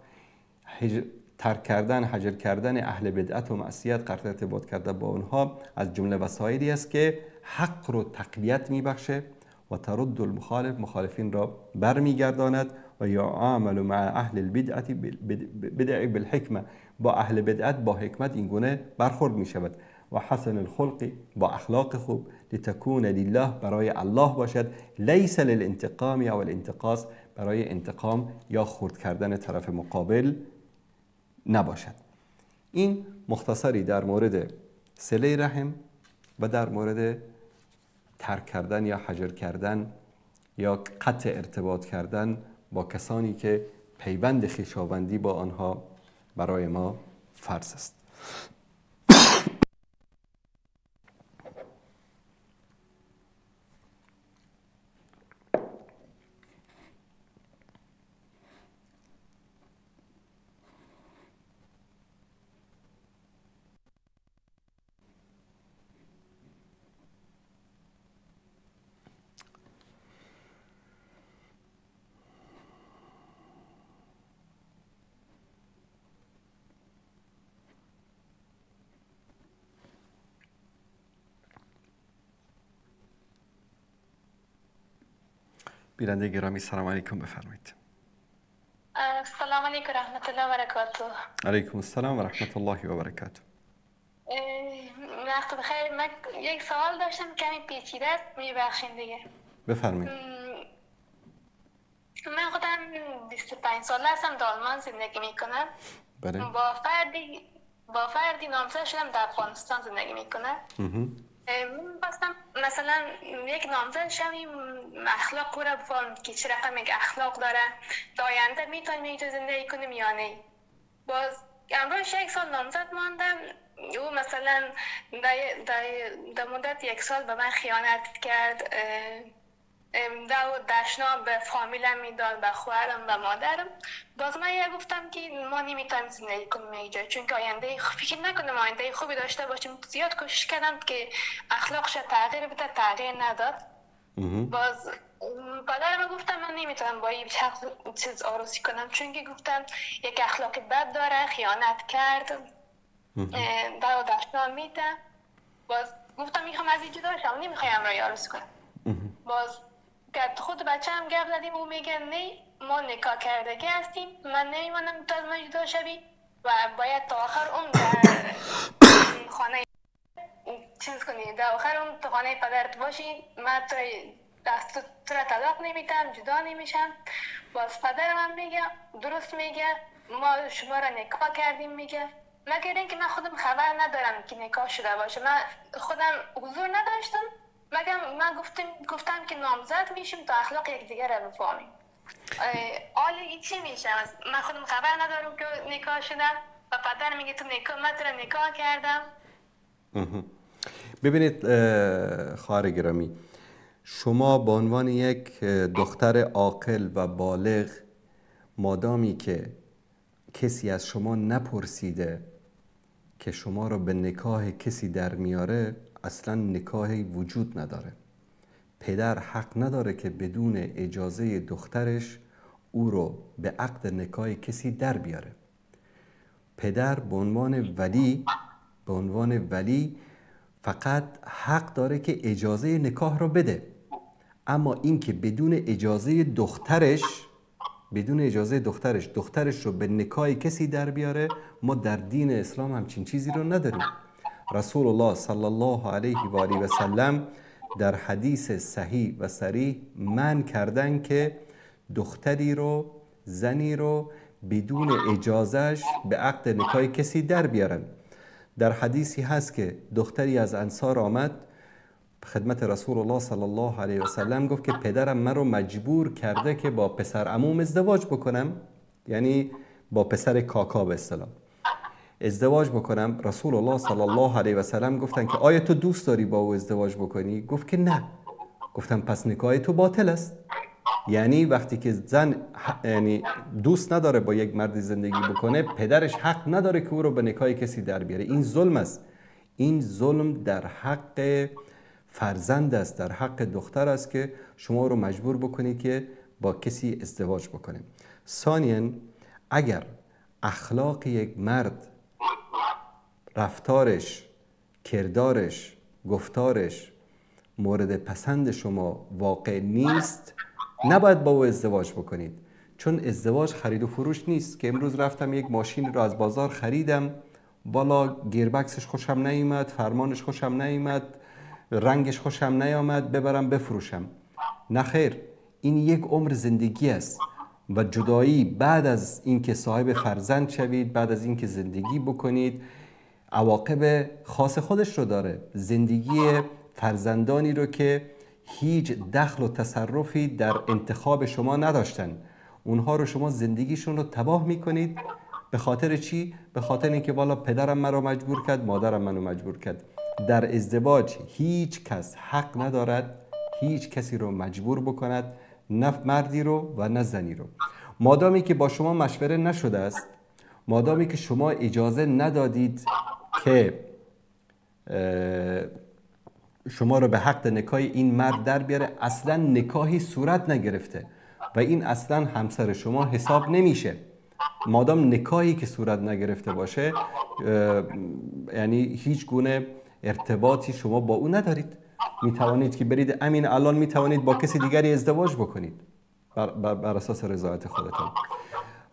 ترک کردن، حجر کردن اهل بدعت و معصیت، قطع ارتباط کردن با اونها از جمله وسایلی است که حق رو تقویت میبخشه و ترد المخالف، مخالفین را برمیگرداند. و یعامل مع اهل البدعت بدع بالحکمه، با اهل بدعت با حکمت این گونه برخورد میشود. و حسن الخلق، با اخلاق خوب. لتكون لله، برای الله باشد. لیس للانتقام او الانتقاص، برای انتقام یا خرد کردن طرف مقابل نباشد. این مختصری در مورد صله رحم و در مورد ترک کردن یا حجر کردن یا قطع ارتباط کردن با کسانی که پیوند خویشاوندی با آنها برای ما فرض است. بیننده گرامی سلام علیکم، بفرمایید. سلام علیکم رحمت الله و برکاته. علیکم السلام و رحمت الله و برکاته. وقت بخیر. من یک سوال داشتم کمی پیچیده است، میبخشین دیگه. بفرمایید. من خودم 25 ساله هستم، در آلمان زندگی میکنم. بله. با فردی نامزد شدم، در افغانستان زندگی میکنم. من خواستم مثلا یک نامزد شویم، اخلاق رو بفهمیم که چه رقم یک اخلاق داره، تا آینده میتونیم اینجا زندگی کنیم یا نه. باز امروز یک سال نامزد ماندم، او مثلا در مدت یک سال به من خیانت کرد، دشنا به فامیلم میداد، به خواهرم و مادرم. باز من گفتم که ما نمیتونیم زندگی کنیم اینجا، چون که آینده فکر نکنم آینده خوبی داشته باشیم. زیاد کوشش کردم که اخلاقش تغییر بده، تغییر نداد. باز پدرم گفتم من نمیتونم با این شخص چیز عروسی کنم، چون که گفتم یک اخلاق بد داره، خیانت کرد، دشنا میده. باز گفتم میخوام از این جدا شم، نمیخوام رای عروسی کنم. باز خود بچه هم گفت زدیم، او میگه نه ما نکاح کردگی هستیم، من نمیمانم تو از من جدا شوی و باید تا آخر اون در خانه چیز کنی، در آخر اون تو خانه پدرت باشی، من تو را طلاق نمیدم، جدا نمیشم. باز پدرم هم میگه درست میگه، ما شما را نکاح کردیم. میگه مگر اینکه من خودم خبر ندارم که نکاح شده باشه، من خودم حضور نداشتم، مگر من گفتم که نامزد میشیم تا اخلاق یکدیگر را بفهمیم. حالا چی میشه؟ من خودم خبر ندارم که نکاح شدم و پدر میگه تو نکاح، من تو را نکاح کردم. ببینید خواهر گرامی، شما به عنوان یک دختر عاقل و بالغ، مادامی که کسی از شما نپرسیده که شما رو به نکاح کسی در میاره، اصلا نکاحی وجود نداره. پدر حق نداره که بدون اجازه دخترش او رو به عقد نکاح کسی در بیاره. پدر به عنوان ولی فقط حق داره که اجازه نکاح رو بده، اما این که بدون اجازه دخترش رو به نکاح کسی در بیاره، ما در دین اسلام همچین چیزی رو نداریم. رسول الله صلی الله علیه و آله و سلم در حدیث صحیح و صریح منع کردن که دختری رو، زنی رو بدون اجازهش به عقد نکاح کسی در بیارن. در حدیثی هست که دختری از انصار آمد خدمت رسول الله صلی الله علیه و سلم، گفت که پدرم من رو مجبور کرده که با پسر عموم ازدواج بکنم، یعنی با پسر کاکا به اصطلاح ازدواج بکنم. رسول الله صلی الله علیه و سلم گفتن که آیا تو دوست داری با او ازدواج بکنی؟ گفت که نه. گفتم پس نکاح تو باطل است. یعنی وقتی که زن دوست نداره با یک مرد زندگی بکنه، پدرش حق نداره که او رو به نکاح کسی در بیاره. این ظلم است. این ظلم در حق فرزند است، در حق دختر است که شما رو مجبور بکنید که با کسی ازدواج بکنه. ثانیاً اگر اخلاق یک مرد، رفتارش، کردارش، گفتارش مورد پسند شما واقع نیست، نباید با او ازدواج بکنید. چون ازدواج خرید و فروش نیست که امروز رفتم یک ماشین رو از بازار خریدم، والا گیربکسش خوشم نیامد، فرمانش خوشم نیامد، رنگش خوشم نیامد، ببرم بفروشم. نه خیر، این یک عمر زندگی است و جدایی بعد از اینکه صاحب فرزند شوید، بعد از اینکه زندگی بکنید، عواقب خاص خودش رو داره. زندگی فرزندانی رو که هیچ دخل و تصرفی در انتخاب شما نداشتن، اونها رو شما زندگیشون رو تباه میکنید. به خاطر چی؟ به خاطر اینکه والا پدرم منو مجبور کرد، مادرم منو مجبور کرد. در ازدواج هیچ کس حق ندارد هیچ کسی رو مجبور بکند، نه مردی رو و نه زنی رو. مادامی که با شما مشوره نشده است، مادامی که شما اجازه ندادید که شما رو به حق نکاح این مرد در بیاره، اصلا نکاحی صورت نگرفته و این اصلا همسر شما حساب نمیشه. مادام نکاحی که صورت نگرفته باشه، یعنی هیچ گونه ارتباطی شما با او ندارید. میتوانید که برید امین الان میتوانید با کسی دیگری ازدواج بکنید بر اساس رضایت خودتون.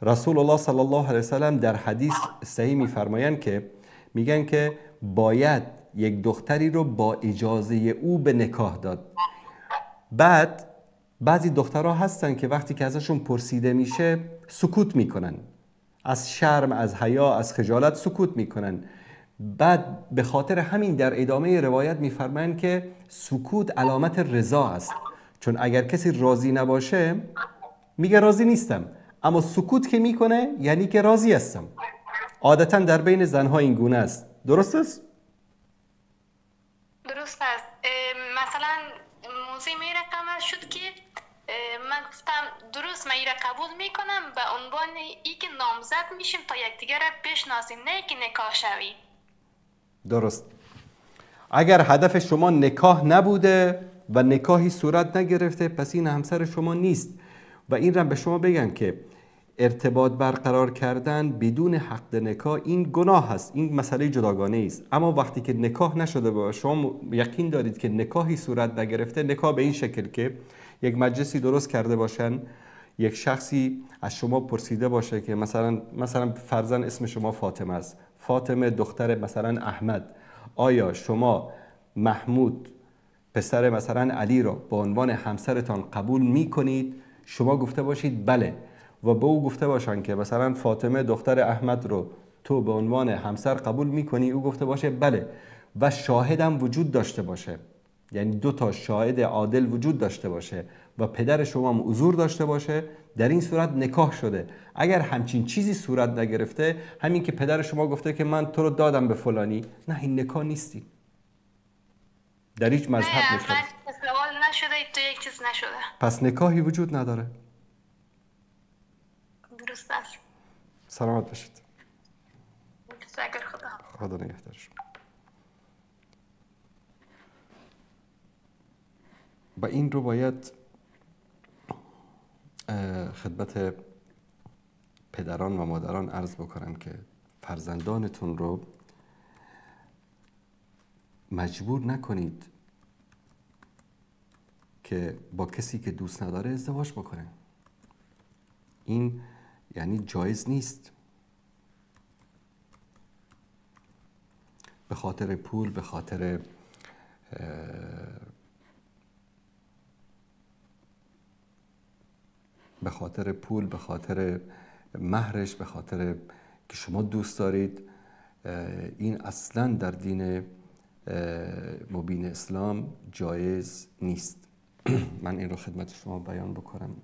رسول الله صلی الله علیه و سلم در حدیث صحیح میفرمایند که میگن که باید یک دختری رو با اجازه او به نکاح داد. بعد بعضی دخترها هستن که وقتی که ازشون پرسیده میشه سکوت میکنن، از شرم، از حیا، از خجالت سکوت میکنن. بعد به خاطر همین در ادامه روایت میفرمایند که سکوت علامت رضا است، چون اگر کسی راضی نباشه میگه راضی نیستم، اما سکوت که میکنه یعنی که راضی هستم. عادتا در بین زنها این گونه است. درست است؟ درست است. مثلا موضوع میره قمر شد که من گفتم درست من ایره قبول میکنم به عنوان ای که نامزد میشیم تا یکدیگر را بشناسیم، نه که نکاح شویم. درست. اگر هدف شما نکاح نبوده و نکاحی صورت نگرفته، پس این همسر شما نیست. و این را به شما بگم که ارتباط برقرار کردن بدون حق نکاح این گناه هست، این مسئله جداگانه است. اما وقتی که نکاح نشده و شما یقین دارید که نکاحی صورت نگرفته، نکاح به این شکل که یک مجلسی درست کرده باشن، یک شخصی از شما پرسیده باشه که مثلا فرضاً اسم شما فاطمه است، فاطمه دختر مثلا احمد، آیا شما محمود پسر مثلا علی را به عنوان همسرتان قبول میکنید؟ شما گفته باشید بله، و به او گفته باشن که مثلا فاطمه دختر احمد رو تو به عنوان همسر قبول میکنی؟ او گفته باشه بله، و شاهدم وجود داشته باشه، یعنی 2 تا شاهد عادل وجود داشته باشه و پدر شما هم حضور داشته باشه، در این صورت نکاح شده. اگر همچین چیزی صورت نگرفته، همین که پدر شما گفته که من تو رو دادم به فلانی، نه، این نکاح نیستی. در هیچ مذهب نه نکاح اصلا ازدواج نشده تو یک چیز نشده. پس نکاحی وجود نداره. درست است. سلامت باشید. تشکر. خدا نگهدارش. و این رو باید خدمت پدران و مادران عرض بکنم که فرزندانتون رو مجبور نکنید که با کسی که دوست نداره ازدواج بکنه. این یعنی جایز نیست. به خاطر پول، به خاطر مهرش، به خاطر که شما دوست دارید، این اصلا در دین مبین اسلام جایز نیست. من این رو خدمت شما بیان بکنم.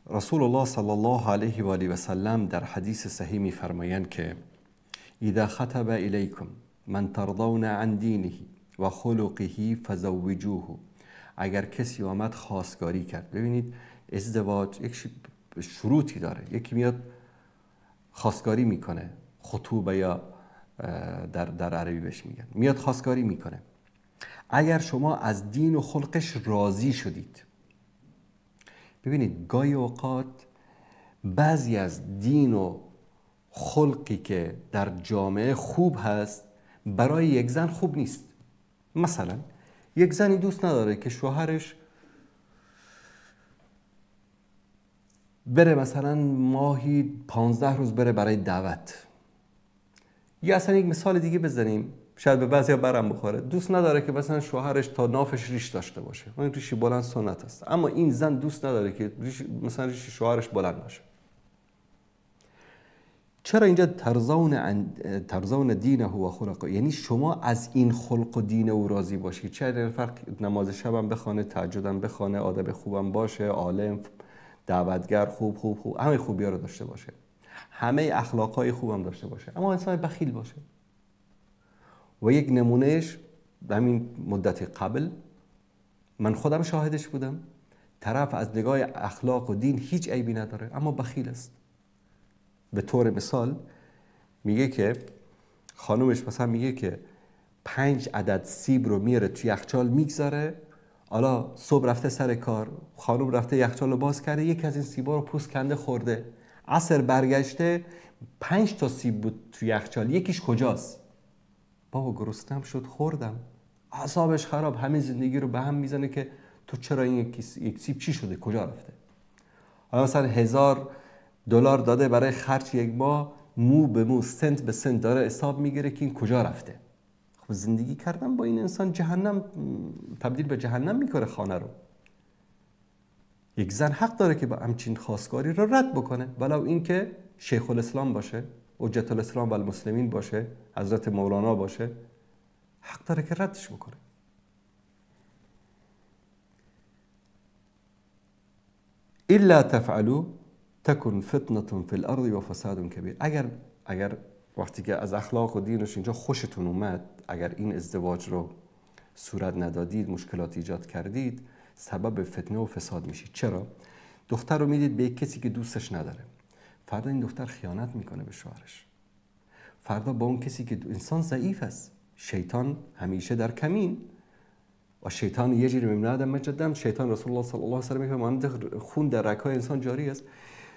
رسول الله صلی الله علیه و آله و سلم در حدیث صحیح می‌فرمایند که اذا خطب الیکم من ترضون عن دینه و خلقه فزوجوه. اگر کسی آمد خواستگاری کرد، ببینید ازدواج یک شروطی داره. یکی میاد خواستگاری میکنه، خطوبه یا در عربی بهش میگن، میاد خواستگاری میکنه. اگر شما از دین و خلقش راضی شدید، ببینید گاهی اوقات بعضی از دین و خلقی که در جامعه خوب هست برای یک زن خوب نیست. مثلا یک زنی دوست نداره که شوهرش بره مثلا ماهی 15 روز بره برای دعوت. یا اصلا یک مثال دیگه بزنیم، شاید به بعضیا برم بخوره. دوست نداره که مثلا شوهرش تا نافش ریش داشته باشه. اون ریشی بلند سنت است، اما این زن دوست نداره که مثلا ریش شوهرش بلند باشه. چرا اینجا ترضون دینه و خلقه؟ یعنی شما از این خلق و دین او راضی باشید. چه فرق نماز شبم بخونه، تهجدم بخونه، آدب خوبم باشه، عالم، دعوتگر، خوب همه خوبی‌ها رو داشته باشه، همه اخلاقای خوبم داشته باشه، اما انسان بخیل باشه. و یک نمونهش همین مدت قبل من خودم شاهدش بودم. طرف از نگاه اخلاق و دین هیچ عیبی نداره اما بخیل است. به طور مثال میگه که خانومش مثلا میگه که 5 عدد سیب رو میاره توی یخچال میگذاره. حالا صبح رفته سر کار، خانوم رفته یخچال رو باز کرده، یک از این سیبا رو پوست کنده خورده. عصر برگشته 5 تا سیب بود توی یخچال، یکیش کجاست؟ بابا گرسنه‌ام شد خوردم. اعصابش خراب، همه زندگی رو به هم میزنه که تو چرا این یک سیب چی شده، کجا رفته؟ حالا مثلا $1000 داده برای خرج یک ماه، مو به مو سنت به سنت داره حساب میگیره که این کجا رفته. خب زندگی کردن با این انسان جهنم، تبدیل به جهنم میکنه خانه رو. یک زن حق داره که با همچین خواستگاری رو رد بکنه، ولو این که شیخ الاسلام باشه، حجت الاسلام و المسلمین باشه، حضرت مولانا باشه، حق داره که ردش بکنه. الا تفعلوا تکن فتنة فی الارض و فساد کبیر. اگر وقتی که از اخلاق و دینش اینجا خوشتون اومد، اگر این ازدواج رو صورت ندادید، مشکلات ایجاد کردید، سبب فتنه و فساد میشید. چرا؟ دختر رو میدید به یک کسی که دوستش نداره، فردا این دختر خیانت میکنه به شوهرش، فردا با اون کسی که انسان ضعیف است. شیطان همیشه در کمین و شیطان یجری من آدم مجدم. شیطان رسول الله صلی الله علیه و سلم میگه مانند خون در رگ‌های انسان جاری است.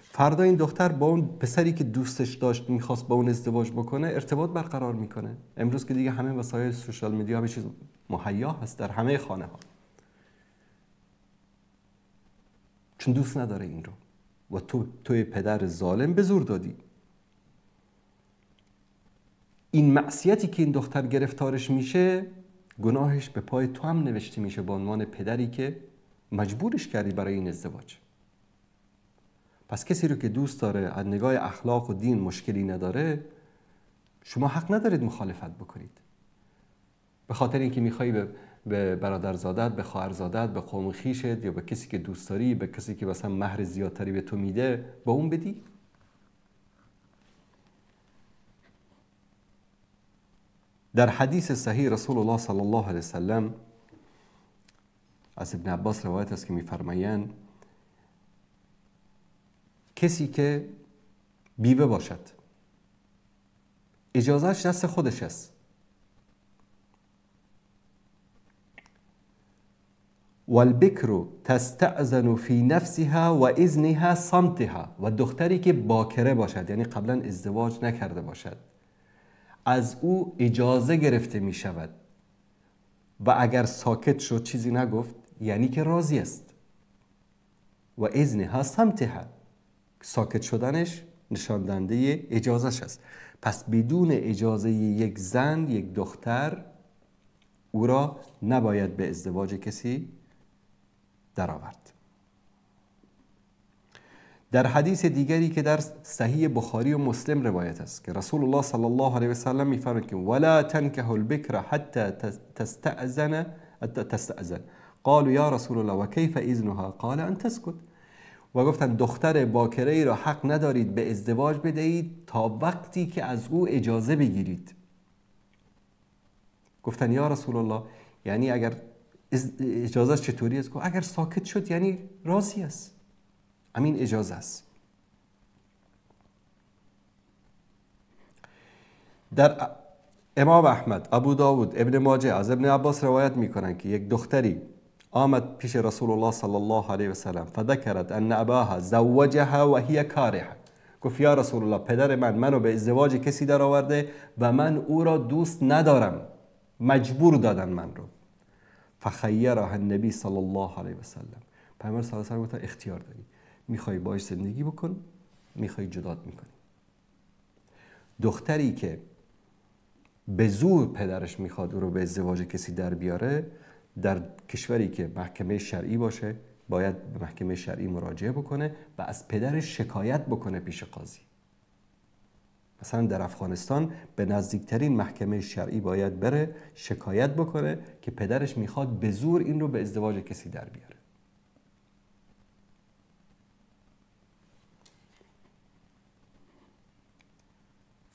فردا این دختر با اون پسری که دوستش داشت میخواست با اون ازدواج بکنه ارتباط برقرار میکنه. امروز که دیگه همه وسایل سوشال میدیا همه چیز مهیا هست در همه خانه ها، چون دوست نداره این رو. و توی پدر ظالم به زور دادی. این معصیتی که این دختر گرفتارش میشه، گناهش به پای تو هم نوشته میشه به عنوان پدری که مجبورش کردی برای این ازدواج. پس کسی رو که دوست داره، از نگاه اخلاق و دین مشکلی نداره، شما حق ندارید مخالفت بکنید. به خاطر اینکه میخوایی به برادرزادت، به خواهرزادت، به قوم خویشت یا به کسی که دوست داری، به کسی که مثلا مهر زیادتری به تو میده، با اون بدی. در حدیث صحیح رسول الله صلی الله علیه وسلم از ابن عباس روایت است که می‌فرمایند کسی که بیوه باشد اجازهش دست خودش است والبکر تستأذن فی نفسها و اذنها صمتها و دختری که باکره باشد یعنی قبلا ازدواج نکرده باشد از او اجازه گرفته می شود و اگر ساکت شد چیزی نگفت یعنی که راضی است و اذنها صمتها ساکت شدنش نشان دهنده اجازهش است. پس بدون اجازه یک زن یک دختر او را نباید به ازدواج کسی درآورد. در حدیث دیگری که در صحیح بخاری و مسلم روایت است که رسول الله صلی الله علیه و سلم می‌فرماید که ولا تنکح البکر حتی تستأذن قالوا یا رسول الله و کیف اذنها قال ان تسکت و گفتن دختر باکره ای را حق ندارید به ازدواج بدهید تا وقتی که از او اجازه بگیرید. گفتن یا رسول الله یعنی اگر اجازه چطوری است؟ اگر ساکت شد یعنی راضی است، همین اجازه است. در امام احمد، ابو داود، ابن ماجه از ابن عباس روایت میکنن که یک دختری آمد پیش رسول الله صلی الله علیه و سلم فذکرت ان اباها زوجها و هی کارهه. گفت یا رسول الله پدر منو به ازدواج کسی در آورده و من او را دوست ندارم، مجبور دادن من رو. فخیرها النبی صلی الله علیه و سلم، پیامبر صلی الله علیه و سلم اختیار داری، میخوای باهاش زندگی بکن، میخوای جدات میکنی. دختری که به زور پدرش میخواد او رو به ازدواج کسی در بیاره، در کشوری که محکمه شرعی باشه باید به محکمه شرعی مراجعه بکنه و از پدرش شکایت بکنه پیش قاضی. مثلا در افغانستان به نزدیکترین محکمه شرعی باید بره شکایت بکنه که پدرش میخواد به زور این رو به ازدواج کسی در بیاره.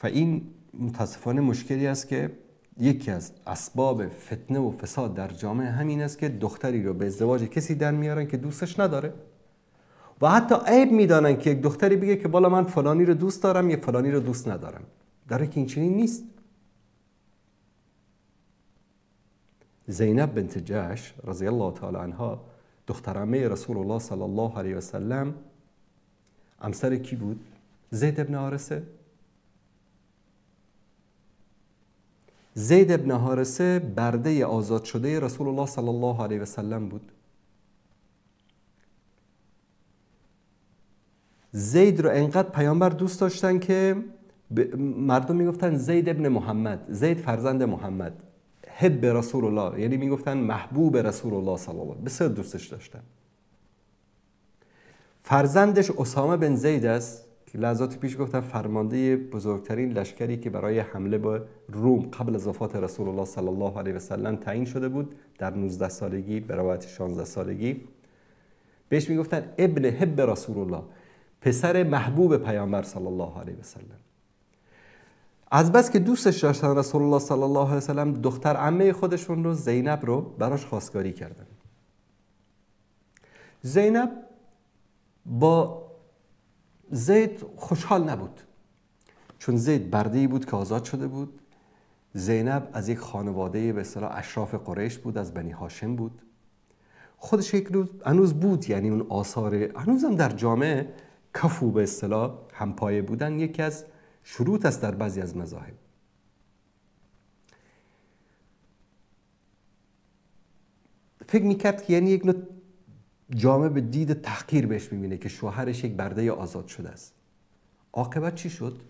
و این متاسفانه مشکلی است که یکی از اسباب فتنه و فساد در جامعه همین است که دختری رو به ازدواج کسی در میارن که دوستش نداره و حتی عیب میدانن که یک دختری بگه که بالا من فلانی رو دوست دارم یا فلانی رو دوست ندارم، در حالی که این چنین نیست. زینب بنت جحش رضی الله تعالی عنها دختر عمه رسول الله صلی الله علیه و سلم همسر کی بود؟ زید ابن حارثه. زید ابن حارثه برده آزاد شده رسول الله صلی الله علیه و سلم بود. زید رو انقدر پیامبر دوست داشتن که مردم میگفتن زید ابن محمد، زید فرزند محمد، حب رسول الله، یعنی میگفتن محبوب رسول الله صلی الله علیه و سلم، بسیار دوستش داشتن. فرزندش اسامه بن زید است که لحظات پیش گفتن فرمانده بزرگترین لشکری که برای حمله به روم قبل از وفات رسول الله صلی الله علیه و سلم تعیین شده بود در 19 سالگی به روایت 16 سالگی. بهش میگفتن ابن حب رسول الله، پسر محبوب پیامبر صلی الله علیه و سلم. از بس که دوستش داشتن رسول الله صلی الله علیه و سلم، دختر عمه خودشون رو زینب رو براش خواستگاری کردن. زینب با زید خوشحال نبود، چون زید برده‌ای بود که آزاد شده بود. زینب از یک خانواده به اصطلاح اشراف قریش بود، از بنی هاشم بود. خودش یک روز هنوز بود، یعنی اون آثار هنوزم در جامعه کفو به اصطلاح همپایه بودن یکی از شروط است در بعضی از مذاهب. فکر میکرد که یعنی یک نوع جامعه به دید تحقیر بهش میبینه که شوهرش یک برده آزاد شده است. عاقبت چی شد؟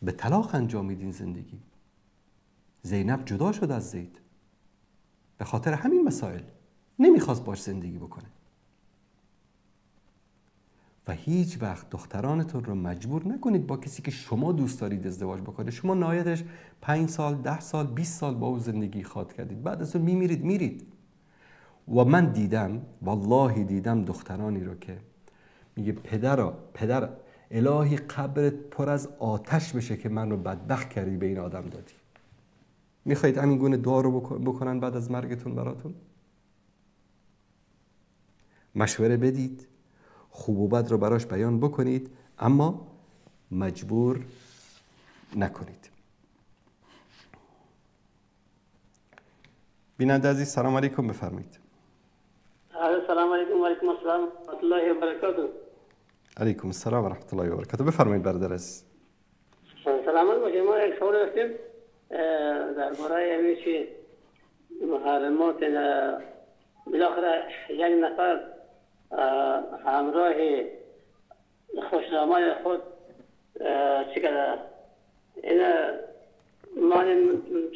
به طلاق انجامید این زندگی. زینب جدا شد از زید به خاطر همین مسائل، نمیخواست باش زندگی بکنه. و هیچ وقت دخترانتون رو مجبور نکنید با کسی که شما دوست دارید ازدواج بکنه. شما نهایتش 5 سال، 10 سال، 20 سال با او زندگی خواهد کردید، بعد از اون میرید. و من دیدم، والله دیدم دخترانی رو که میگه پدر الهی قبرت پر از آتش بشه که من رو بدبخت کردی به این آدم دادی. میخواید همین گونه دعا رو بکنن بعد از مرگتون براتون؟ مشوره بدید، خوب و بد رو براش بیان بکنید، اما مجبور نکنید. بیننده عزیز سلام علیکم، بفرمایید. سلام علیکم و علیکم السلام و رحمت الله و برکاته. علیکم السلام و رحمت الله و برکاته. بفرمایید برادر عزیز. سلامت باشید. ما یک سوال داشتیم درباره همین چی محرمات بالاخره یک نفر همراه خوشنامه خود چی کرده این مانیم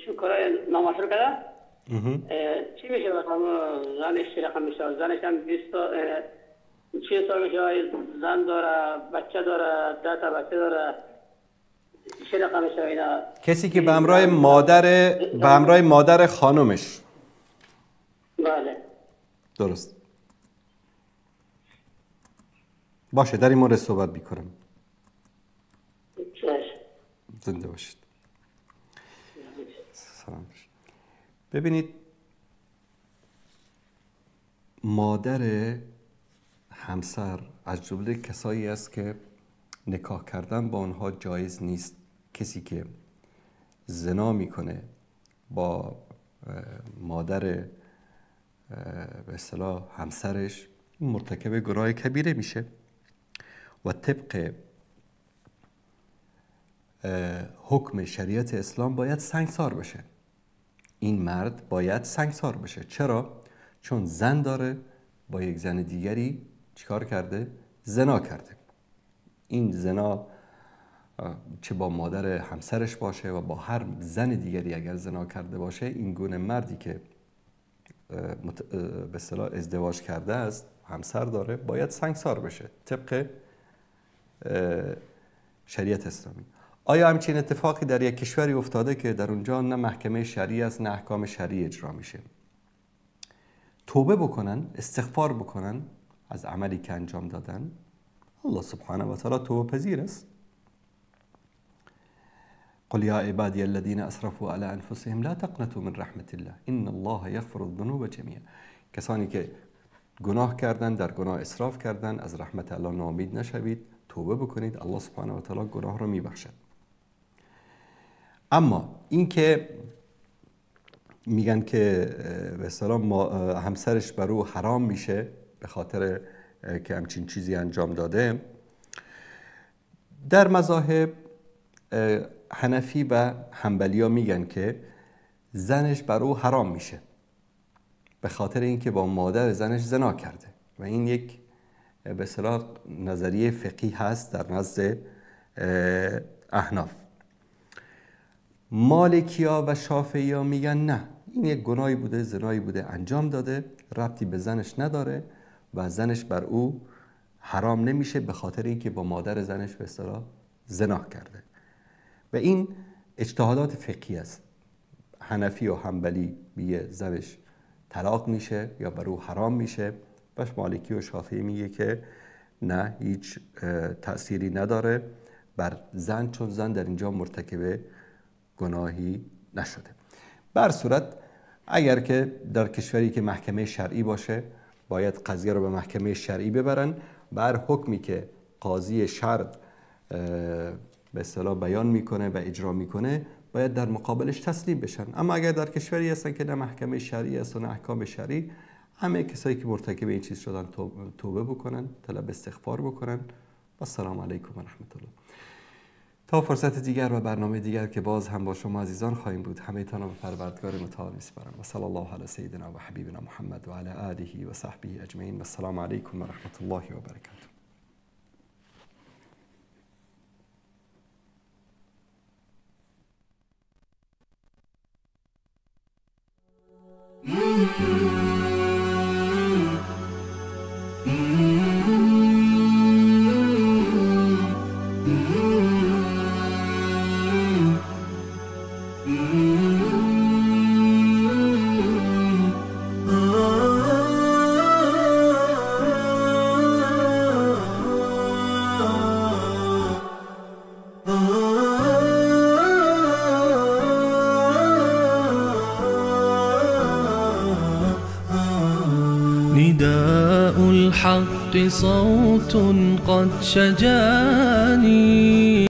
شکرای نامشروع کرده چی میشه مثلا زنش چی رقم میشه؟ زنش هم 20 سال میشه، زن داره، بچه داره، 10 تا بچه داره، چی رقم میشه اینا؟ کسی که به همراه مادر خانمش. بله درست. باشه، در این مورد صحبت میکنم. زنده باشید. سلام باشید. ببینید، مادر همسر از جمله کسایی است که نکاح کردن با آنها جایز نیست. کسی که زنا میکنه با مادر به اصطلاح همسرش مرتکب گناه کبیره میشه و طبق حکم شریعت اسلام باید سنگسار بشه. این مرد باید سنگسار بشه. چرا؟ چون زن داره با یک زن دیگری چیکار کرده؟ زنا کرده. این زنا چه با مادر همسرش باشه و با هر زن دیگری اگر زنا کرده باشه، این گونه مردی که به اصطلاح ازدواج کرده است، همسر داره، باید سنگسار بشه طبق شریعت اسلامی. آیا همچین اتفاقی در یک کشوری افتاده که در اونجا نه محکمه شرعی است نه احکام شرعی اجرا میشه؟ توبه بکنن، استغفار بکنن از عملی که انجام دادن. الله سبحانه و تعالی توبه پذیر است. قل یا عبادی الذین اسرفوا علی انفسهم لا تقنطوا من رحمت الله ان الله یغفر الذنوب جمیعا. کسانی که گناه کردن، در گناه اسراف کردن، از رحمت الله ناامید نشوید، توبه بکنید، الله سبحانه و تعالی گناه رو میبخشد. اما این که میگن که به اصطلاح همسرش بر او حرام میشه به خاطر که همچین چیزی انجام داده، در مذاهب حنفی و حنبلی ها میگن که زنش بر او حرام میشه به خاطر اینکه با مادر زنش زنا کرده و این یک به اصطلاح نظریه فقهی هست در نزد احناف. مالکیا و شافعیا میگن نه، این یک گناهی بوده، زنایی بوده، انجام داده، ربطی به زنش نداره و زنش بر او حرام نمیشه به خاطر اینکه با مادر زنش به اصطلاح زنا کرده. و این اجتهادات فقهی است. حنفی و حنبلی میگه زنش طلاق میشه یا بر او حرام میشه، باش مالکی و شافعی میگه که نه، هیچ تأثیری نداره بر زن، چون زن در اینجا مرتکب گناهی نشده. بر صورت اگر که در کشوری که محکمه شرعی باشه، باید قضیه رو به محکمه شرعی ببرن، بر حکمی که قاضی شرع به اصطلاح بیان میکنه و اجرا میکنه باید در مقابلش تسلیم بشن. اما اگر در کشوری هستن که نه محکمه شرعی است و نه احکام شرعی، همه کسایی که مرتکب این چیز شدن توبه بکنن، طلب استغفار بکنن. و السلام علیکم و رحمت الله. تا فرصت دیگر و برنامه دیگر که باز هم با شما عزیزان خواهیم بود، همه تان رو به پروردگار متعال میسپارم و صلی الله علی سیدنا و حبیبنا محمد و علی آله و صحبه اجمعین. و السلام علیکم و رحمت الله و برکاته. الحق صوت قد شجاني